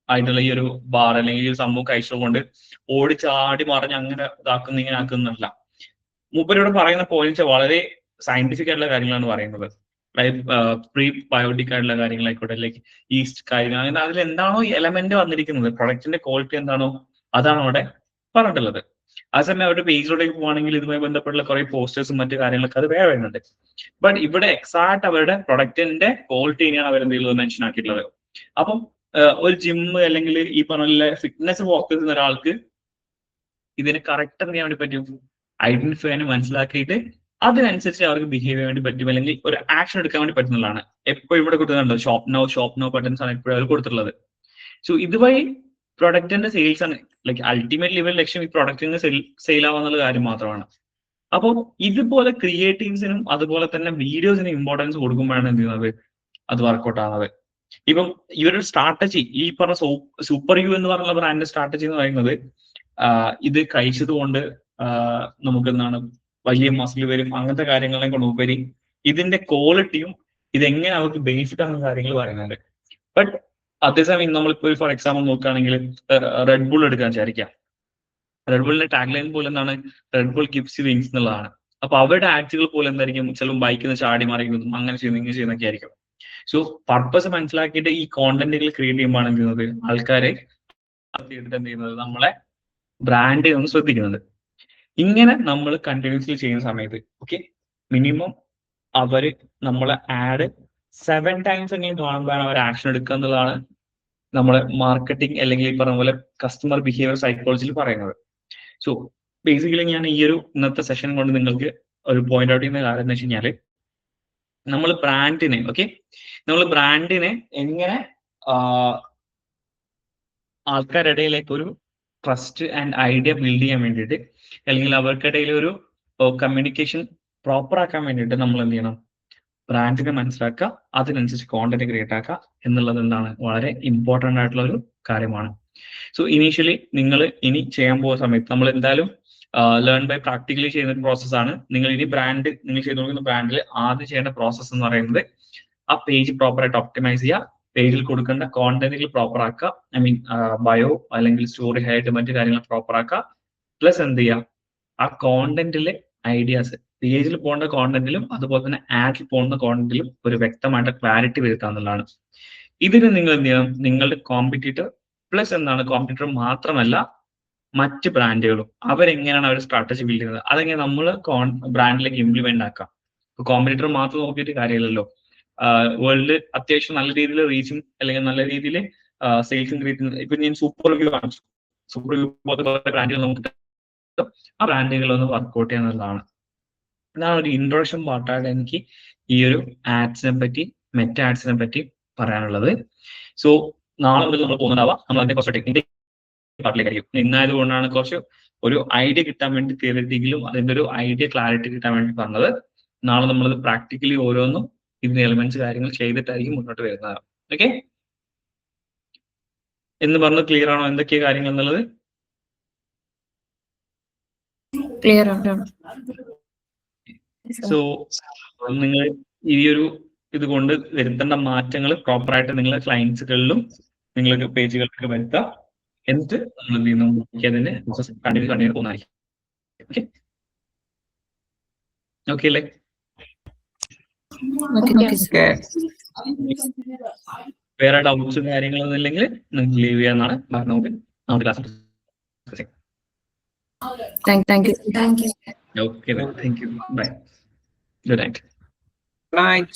S1: ആയിട്ടുള്ള ഈ ഒരു ബാർ അല്ലെങ്കിൽ ഈ ഒരു സംഭവം കഴിച്ചുകൊണ്ട് ഓടിച്ചാടി മറിഞ്ഞ് അങ്ങനെ ഇങ്ങനെ ആക്കുന്നില്ല. മൂപ്പരിവിടെ പറയുന്ന പോയിന്റ്സ് വളരെ സയന്റിഫിക് ആയിട്ടുള്ള കാര്യങ്ങളാണ് പറയുന്നത്. അതായത് പ്രീ ബയോട്ടിക് ആയിട്ടുള്ള കാര്യങ്ങളായിക്കോട്ടെ, ലൈക്ക് ഈസ്റ്റ് കാര്യങ്ങൾ, അങ്ങനെ അതിൽ എന്താണോ എലമെന്റ് വന്നിരിക്കുന്നത്, പ്രൊഡക്റ്റിന്റെ ക്വാളിറ്റി എന്താണോ അതാണ് അവിടെ പറഞ്ഞിട്ടുള്ളത്. ആ സമയം അവരുടെ പേജിലോട്ടേക്ക് പോവാണെങ്കിൽ ഇതുമായി ബന്ധപ്പെട്ടുള്ള കുറെ പോസ്റ്റേഴ്സും മറ്റു കാര്യങ്ങളൊക്കെ അത് വേറെ വരുന്നുണ്ട്. ബട്ട് ഇവിടെ എക്സാക്ട് അവരുടെ പ്രൊഡക്റ്റിന്റെ ക്വാളിറ്റി തന്നെയാണ് അവരെന്തെങ്കിലും മെൻഷൻ ആക്കിയിട്ടുള്ളത്. അപ്പം ഒരു ജിമ്മ് അല്ലെങ്കിൽ ഈ പറഞ്ഞ ഫിറ്റ്നസ് ഫോക്കസ് ചെയ്യുന്ന ഒരാൾക്ക് ഇതിനെ കറക്റ്റ് ചെയ്യാൻ വേണ്ടി പറ്റും, ഐഡന്റിഫൈ ചെയ്യാനും മനസ്സിലാക്കിയിട്ട് അതിനനുസരിച്ച് അവർക്ക് ബിഹേവ് ചെയ്യാൻ വേണ്ടി പറ്റും, അല്ലെങ്കിൽ ഒരു ആക്ഷൻ എടുക്കാൻ വേണ്ടി പറ്റുന്നതാണ്. എപ്പോൾ ഇവിടെ കൊടുക്കുന്നുണ്ടോ ഷോപ്പ് നോ ബട്ടൺസ് ആണ് എപ്പോഴും അവർ കൊടുത്തിട്ടുള്ളത്. സോ ഇതുവഴി പ്രൊഡക്റ്റിന്റെ സെയിൽസ് ആണ്, ലൈക്ക് അൾട്ടിമേറ്റ് ലെവൽ ലക്ഷ്യം ഈ പ്രൊഡക്റ്റിന് സെയിൽ ആവാന്നുള്ള കാര്യം മാത്രമാണ്. അപ്പോൾ ഇതുപോലെ ക്രിയേറ്റീവ്സിനും അതുപോലെ തന്നെ വീഡിയോസിനും ഇമ്പോർട്ടൻസ് കൊടുക്കുമ്പോഴാണ് എന്ത് ചെയ്യുന്നത്, അത് വർക്ക്ഔട്ട് ആവുന്നത്. ഇപ്പം ഈ ഒരു സ്ട്രാറ്റജി, ഈ പറഞ്ഞ സൂപ്പർ യു എന്ന് പറഞ്ഞ ബ്രാൻഡിന്റെ സ്ട്രാറ്റജി എന്ന് പറയുന്നത് ഇത് കഴിച്ചത് കൊണ്ട് നമുക്ക് എന്താണ് വലിയ മസിൽ വരും, അങ്ങനത്തെ കാര്യങ്ങളെ കൊണ്ട് ഉപരി ഇതിന്റെ ക്വാളിറ്റിയും ഇതെങ്ങനെ അവർക്ക് ബെനിഫിറ്റ് ആകുന്ന കാര്യങ്ങൾ പറയുന്നുണ്ട്. ബട്ട് അതേസമയം നമ്മളിപ്പോ ഫോർ എക്സാമ്പിൾ നോക്കുകയാണെങ്കിൽ റെഡ് ബുൾ എടുക്കാൻ വിചാരിക്കാം. റെഡ് ബുളിന്റെ ടാഗ് ലൈൻ പോലെ എന്താണ്, red bull gives you wings എന്നുള്ളതാണ്. അപ്പൊ അവരുടെ ആക്ടുകൾ പോലെ എന്തായിരിക്കും, ചിലപ്പോൾ ബൈക്കിൽ നിന്ന് ചാടി മറിക്കുന്നതും അങ്ങനെ ചെയ്യുന്നതൊക്കെ ആയിരിക്കും. സോ പർപ്പസ് മനസ്സിലാക്കിയിട്ട് ഈ കോണ്ടന്റുകൾ ക്രിയേറ്റ് ചെയ്യുമ്പോഴാണ് എന്ത് ചെയ്യുന്നത്, ആൾക്കാരെ എന്ത് ചെയ്യുന്നത്, നമ്മളെ ബ്രാൻഡ് ഒന്ന് ശ്രദ്ധിക്കുന്നത്. ഇങ്ങനെ നമ്മൾ കണ്ടിന്യൂസ്ലി ചെയ്യുന്ന സമയത്ത് ഓക്കെ, മിനിമം അവര് നമ്മളെ ആഡ് 7 ടൈംസ് എങ്കിലും കാണുമ്പോഴാണ് അവർ ആക്ഷൻ എടുക്കുക എന്നുള്ളതാണ് നമ്മുടെ മാർക്കറ്റിംഗ് അല്ലെങ്കിൽ ഈ പറഞ്ഞ പോലെ കസ്റ്റമർ ബിഹേവിയർ സൈക്കോളജിയിൽ പറയുന്നത്. സോ ബേസിക്കലി ഞാൻ ഈ ഒരു ഇന്നത്തെ സെഷൻ കൊണ്ട് നിങ്ങൾക്ക് ഒരു പോയിന്റ് ഔട്ട് ചെയ്യുന്ന കാര്യം എന്ന് വെച്ച് കഴിഞ്ഞാൽ, നമ്മൾ ബ്രാൻഡിനെ എങ്ങനെ ആൾക്കാരുടെ ഇടയിലേക്ക് ഒരു ട്രസ്റ്റ് ആൻഡ് ഐഡിയ ബിൽഡ് ചെയ്യാൻ വേണ്ടിയിട്ട്, അല്ലെങ്കിൽ അവർക്കിടയിൽ ഒരു കമ്മ്യൂണിക്കേഷൻ പ്രോപ്പർ ആക്കാൻ വേണ്ടിയിട്ട് നമ്മൾ എന്ത് ചെയ്യണം, ബ്രാൻഡിനെ മനസ്സിലാക്കുക, അതിനനുസരിച്ച് കോണ്ടന്റ് ക്രിയേറ്റ് ആക്കുക എന്നുള്ളത് എന്താണ് വളരെ ഇമ്പോർട്ടൻ്റ് ആയിട്ടുള്ള ഒരു കാര്യമാണ്. സോ ഇനീഷ്യലി നിങ്ങൾ ഇനി ചെയ്യാൻ പോകുന്ന സമയത്ത് നമ്മൾ എന്തായാലും ലേൺ ബൈ പ്രാക്ടിക്കലി ചെയ്യുന്ന ഒരു പ്രോസസ്സാണ്. നിങ്ങൾ ഇനി നിങ്ങൾ ചെയ്തു നോക്കുന്ന ബ്രാൻഡിൽ ആദ്യം ചെയ്യേണ്ട പ്രോസസ്സ് എന്ന് പറയുന്നത് ആ പേജ് പ്രോപ്പറായിട്ട് ഒപ്റ്റിമൈസ് ചെയ്യുക, പേജിൽ കൊടുക്കേണ്ട കോണ്ടന്റുകൾ പ്രോപ്പർ ആക്കുക, ഐ മീൻ ബയോ അല്ലെങ്കിൽ സ്റ്റോറി ഹൈലൈറ്റ് മറ്റു കാര്യങ്ങൾ പ്രോപ്പർ ആക്കുക. പ്ലസ് എന്ത് ചെയ്യുക, ആ കോണ്ടന്റിലെ ഐഡിയാസ് പേജിൽ പോകേണ്ട കോണ്ടന്റിലും അതുപോലെ തന്നെ ആഡിൽ പോകുന്ന കോണ്ടന്റിലും ഒരു വ്യക്തമായിട്ട് ക്ലാരിറ്റി വരുത്തുക എന്നുള്ളതാണ്. ഇതിന് നിങ്ങൾ എന്ത് ചെയ്യണം, നിങ്ങളുടെ കോമ്പറ്റീറ്റർ പ്ലസ് കോമ്പറ്റീറ്റർ മാത്രമല്ല മറ്റ് ബ്രാൻഡുകളും അവരെങ്ങനെയാണ് അവർ സ്ട്രാറ്റജി ബിൽഡ് ചെയ്യുന്നത്, അതെങ്ങനെ നമ്മൾ ബ്രാൻഡിലേക്ക് ഇംപ്ലിമെന്റ് ആക്കാം. ഇപ്പൊ കോമ്പറ്റീറ്റർ മാത്രം നോക്കിയിട്ട് കാര്യമില്ലല്ലോ. വേൾഡിൽ അത്യാവശ്യം നല്ല രീതിയിൽ റീച്ചും അല്ലെങ്കിൽ നല്ല രീതിയിൽ സെയിൽസും ക്രിയേറ്റ്. ഇപ്പൊ ഞാൻ സൂപ്പർ റിവ്യൂ കാണിച്ചു, സൂപ്പർ റിവ്യൂ പോലത്തെ ബ്രാൻഡുകൾ നമുക്ക് ആ ബ്രാൻഡുകളൊന്ന് വർക്ക്ഔട്ട് ചെയ്യാന്നുള്ളതാണ്. ഇതാണ് ഒരു ഇൻട്രൊഡക്ഷൻ പാർട്ടായിട്ട് എനിക്ക് ഈ ഒരു ആഡ്സിനെ പറ്റി, മെറ്റ ആഡ്സിനെ പറ്റി പറയാനുള്ളത്. സോ നാളെ മുതൽ നമ്മൾ പോകുന്നതാവാം, നമ്മൾ അതിന്റെ കുറച്ച് ടെക്നിക്കൽ പാർട്ടിലേക്കായിരിക്കും. ഇന്നായതുകൊണ്ടാണ് കുറച്ച് ഒരു ഐഡിയ കിട്ടാൻ വേണ്ടി തിയററ്റിക്കലും അതിന്റെ ഒരു ഐഡിയ ക്ലാരിറ്റി കിട്ടാൻ വേണ്ടി പറഞ്ഞത്. നാളെ നമ്മളത് പ്രാക്ടിക്കലി ഓരോന്നും ഇതിന്റെ എലിമെന്റ്സ് കാര്യങ്ങൾ ചെയ്തിട്ടായിരിക്കും മുന്നോട്ട് വരുന്നത്. ഓക്കെ, എന്ന് പറഞ്ഞത് ക്ലിയർ ആണോ എന്തൊക്കെയാ കാര്യങ്ങൾ എന്നുള്ളത്?
S5: ക്ലിയർ ആണ്.
S1: സോ നിങ്ങൾ ഈ ഒരു ഇതുകൊണ്ട് വരുത്തേണ്ട മാറ്റങ്ങൾ പ്രോപ്പറായിട്ട് നിങ്ങളെ ക്ലയൻസുകളിലും നിങ്ങൾക്ക് പേജുകളിലൊക്കെ വരുത്താം. എന്നിട്ട് നമ്മൾ എന്ത് ചെയ്യുന്നു, അതിന്റെ പ്രോസസ് കണ്ടിന്യൂ പോകുന്നതായിരിക്കും. ഓക്കെ ഓക്കെ അല്ലേ? വേറെ ഡൗട്ട്സും കാര്യങ്ങളൊന്നും ഇല്ലെങ്കിൽ നിങ്ങൾക്ക് ലീവ് ചെയ്യാന്നാണ്. നമുക്ക് class
S5: thank you.
S1: Okay, thank you, bye, good night.
S2: Right.